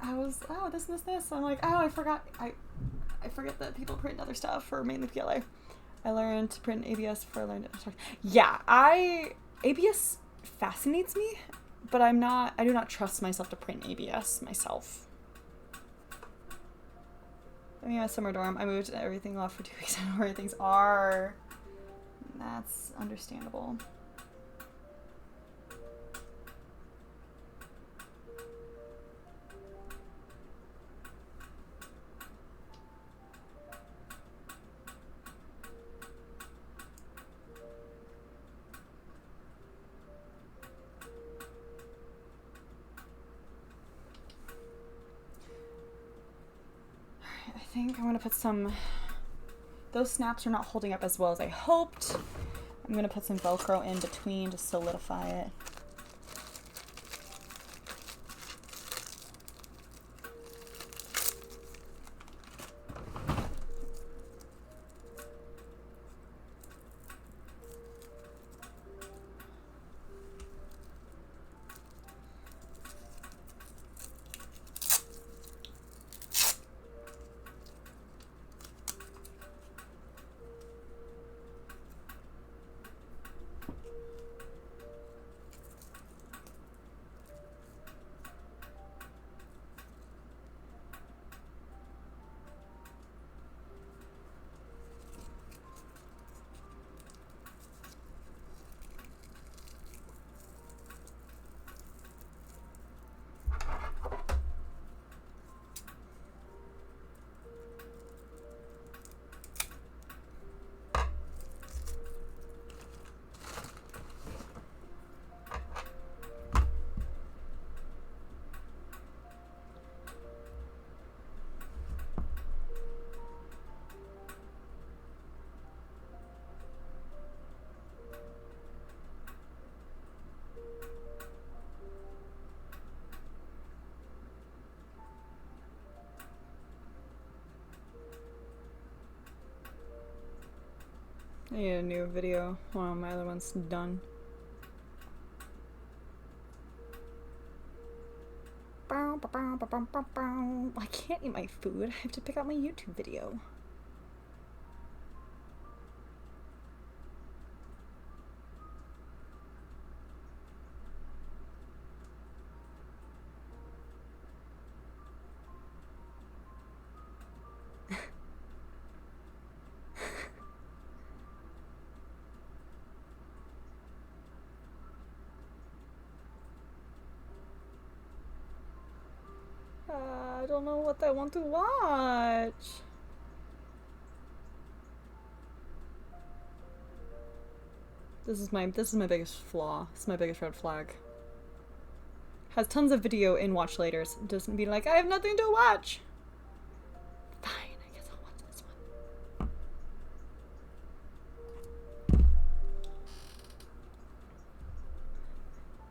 I was, oh, this. I'm like, oh, I forgot. I forget that people print other stuff for mainly PLA. I learned to print ABS before I learned it. Yeah, ABS fascinates me, but I do not trust myself to print ABS myself. I mean, my summer dorm, I moved everything off for 2 weeks. I know where things are. That's understandable. I think I'm gonna put some, those snaps are not holding up as well as I hoped. I'm gonna put some Velcro in between to solidify it. I need a new video. Well, my other one's done. I can't eat my food. I have to pick out my YouTube video. I don't know what I want to watch. This is my biggest flaw. This is my biggest red flag. Has tons of video in watch laters. Doesn't be like, I have nothing to watch. Fine, I guess I'll watch this one.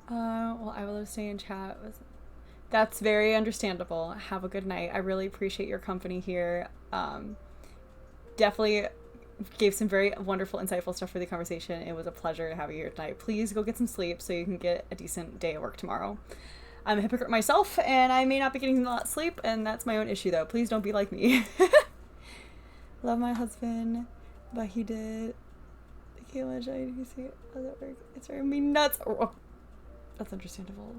Well, I will stay in chat. That's very understandable. Have a good night. I really appreciate your company here. Definitely gave some very wonderful, insightful stuff for the conversation. It was a pleasure having you here tonight. Please go get some sleep so you can get a decent day at work tomorrow. I'm a hypocrite myself, and I may not be getting a lot of sleep, and that's my own issue, though. Please don't be like me. Love my husband, but he did. I can't imagine you see it at work. It's driving me nuts. Oh, that's understandable.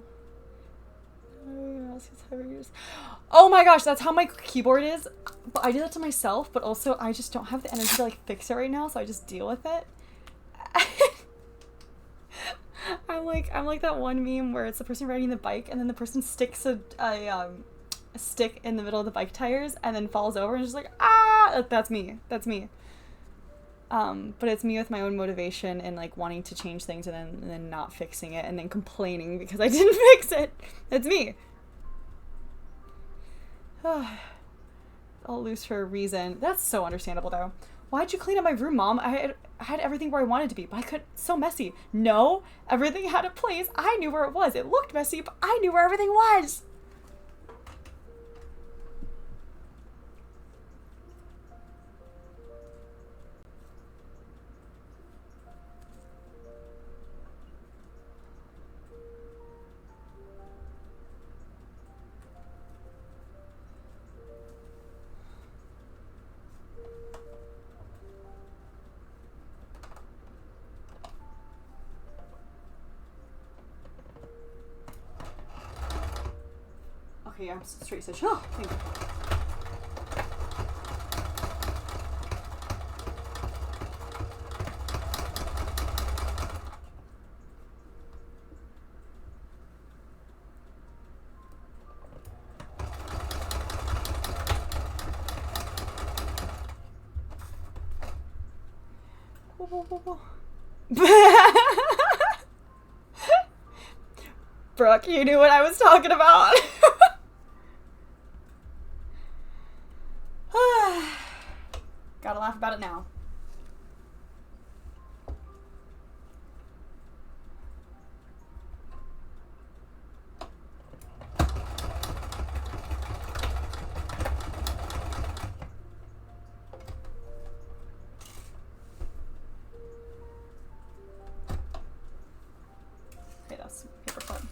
Oh my gosh, that's how my keyboard is. But I do that to myself, but also I just don't have the energy to like fix it right now, so I just deal with it. I'm like that one meme where it's the person riding the bike and then the person sticks a stick in the middle of the bike tires and then falls over and just like, ah, that's me. That's me. But it's me with my own motivation and like wanting to change things and then not fixing it and then complaining because I didn't fix it. It's me. All loose for a reason. That's so understandable though. Why'd you clean up my room, Mom? I had everything where I wanted to be, but I couldn't. So messy. No, everything had a place. I knew where it was. It looked messy, but I knew where everything was. Okay, I'm straight stitch. Oh, thank you. Brooke, you knew what I was talking about. Gotta laugh about it now. Okay, that's paper clip.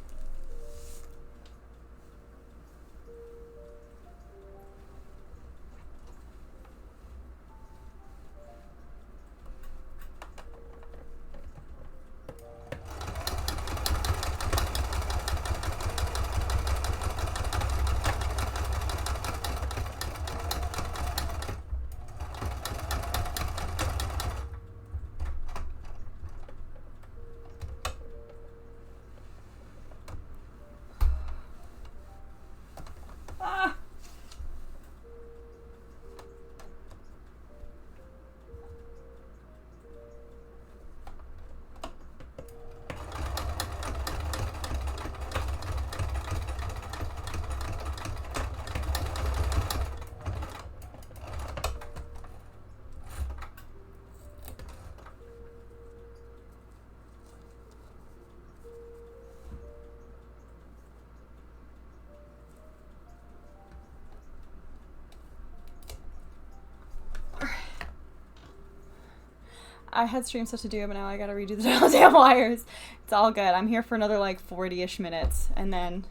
I had stream stuff to do, but now I gotta redo the damn wires. It's all good. I'm here for another like 40-ish minutes, and then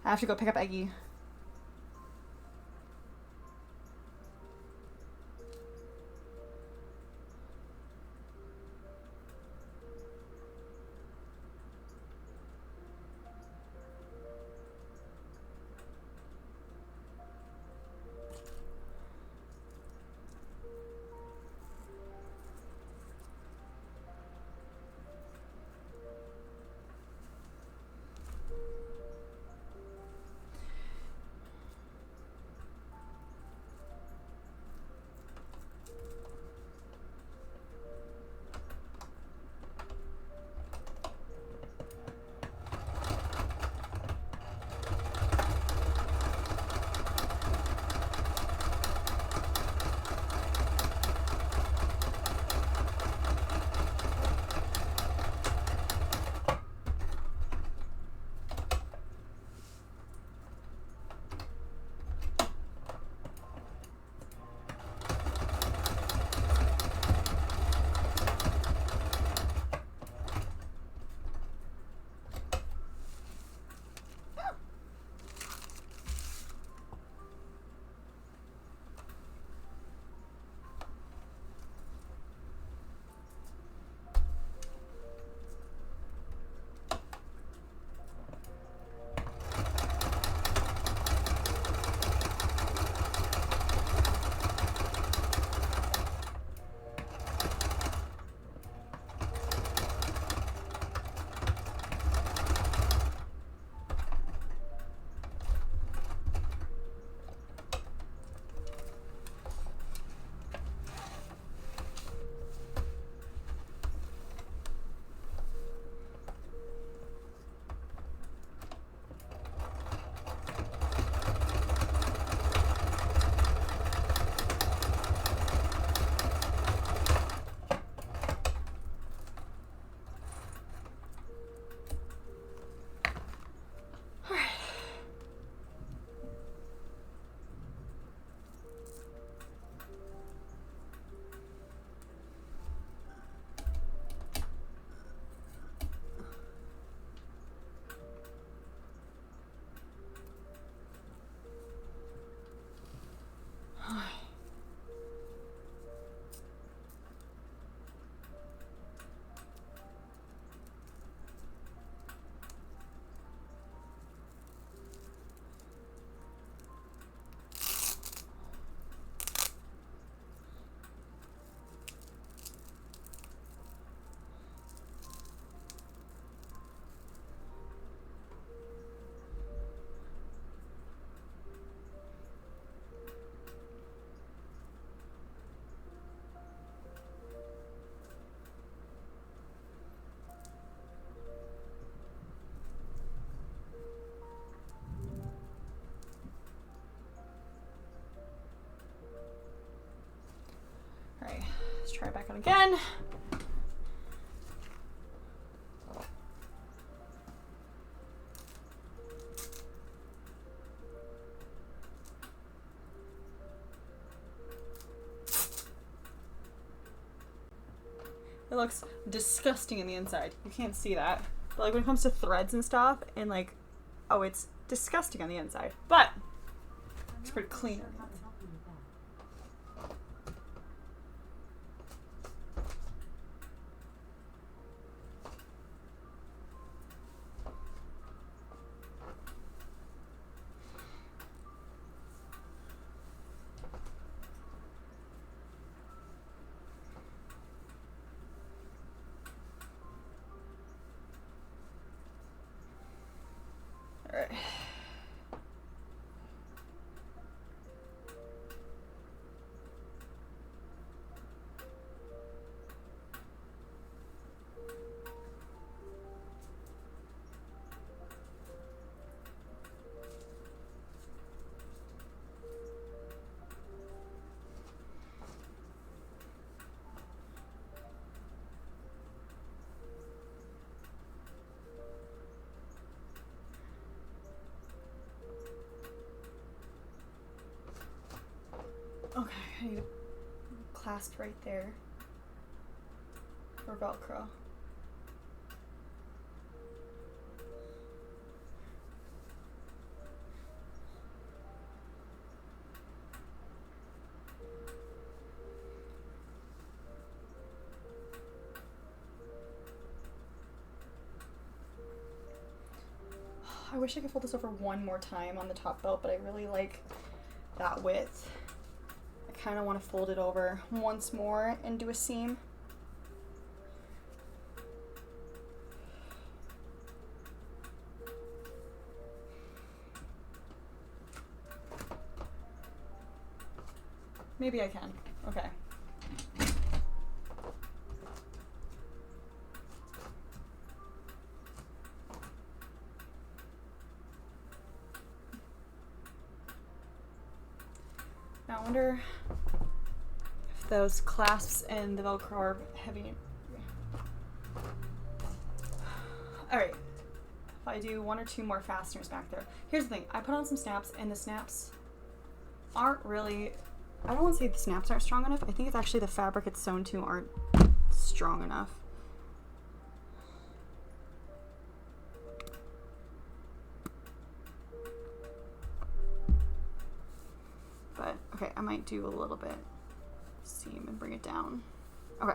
I have to go pick up Eggie. on again. It looks disgusting in the inside. You can't see that. But like when it comes to threads and stuff, and like, oh, it's disgusting on the inside. But it's pretty clean on the inside. All right. Okay, I need a clasp right there for Velcro. I wish I could fold this over one more time on the top belt, but I really like that width. I kind of want to fold it over once more and do a seam. Maybe I can. Okay. Now I wonder if those clasps and the Velcro are heavy. Alright, if I do one or two more fasteners back there. Here's the thing, I put on some snaps and the snaps aren't really, I don't want to say the snaps aren't strong enough. I think it's actually the fabric it's sewn to aren't strong enough. But, okay, I might do a little bit seam and bring it down. Okay.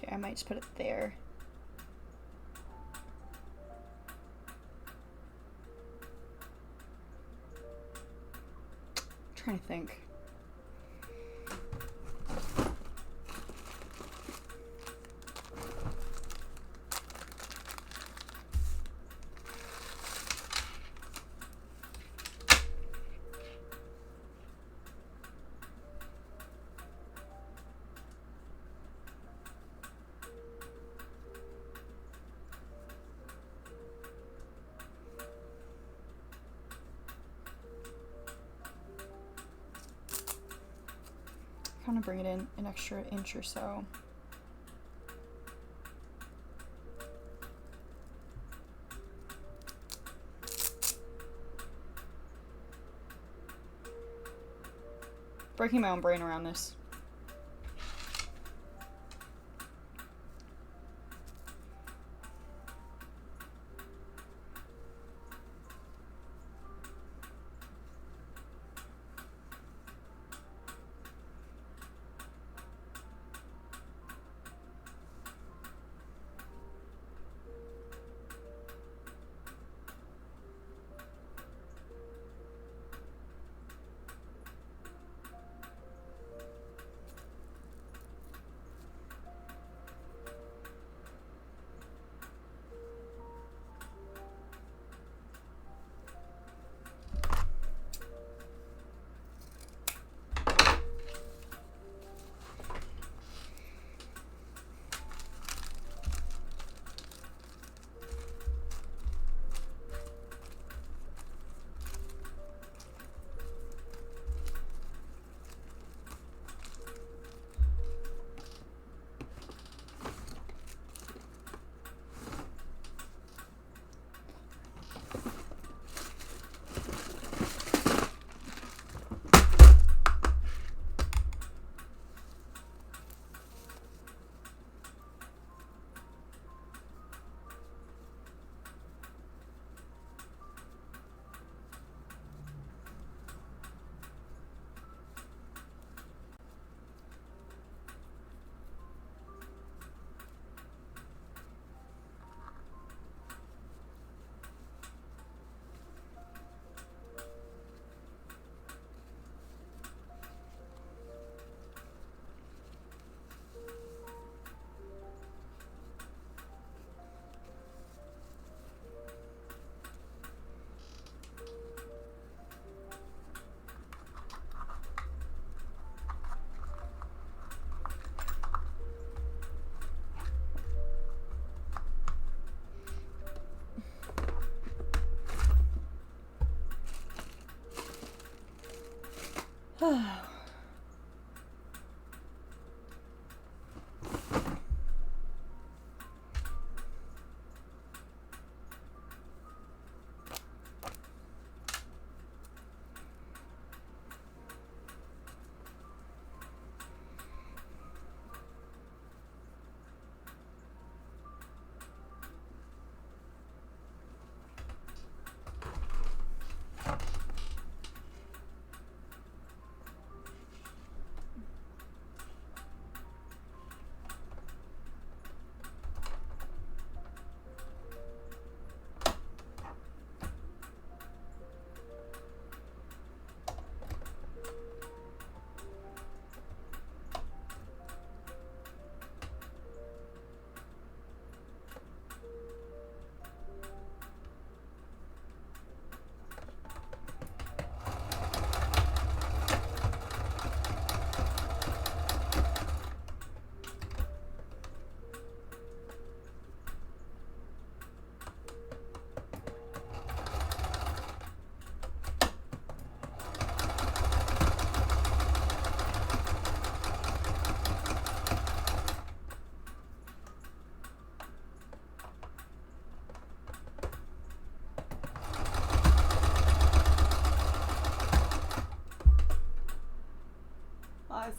Okay, I might just put it there. I'm trying to think. I'm gonna bring it in an extra inch or so. breaking my own brain around this.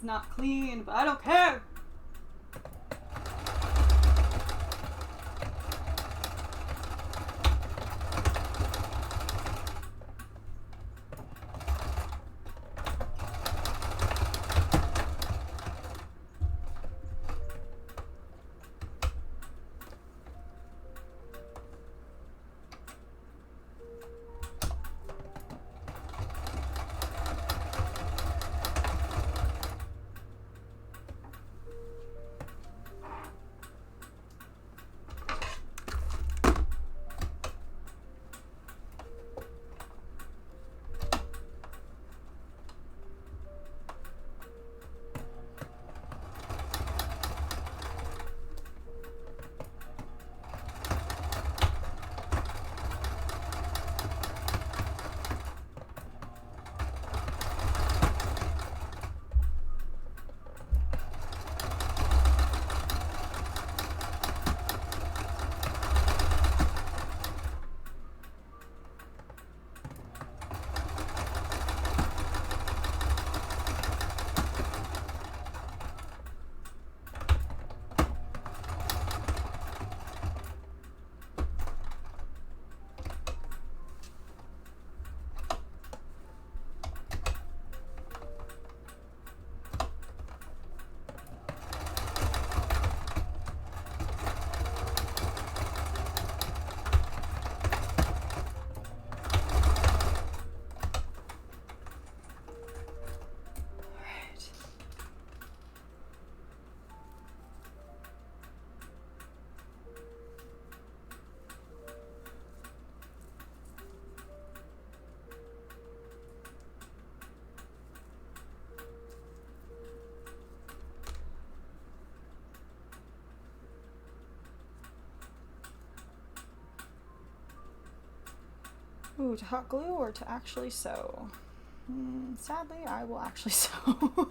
It's not clean, but I don't care. Ooh, to hot glue or to actually sew? Sadly, I will actually sew.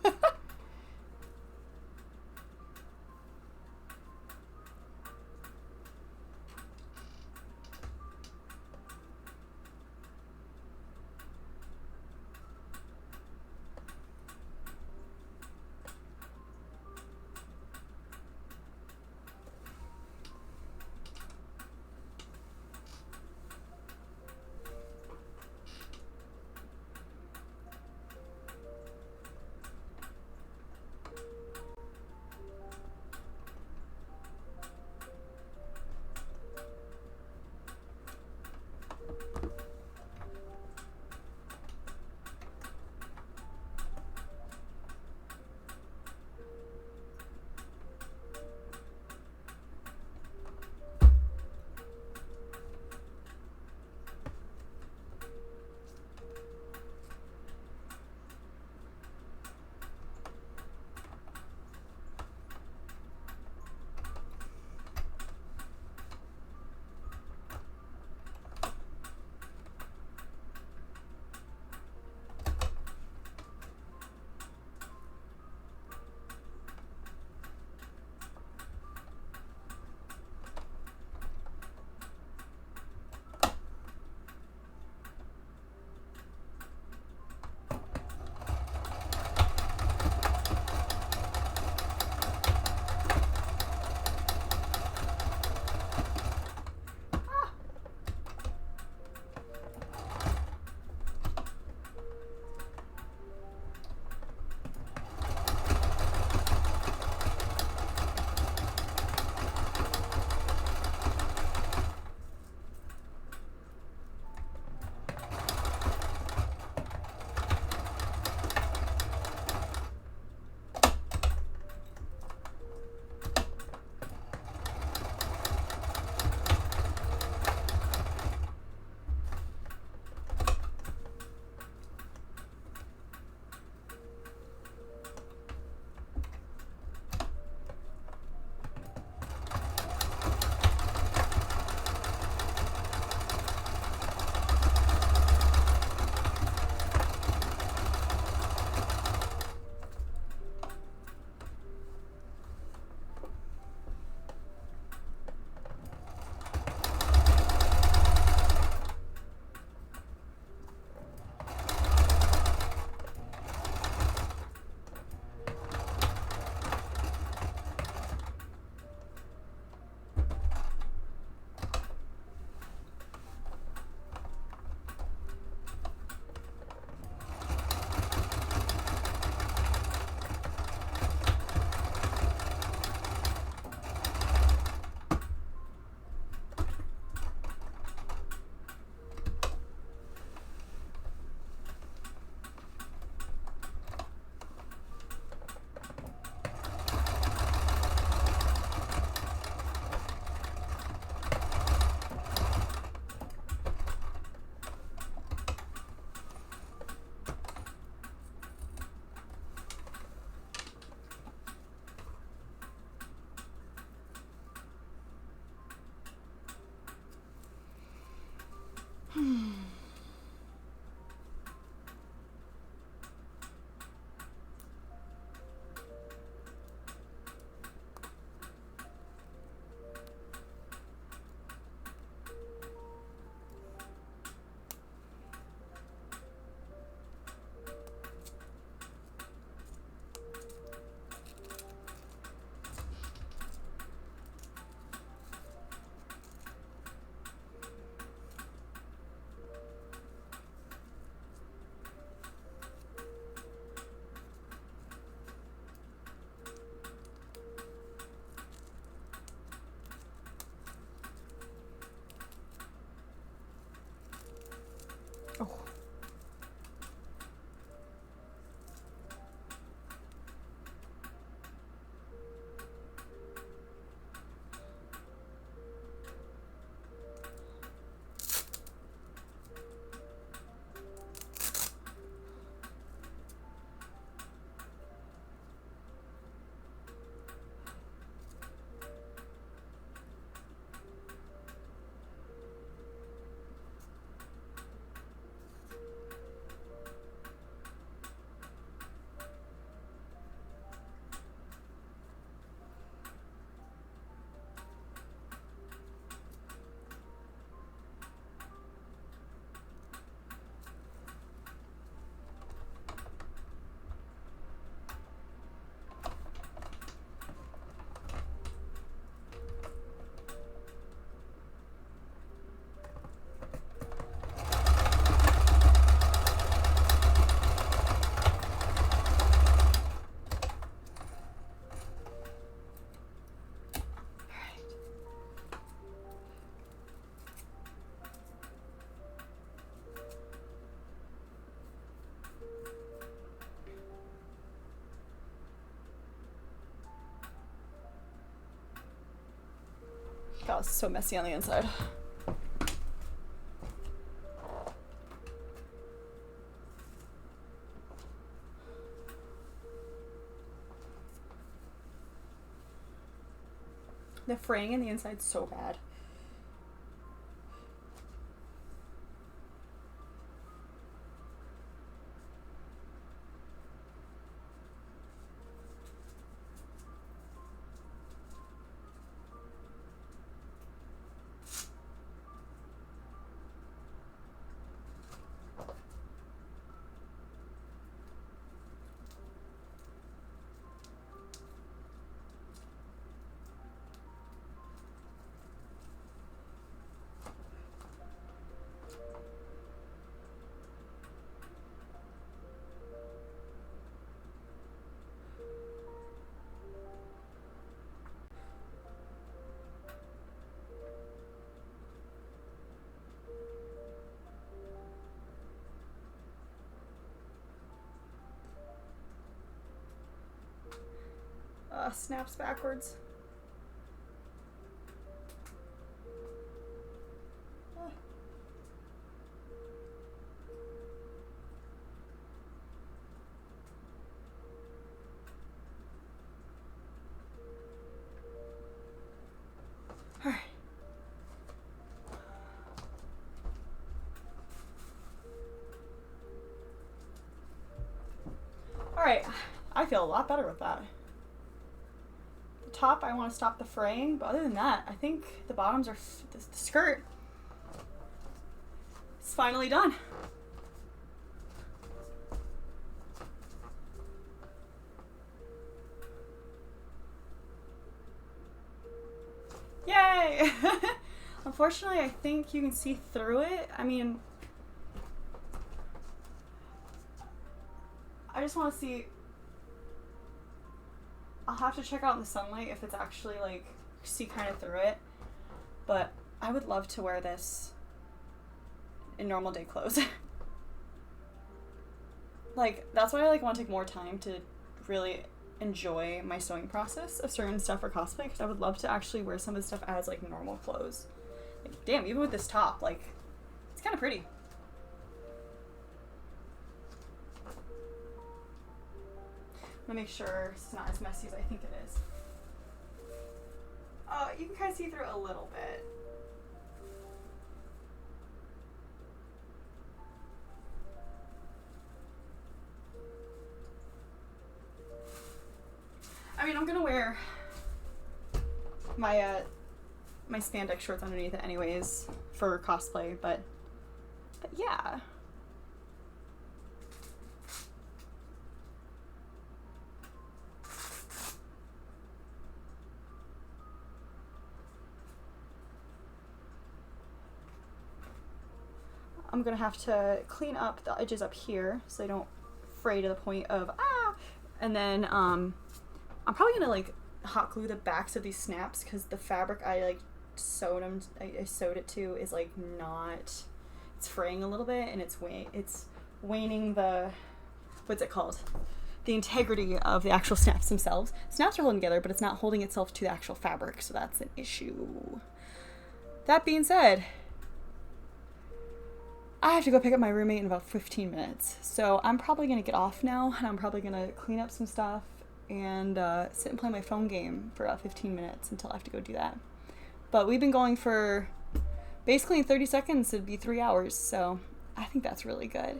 God, it's so messy on the inside. The fraying in the inside's so bad. Snaps backwards. All right. All right, I feel a lot better with that. The top, I want to stop the fraying, but other than that, I think the bottoms are, the skirt is finally done. Yay! Unfortunately, I think you can see through it. I mean, I just want to see. I'll have to check out in the sunlight if it's actually like see kind of through it. But I would love to wear this in normal day clothes. Like, that's why I like want to take more time to really enjoy my sewing process of certain stuff for cosplay, because I would love to actually wear some of the stuff as like normal clothes. Like, damn, even with this top, like, it's kind of pretty. I'm gonna make sure it's not as messy as I think it is. You can kind of see through it a little bit. I mean, I'm gonna wear my my spandex shorts underneath it anyways for cosplay, but yeah. I'm gonna have to clean up the edges up here so they don't fray to the point of and then I'm probably gonna like hot glue the backs of these snaps because the fabric I like sewed them. I sewed it to is like not. It's fraying a little bit and it's waning the, what's it called? The integrity of the actual snaps themselves. Snaps are holding together, but it's not holding itself to the actual fabric, so that's an issue. That being said, I have to go pick up my roommate in about 15 minutes. So I'm probably going to get off now, and I'm probably going to clean up some stuff and sit and play my phone game for about 15 minutes until I have to go do that. But we've been going for basically in 30 seconds, it'd be 3 hours. So I think that's really good.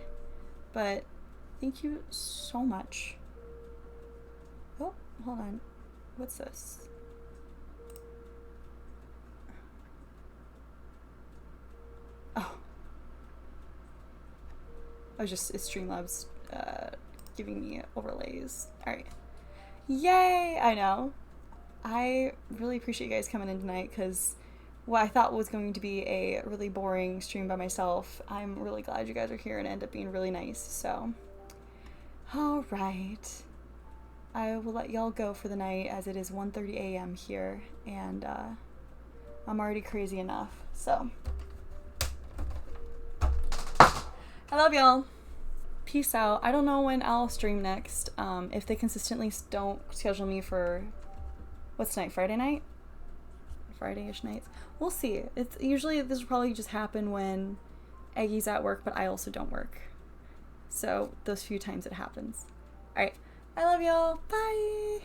But thank you so much. Oh, hold on. What's this? Oh. I was just, it's Streamlabs giving me overlays. Alright. Yay! I know. I really appreciate you guys coming in tonight because what I thought was going to be a really boring stream by myself, I'm really glad you guys are here and end up being really nice. So, alright. I will let y'all go for the night as it is 1:30 a.m. here and I'm already crazy enough. So, I love y'all. Peace out. I don't know when I'll stream next. If they consistently don't schedule me for, what's tonight? Friday night? Friday-ish nights. We'll see. It's usually, this will probably just happen when Aggie's at work, but I also don't work. So those few times it happens. All right. I love y'all. Bye.